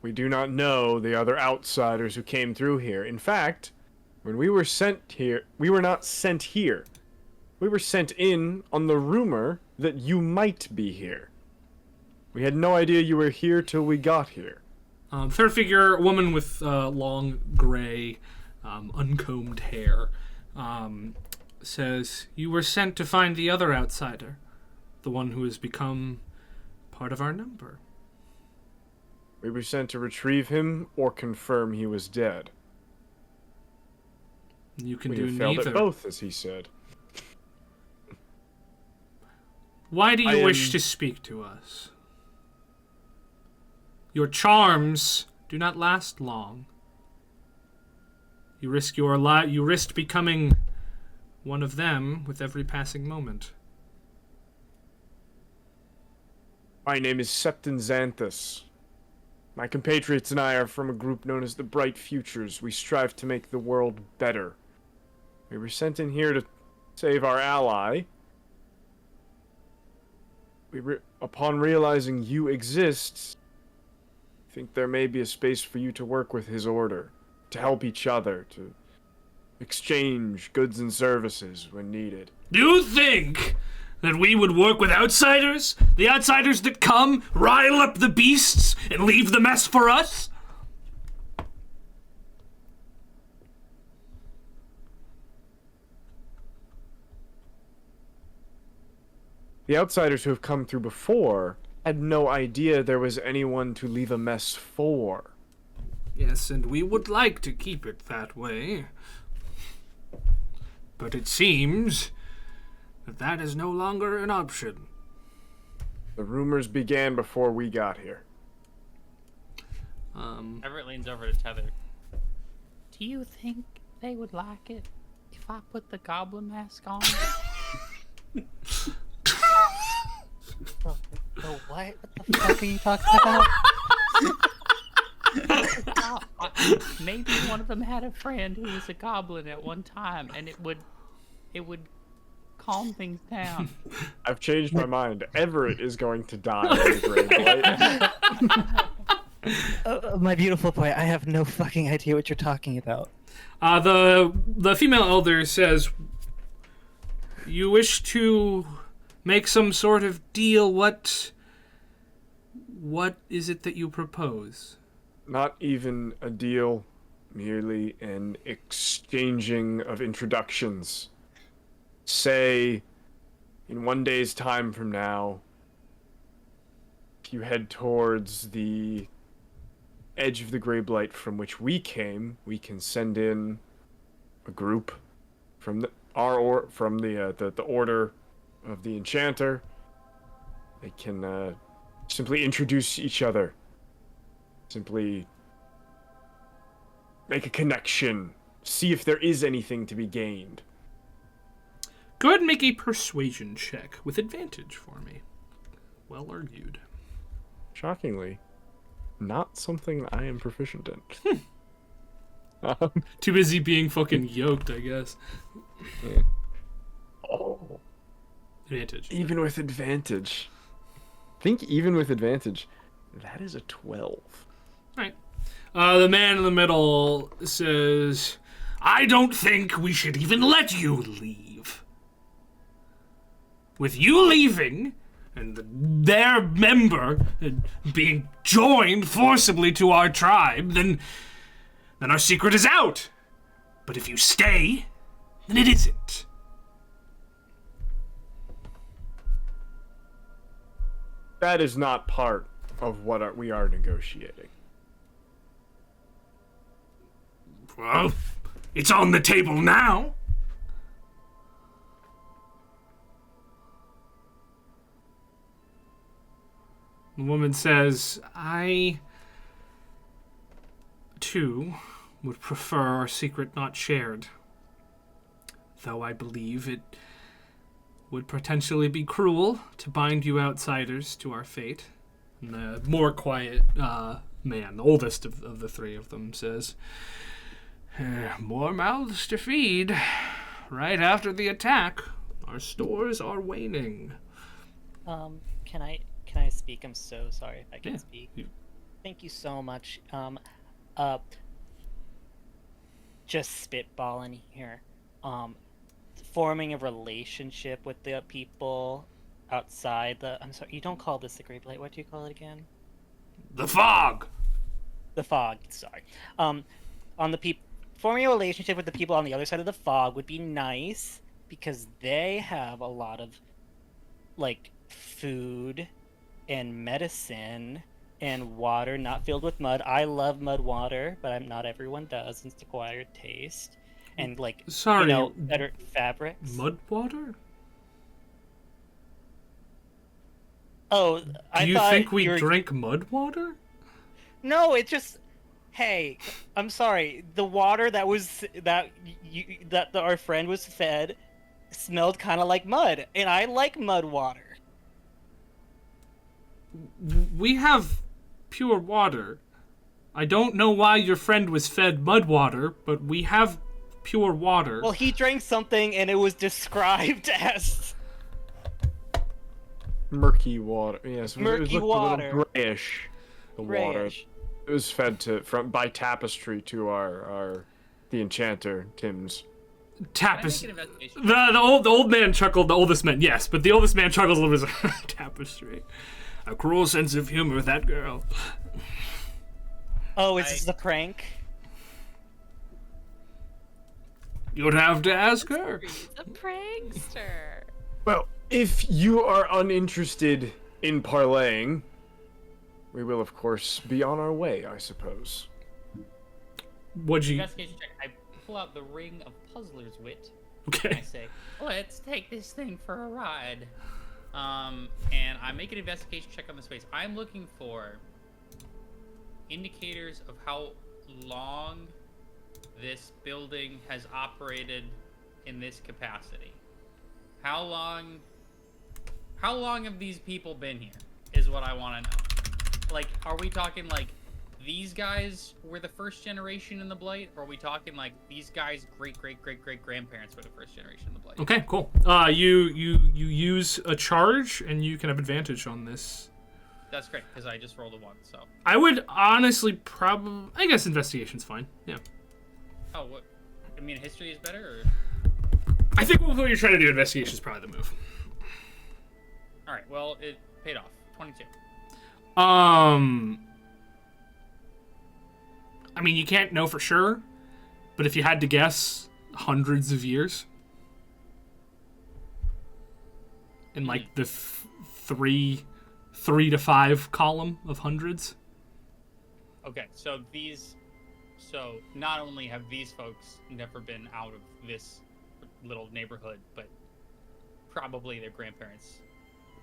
we do not know the other outsiders who came through here. In fact, when we were sent here, we were not sent here. We were sent in on the rumor that you might be here. We had no idea you were here till we got here. Third figure, a woman with long, gray, uncombed hair, says, "You were sent to find the other outsider, the one who has become part of our number." We were sent to retrieve him or confirm he was dead. You can We do have failed neither. at both, as he said. Why do you wish to speak to us? Your charms do not last long. You risk your life. You risked becoming one of them with every passing moment. My name is Septon Xanthus. My compatriots and I are from a group known as the Bright Futures. We strive to make the world better. We were sent in here to save our ally. Upon realizing you exist, I think there may be a space for you to work with his order, to help each other, to exchange goods and services when needed. Do you think that we would work with outsiders? The outsiders that come, rile up the beasts, and leave the mess for us? The outsiders who have come through before had no idea there was anyone to leave a mess for. Yes, and we would like to keep it that way. But it seems that is no longer an option. The rumors began before we got here. Everett leans over to Tether. Do you think they would like it if I put the goblin mask on? The what? What the fuck are you talking about? Maybe one of them had a friend who was a goblin at one time, and it would calm things down. I've changed my mind. Everett is going to die in the Greyblight. My beautiful boy, I have no fucking idea what you're talking about. The female elder says, "You wish to make some sort of deal. What is it that you propose?" Not even a deal, merely an exchanging of introductions. Say, in 1 day's time from now, if you head towards the edge of the Greyblight from which we came, we can send in a group from the order of the Enchanter. They can simply introduce each other. Simply make a connection. See if there is anything to be gained. Go ahead and make a persuasion check with advantage for me. Well argued. Shockingly, not something I am proficient in. Too busy being fucking yoked, I guess. Yeah. Oh. Advantage. Even with advantage. Think even with advantage. That is a 12. Right. The man in the middle says, I don't think we should even let you leave. With you leaving, and their member being joined forcibly to our tribe, then our secret is out. But if you stay, then it isn't. That is not part of what we are negotiating. Well, it's on the table now. The woman says, I, too, would prefer our secret not shared. Though I believe it would potentially be cruel to bind you outsiders to our fate. And the more quiet man, the oldest of the three of them, says, more mouths to feed. Right after the attack, our stores are waning. Can I speak? I'm so sorry if I can speak. Thank you so much. Just spitballing here. Forming a relationship with the people outside the... I'm sorry, you don't call this the Greyblight. What do you call it again? The fog! The fog, sorry. Forming a relationship with the people on the other side of the fog would be nice because they have a lot of, like, food and medicine and water not filled with mud. I love mud water, but not everyone does. It's acquired taste. And, like, sorry, better fabrics. Mud water? Oh, I Do you thought think we you were... drink mud water? No, it just... Hey, I'm sorry. The water that our friend was fed smelled kind of like mud, and I like mud water. We have pure water. I don't know why your friend was fed mud water, but we have pure water. Well, he drank something, and it was described as murky water. Yes, murky it water. A little grayish. The water. Grayish. It was fed by tapestry to the Enchanter, Tim's. Tapestry. The old man chuckled. The oldest man, yes, but the oldest man chuckles over his tapestry. A cruel sense of humor, that girl. Oh, is this the prank? You'd have to ask her. He's a prankster. Well, if you are uninterested in parlaying, we will, of course, be on our way, I suppose. What'd you... Investigation check. I pull out the ring of Puzzler's Wit. Okay. And I say, let's take this thing for a ride. And I make an investigation check on the space. I'm looking for indicators of how long this building has operated in this capacity. How long have these people been here is what I want to know. Like, are we talking like these guys were the first generation in the Blight, or are we talking like these guys' great grandparents were the first generation in the Blight? Okay, cool. You use a charge, and you can have advantage on this. That's great, because I just rolled a 1, so. I would honestly I guess investigation's fine. Yeah. Oh, what? I mean, history is better, or? I think what you're trying to do, investigation is probably the move. All right. Well, it paid off. 22. I mean, you can't know for sure, but if you had to guess, hundreds of years. In like the three 3 to 5 column of hundreds. Okay, so not only have these folks never been out of this little neighborhood, but probably their grandparents.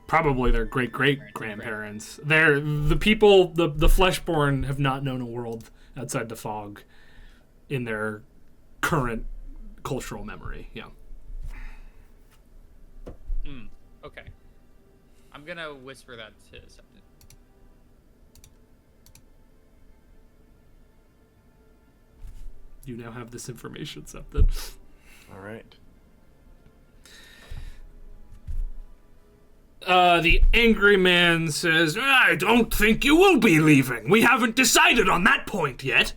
Probably their great-great-grandparents. They're the people, the Fleshborn have not known a world outside the fog in their current cultural memory. Yeah. Okay. I'm gonna whisper that to Septon. You now have this information, Septon. All right. The angry man says, I don't think you will be leaving. We haven't decided on that point yet.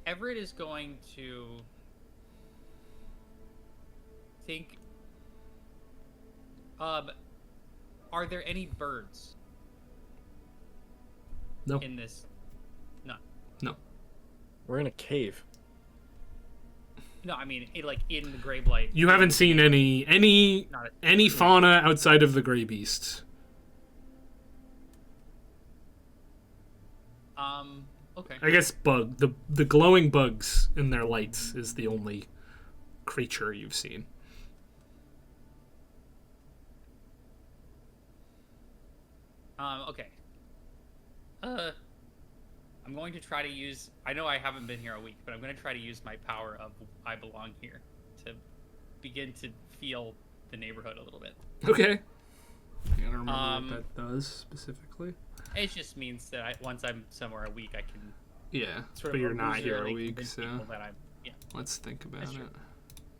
Everett is going to think, are there any birds No. in this? No. No. We're in a cave. No, I mean, like in the Greyblight. You haven't seen any fauna outside of the Grey Beasts. Okay. I guess the glowing bugs in their lights is the only creature you've seen. Okay. I'm going to try to use... I know I haven't been here a week, but I'm going to try to use my power of I belong here to begin to feel the neighborhood a little bit. Okay. I gotta remember what that does specifically. It just means that once I'm somewhere a week, I can... Yeah, sort but of you're not here a illusionally week, convince so people that yeah. let's think about That's it. true.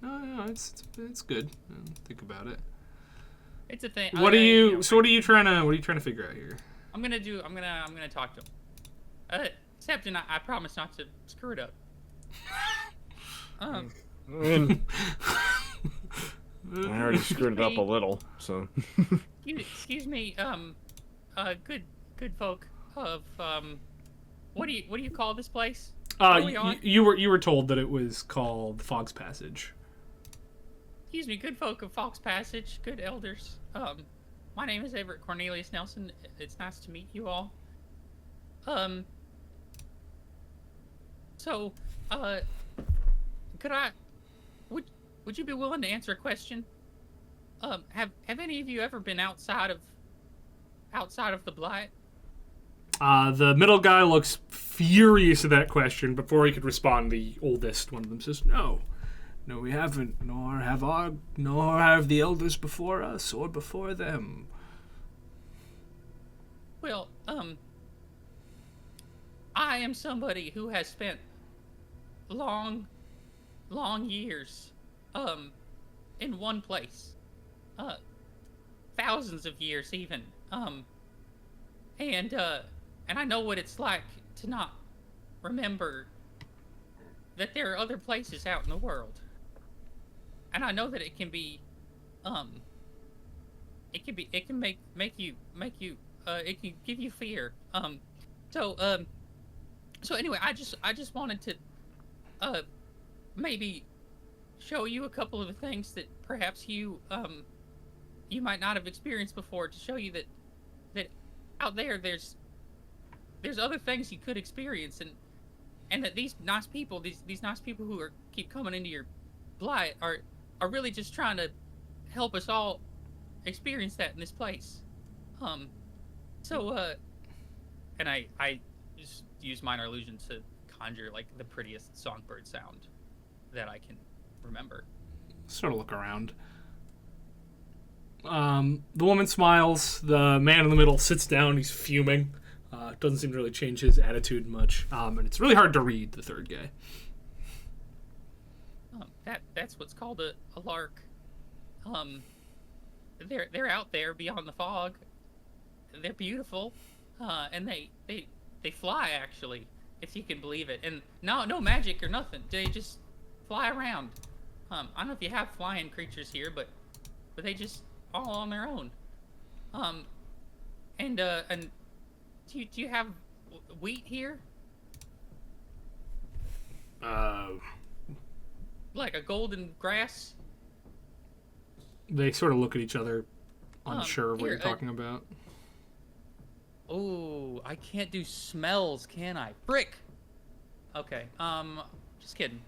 No, it's good. Think about it. It's a thing. What are you trying to figure out here? I'm gonna talk to him. Septon, I promise not to screw it up. I already screwed it up a little, so. Excuse me, good folk of what do you call this place? You were told that it was called Fog's Passage. Excuse me, good folk of Fox Passage, good elders. My name is Everett Cornelius Nelson. It's nice to meet you all. So, would you be willing to answer a question? Have any of you ever been outside of the Blight? The middle guy looks furious at that question. Before he could respond, the oldest one of them says, No, we haven't, nor have the elders before us or before them. Well, I am somebody who has spent long years, in one place. Thousands of years even. And I know what it's like to not remember that there are other places out in the world. And I know that it can be, it can make you, it can give you fear. So anyway, I just wanted to, maybe show you a couple of the things that perhaps you might not have experienced before, to show you that out there there's other things you could experience, and that these nice people who keep coming into your Blight are really just trying to help us all experience that in this place. And I just use minor illusion to conjure like the prettiest songbird sound that I can remember. Sort of look around. The woman smiles. The man in the middle sits down. He's fuming. Doesn't seem to really change his attitude much. And it's really hard to read the third guy. That's what's called a lark. They're out there beyond the fog. They're beautiful, and they fly, actually, if you can believe it. And no magic or nothing. They just fly around. I don't know if you have flying creatures here, but they just all on their own. And do you have wheat here? Uh, Like a golden grass? They sort of look at each other, unsure of what here, you're talking about. Oh, I can't do smells, can I? Frick. Okay. Just kidding.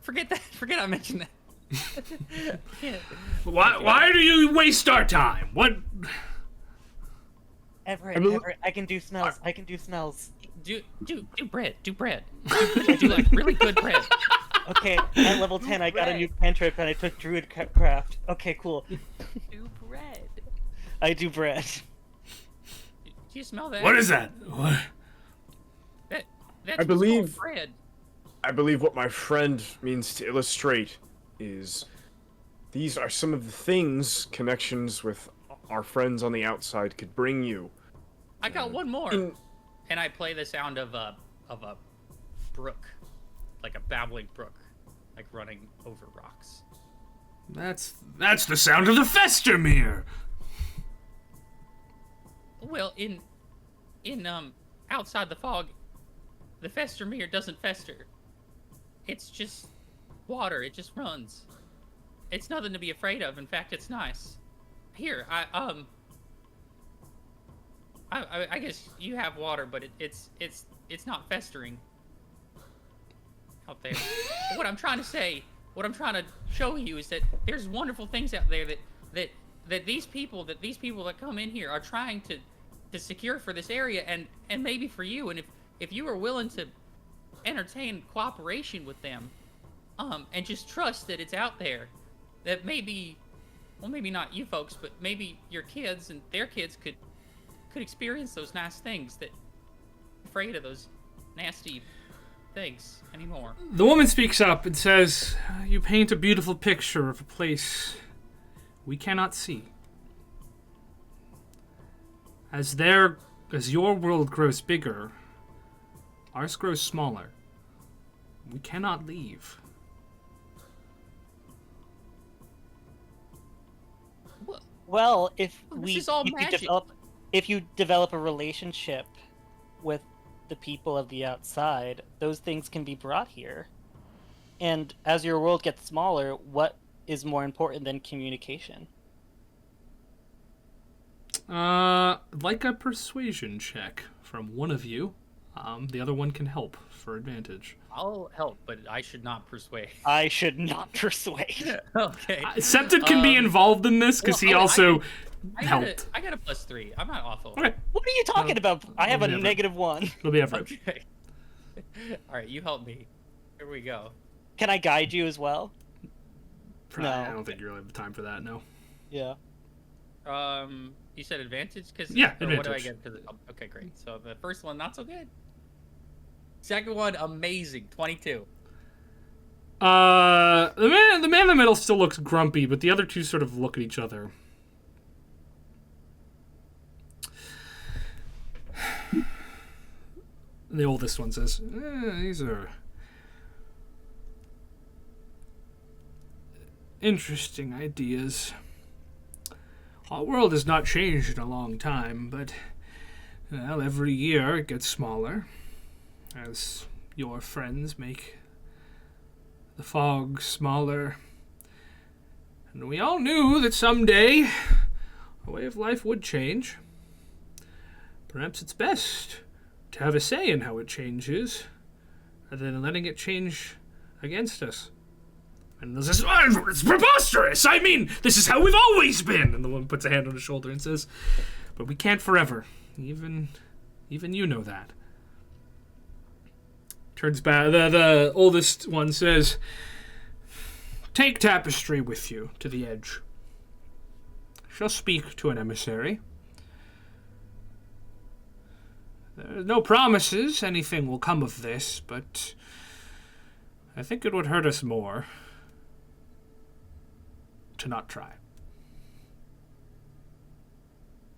Forget that. Forget I mentioned that. Why do you waste our time? What? Everett, I can do smells. I can do smells. Do bread. Do bread. Do like really good bread. Okay, at level 10, I got a new cantrip and I took Druid Craft. Okay, cool. Do bread. I do bread. Do you smell that? What is that? What? That's I what's believe- called bread. I believe what my friend means to illustrate is these are some of the things connections with our friends on the outside could bring you. I got one more. In- And I play the sound of a brook, like a babbling brook, like running over rocks. That's the sound of the Festermere. Well, in outside the fog, the Festermere doesn't fester. It's just water. It just runs. It's nothing to be afraid of. In fact, it's nice. Here, I guess you have water, but it's not festering out there. What I'm trying to say, what I'm trying to show you is that there's wonderful things out there that these people that come in here are trying to secure for this area and maybe for you. And if you are willing to entertain cooperation with them, and just trust that it's out there, that maybe, well, maybe not you folks, but maybe your kids and their kids could experience those nice things, that afraid of those nasty things anymore. The woman speaks up and says, "You paint a beautiful picture of a place we cannot see. As your world grows bigger, ours grows smaller. We cannot leave." Well, if This is all magic. if you develop a relationship with the people of the outside, those things can be brought here. And as your world gets smaller, what is more important than communication? Like a persuasion check from one of you. The other one can help for advantage. I'll help, but I should not persuade. I should not persuade. Okay. Septon can be involved in this because he also helped. I got a +3. I'm not awful. Okay, What are you talking about? I have a Never. -1. it'll be Everett. Okay. All right, you help me. Here we go. Can I guide you as well? Probably, No. I don't think you really have time for that, no. Yeah. You said advantage? Yeah, What do I advantage. get? Okay, great. So the first one, not so good. Second one, amazing. 22. The man in the middle still looks grumpy, but the other two sort of look at each other. The oldest one says, "These are interesting ideas. Our world has not changed in a long time, but, well, every year it gets smaller, as your friends make the fog smaller. And we all knew that someday our way of life would change. Perhaps it's best to have a say in how it changes, rather than letting it change against us." And this is, "It's preposterous! I mean, this is how we've always been!" And the woman puts a hand on his shoulder and says, "But we can't forever. Even you know that." Turns back, the oldest one says, "Take Tapestry with you to the edge. She'll speak to an emissary. There are no promises anything will come of this, but I think it would hurt us more to not try."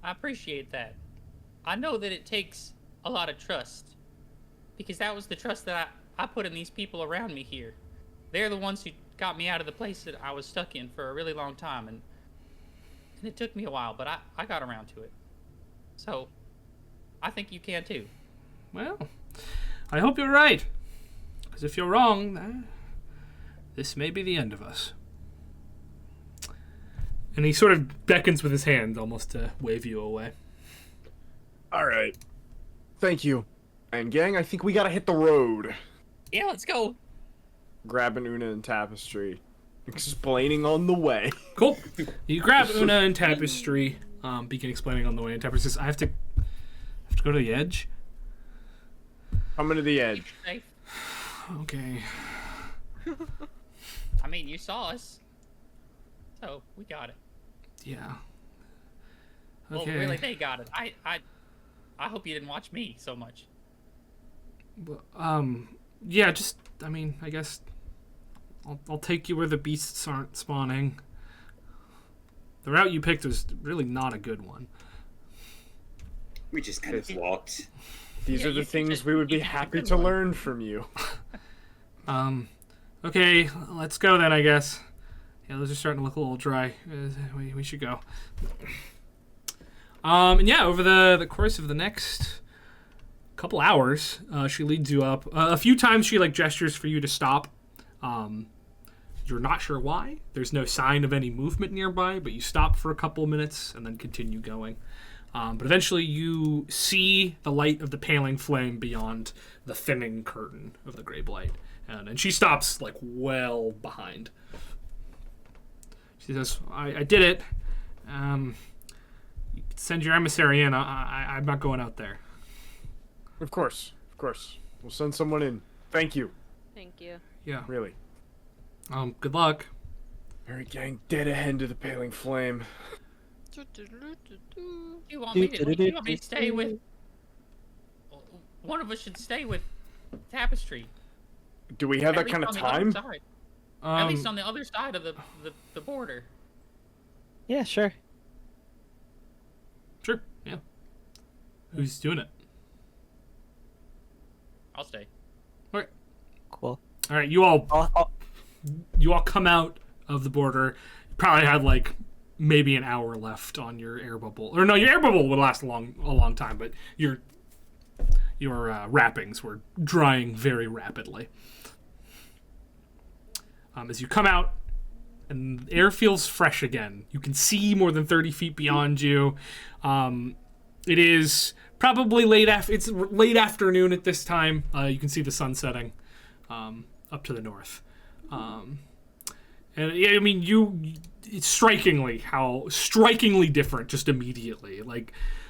I appreciate that. I know that it takes a lot of trust, because that was the trust that I put in these people around me here. They're the ones who got me out of the place that I was stuck in for a really long time, and it took me a while, but I got around to it. So, I think you can too. Well, I hope you're right. Because if you're wrong, this may be the end of us. And he sort of beckons with his hand, almost to wave you away. All right. Thank you. And gang, I think we gotta hit the road. Yeah, let's go. Grabbing Una and Tapestry. Explaining on the way. Cool. You grab Una and Tapestry. Begin explaining on the way. And Tapestry says, I have to go to the edge. Coming to the edge. Safe. Okay. I mean, you saw us. So, we got it. Yeah. Well, Okay. really, they got it. I hope you didn't watch me so much. Yeah, just, I mean, I guess I'll take you where the beasts aren't spawning. The route you picked was really not a good one. We just kind of walked. These Yeah, are the you things just- we would be you picked a happy good to one. learn from you. Okay, let's go then, I guess. Yeah, those are starting to look a little dry. We should go. And yeah, over the course of the next couple hours, she leads you up. A few times she gestures for you to stop. You're not sure why. There's no sign of any movement nearby, but you stop for a couple minutes and then continue going. But eventually you see the light of the paling flame beyond the thinning curtain of the Greyblight. And she stops well behind. She says, I did it. You can send your emissary in. I'm not going out there. Of course. We'll send someone in. Thank you. Thank you. Yeah. Really. Good luck. Alright, gang, dead ahead to the paling flame. You want me to stay with... One of us should stay with Tapestry. Do we have At that kind of least on the other time? side. At least on the other side of the border. Yeah, sure. Sure, yeah. Who's doing it? I'll stay. Alright. Cool. Alright, you all come out of the border. You probably had maybe an hour left on your air bubble. Or no, your air bubble would last a long time, but your wrappings were drying very rapidly. As you come out, and the air feels fresh again. You can see more than 30 feet beyond you. It is probably it's late afternoon at this time. You can see the sun setting up to the north. And yeah, I mean, it's strikingly different just immediately.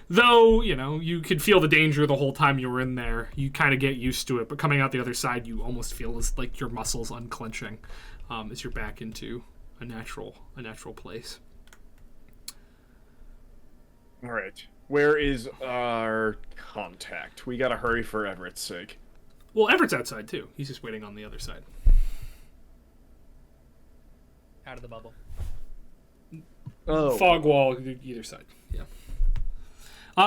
Though, you could feel the danger the whole time you were in there, you kind of get used to it. But coming out the other side, you almost feel as your muscles unclenching as you're back into a natural place. Alright. Where is our contact? We gotta hurry for Everett's sake. Well, Everett's outside too. He's just waiting on the other side. Out of the bubble. Oh. Fog wall either side. Yeah.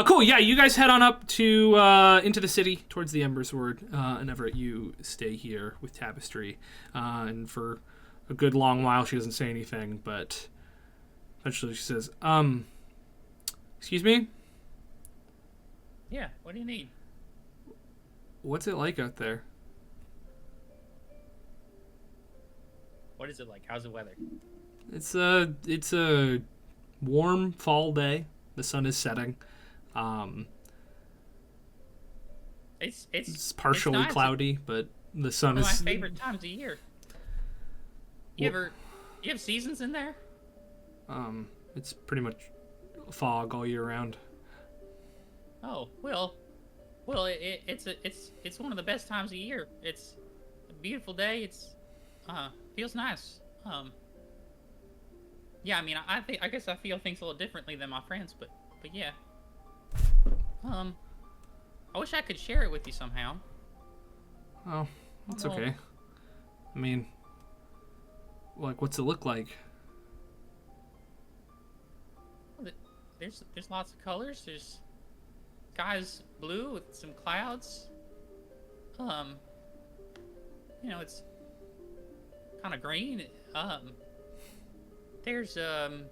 Cool. Yeah, you guys head on up to into the city towards the Ember Sword, and Everett, you stay here with Tapestry, and for a good long while she doesn't say anything, but eventually she says, "Excuse me? Yeah, what do you need? What's it like out there?" What is it like? How's the weather? It's a warm fall day. The sun is setting. It's partially nice. cloudy, but the sun One of is my favorite times of year. You have seasons in there? It's pretty much fog all year round. Oh, well, it's one of the best times of year. It's a beautiful day. It's feels nice. Yeah, I mean, I guess I feel things a little differently than my friends, but yeah. I wish I could share it with you somehow. Oh, that's Oh. okay. I mean, what's it look like? There's lots of colors. There's sky's blue with some clouds. It's kind of green. There's the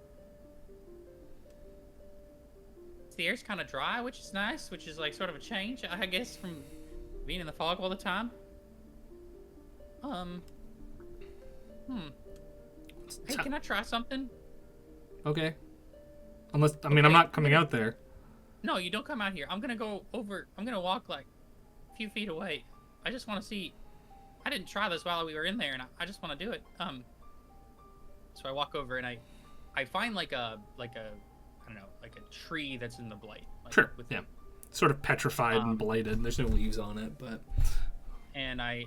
air's kind of dry, which is nice, which is sort of a change, I guess, from being in the fog all the time. Hey, can I try something? Okay. Unless, I mean, I'm not coming out there. No, you don't come out here. I'm gonna go over. I'm gonna walk like a few feet away. I just want to see. I didn't try this while we were in there, and I just want to do it. So I walk over and I find like a I don't know, like a tree that's in the blight. Like, Sure. Yeah. Sort of petrified and blighted. There's no leaves on it, but. And I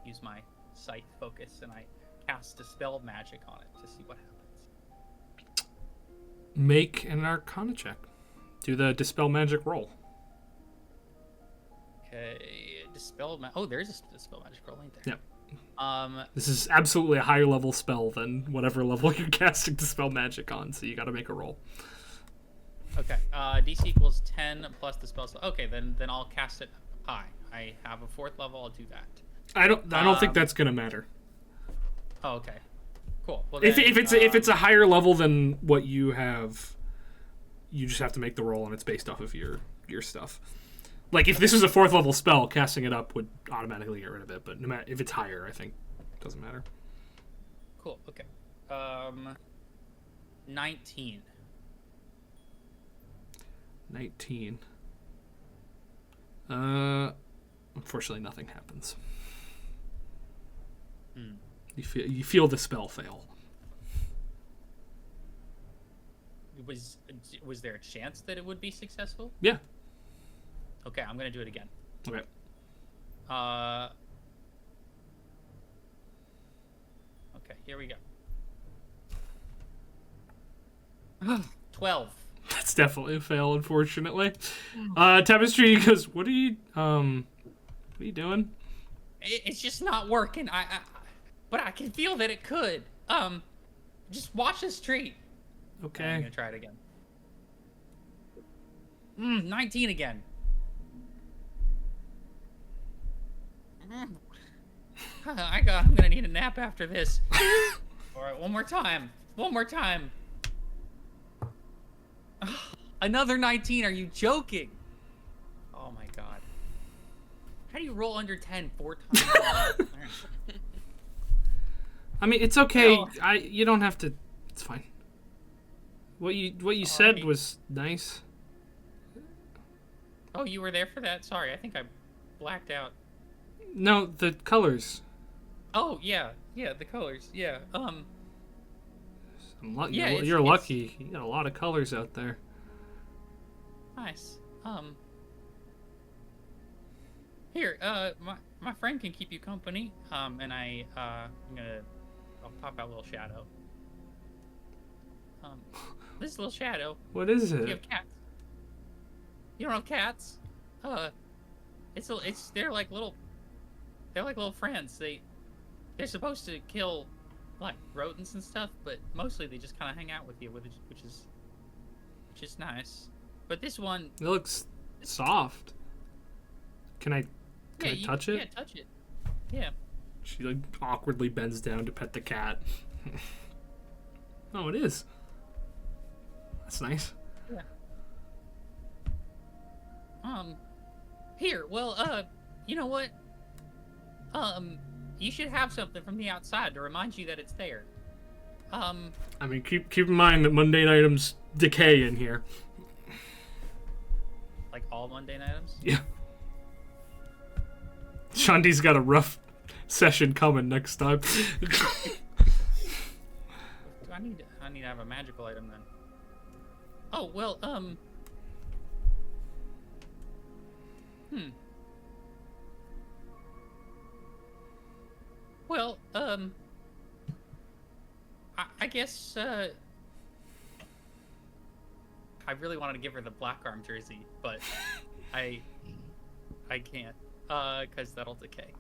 use my sight focus and I cast Dispel Magic on it to see what happens. Make an Arcana check. Do the Dispel Magic roll. Okay, Oh, there's a Dispel Magic roll, ain't there? Yep. This is absolutely a higher level spell than whatever level you're casting Dispel Magic on, so you got to make a roll. Okay. DC equals 10 plus the spell. Okay, then I'll cast it high. I have a 4th level. I'll do that. I don't think that's gonna matter. Oh, okay. Cool. Well, If then, it's a higher level than what you have, you just have to make the roll, and it's based off of your stuff. Like if this is a 4th level spell, casting it up would automatically get rid of it. But no matter if it's higher, I think it doesn't matter. Cool. Okay. 19. 19. Unfortunately, nothing happens. You feel the spell fail. Was there a chance that it would be successful? Yeah. Okay, I'm gonna do it again. Okay. 'Here we go. 12. That's definitely a fail, unfortunately. Tapestry goes, what are you doing? It's just not working. But I can feel that it could. Just watch this tree. Okay. I'm gonna try it again. 19 again. I'm gonna need a nap after this. All right, one more time. Another 19. Are you joking? Oh my god. How do you roll under 10 4 times? I mean, it's okay. No. You don't have to. It's fine. What you said was nice. Oh, you were there for that? Sorry, I think I blacked out. No, the colors. Oh yeah, the colors. Yeah. You're lucky. You got a lot of colors out there. Nice. Here, my friend can keep you company. And I'll pop out a little shadow. This little shadow. What is it? You have cats. You don't have cats? They're like little friends. They're supposed to kill like rodents and stuff, but mostly they just kind of hang out with you, which is nice. But this one, it looks soft. Can I touch it? Yeah, touch it. Yeah. She like awkwardly bends down to pet the cat. Oh, it is. That's nice. Yeah. Here, well, you know what? You should have something from the outside to remind you that it's there. I mean, keep in mind that mundane items decay in here. Like all mundane items? Yeah. Shanti's got a rough session coming next time. I need to have a magical item then. Oh, well, Well, I guess, I really wanted to give her the black arm jersey, but I can't, cause that'll decay.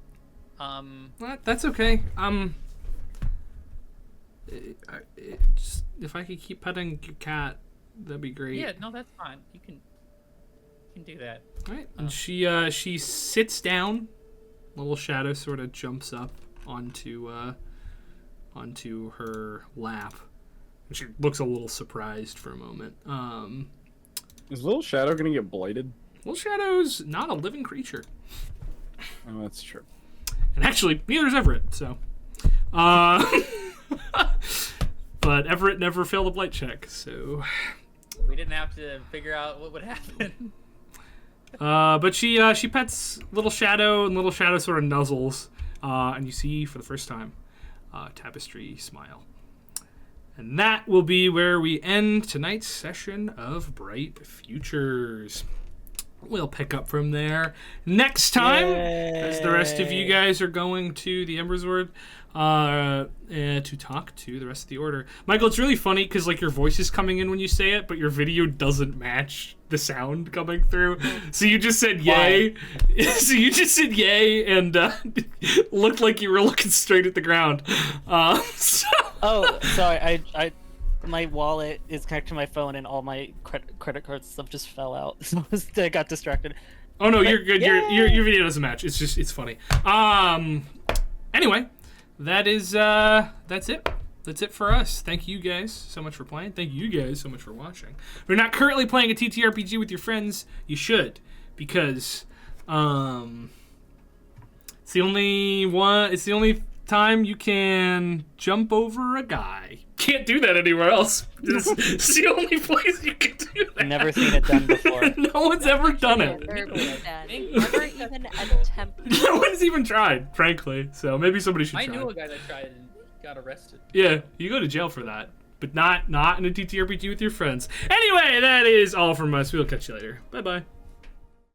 That's okay. Just if I could keep petting your cat, that'd be great. Yeah, no, that's fine. You can do that. All right, and she sits down. A little shadow sort of jumps up onto her lap, and she looks a little surprised for a moment. Is Little Shadow gonna get blighted? Little Shadow's not a living creature. Oh, that's true. And actually, neither is Everett, so. But but Everett never failed a blight check, so. We didn't have to figure out what would happen. But she pets Little Shadow, and Little Shadow sort of nuzzles, and you see for the first time, Tapestry smile. And that will be where we end tonight's session of Bright Futures. We'll pick up from there next time, as the rest of you guys are going to the Embers Ward to talk to the rest of the Order. Michael, it's really funny because like your voice is coming in when you say it, but your video doesn't match the sound coming through. So you just said yay. So you just said yay and looked like you were looking straight at the ground. So... Oh, sorry. My wallet is connected to my phone, and all my credit card stuff just fell out. So I got distracted. Oh no, you're good. Your video doesn't match. It's funny. Anyway, that's it. That's it for us. Thank you guys so much for playing. Thank you guys so much for watching. If you're not currently playing a TTRPG with your friends, you should, because it's the only time you can jump over a guy. Can't do that anywhere else. It's the only place you can do that. Never seen it done before. No one's ever done it. Never even attempted. No one's even tried, frankly. So maybe somebody should I try. knew a guy that tried and got arrested. Yeah, you go to jail for that, but not in a TTRPG with your friends. Anyway, that is all from us. We'll catch you later. Bye bye.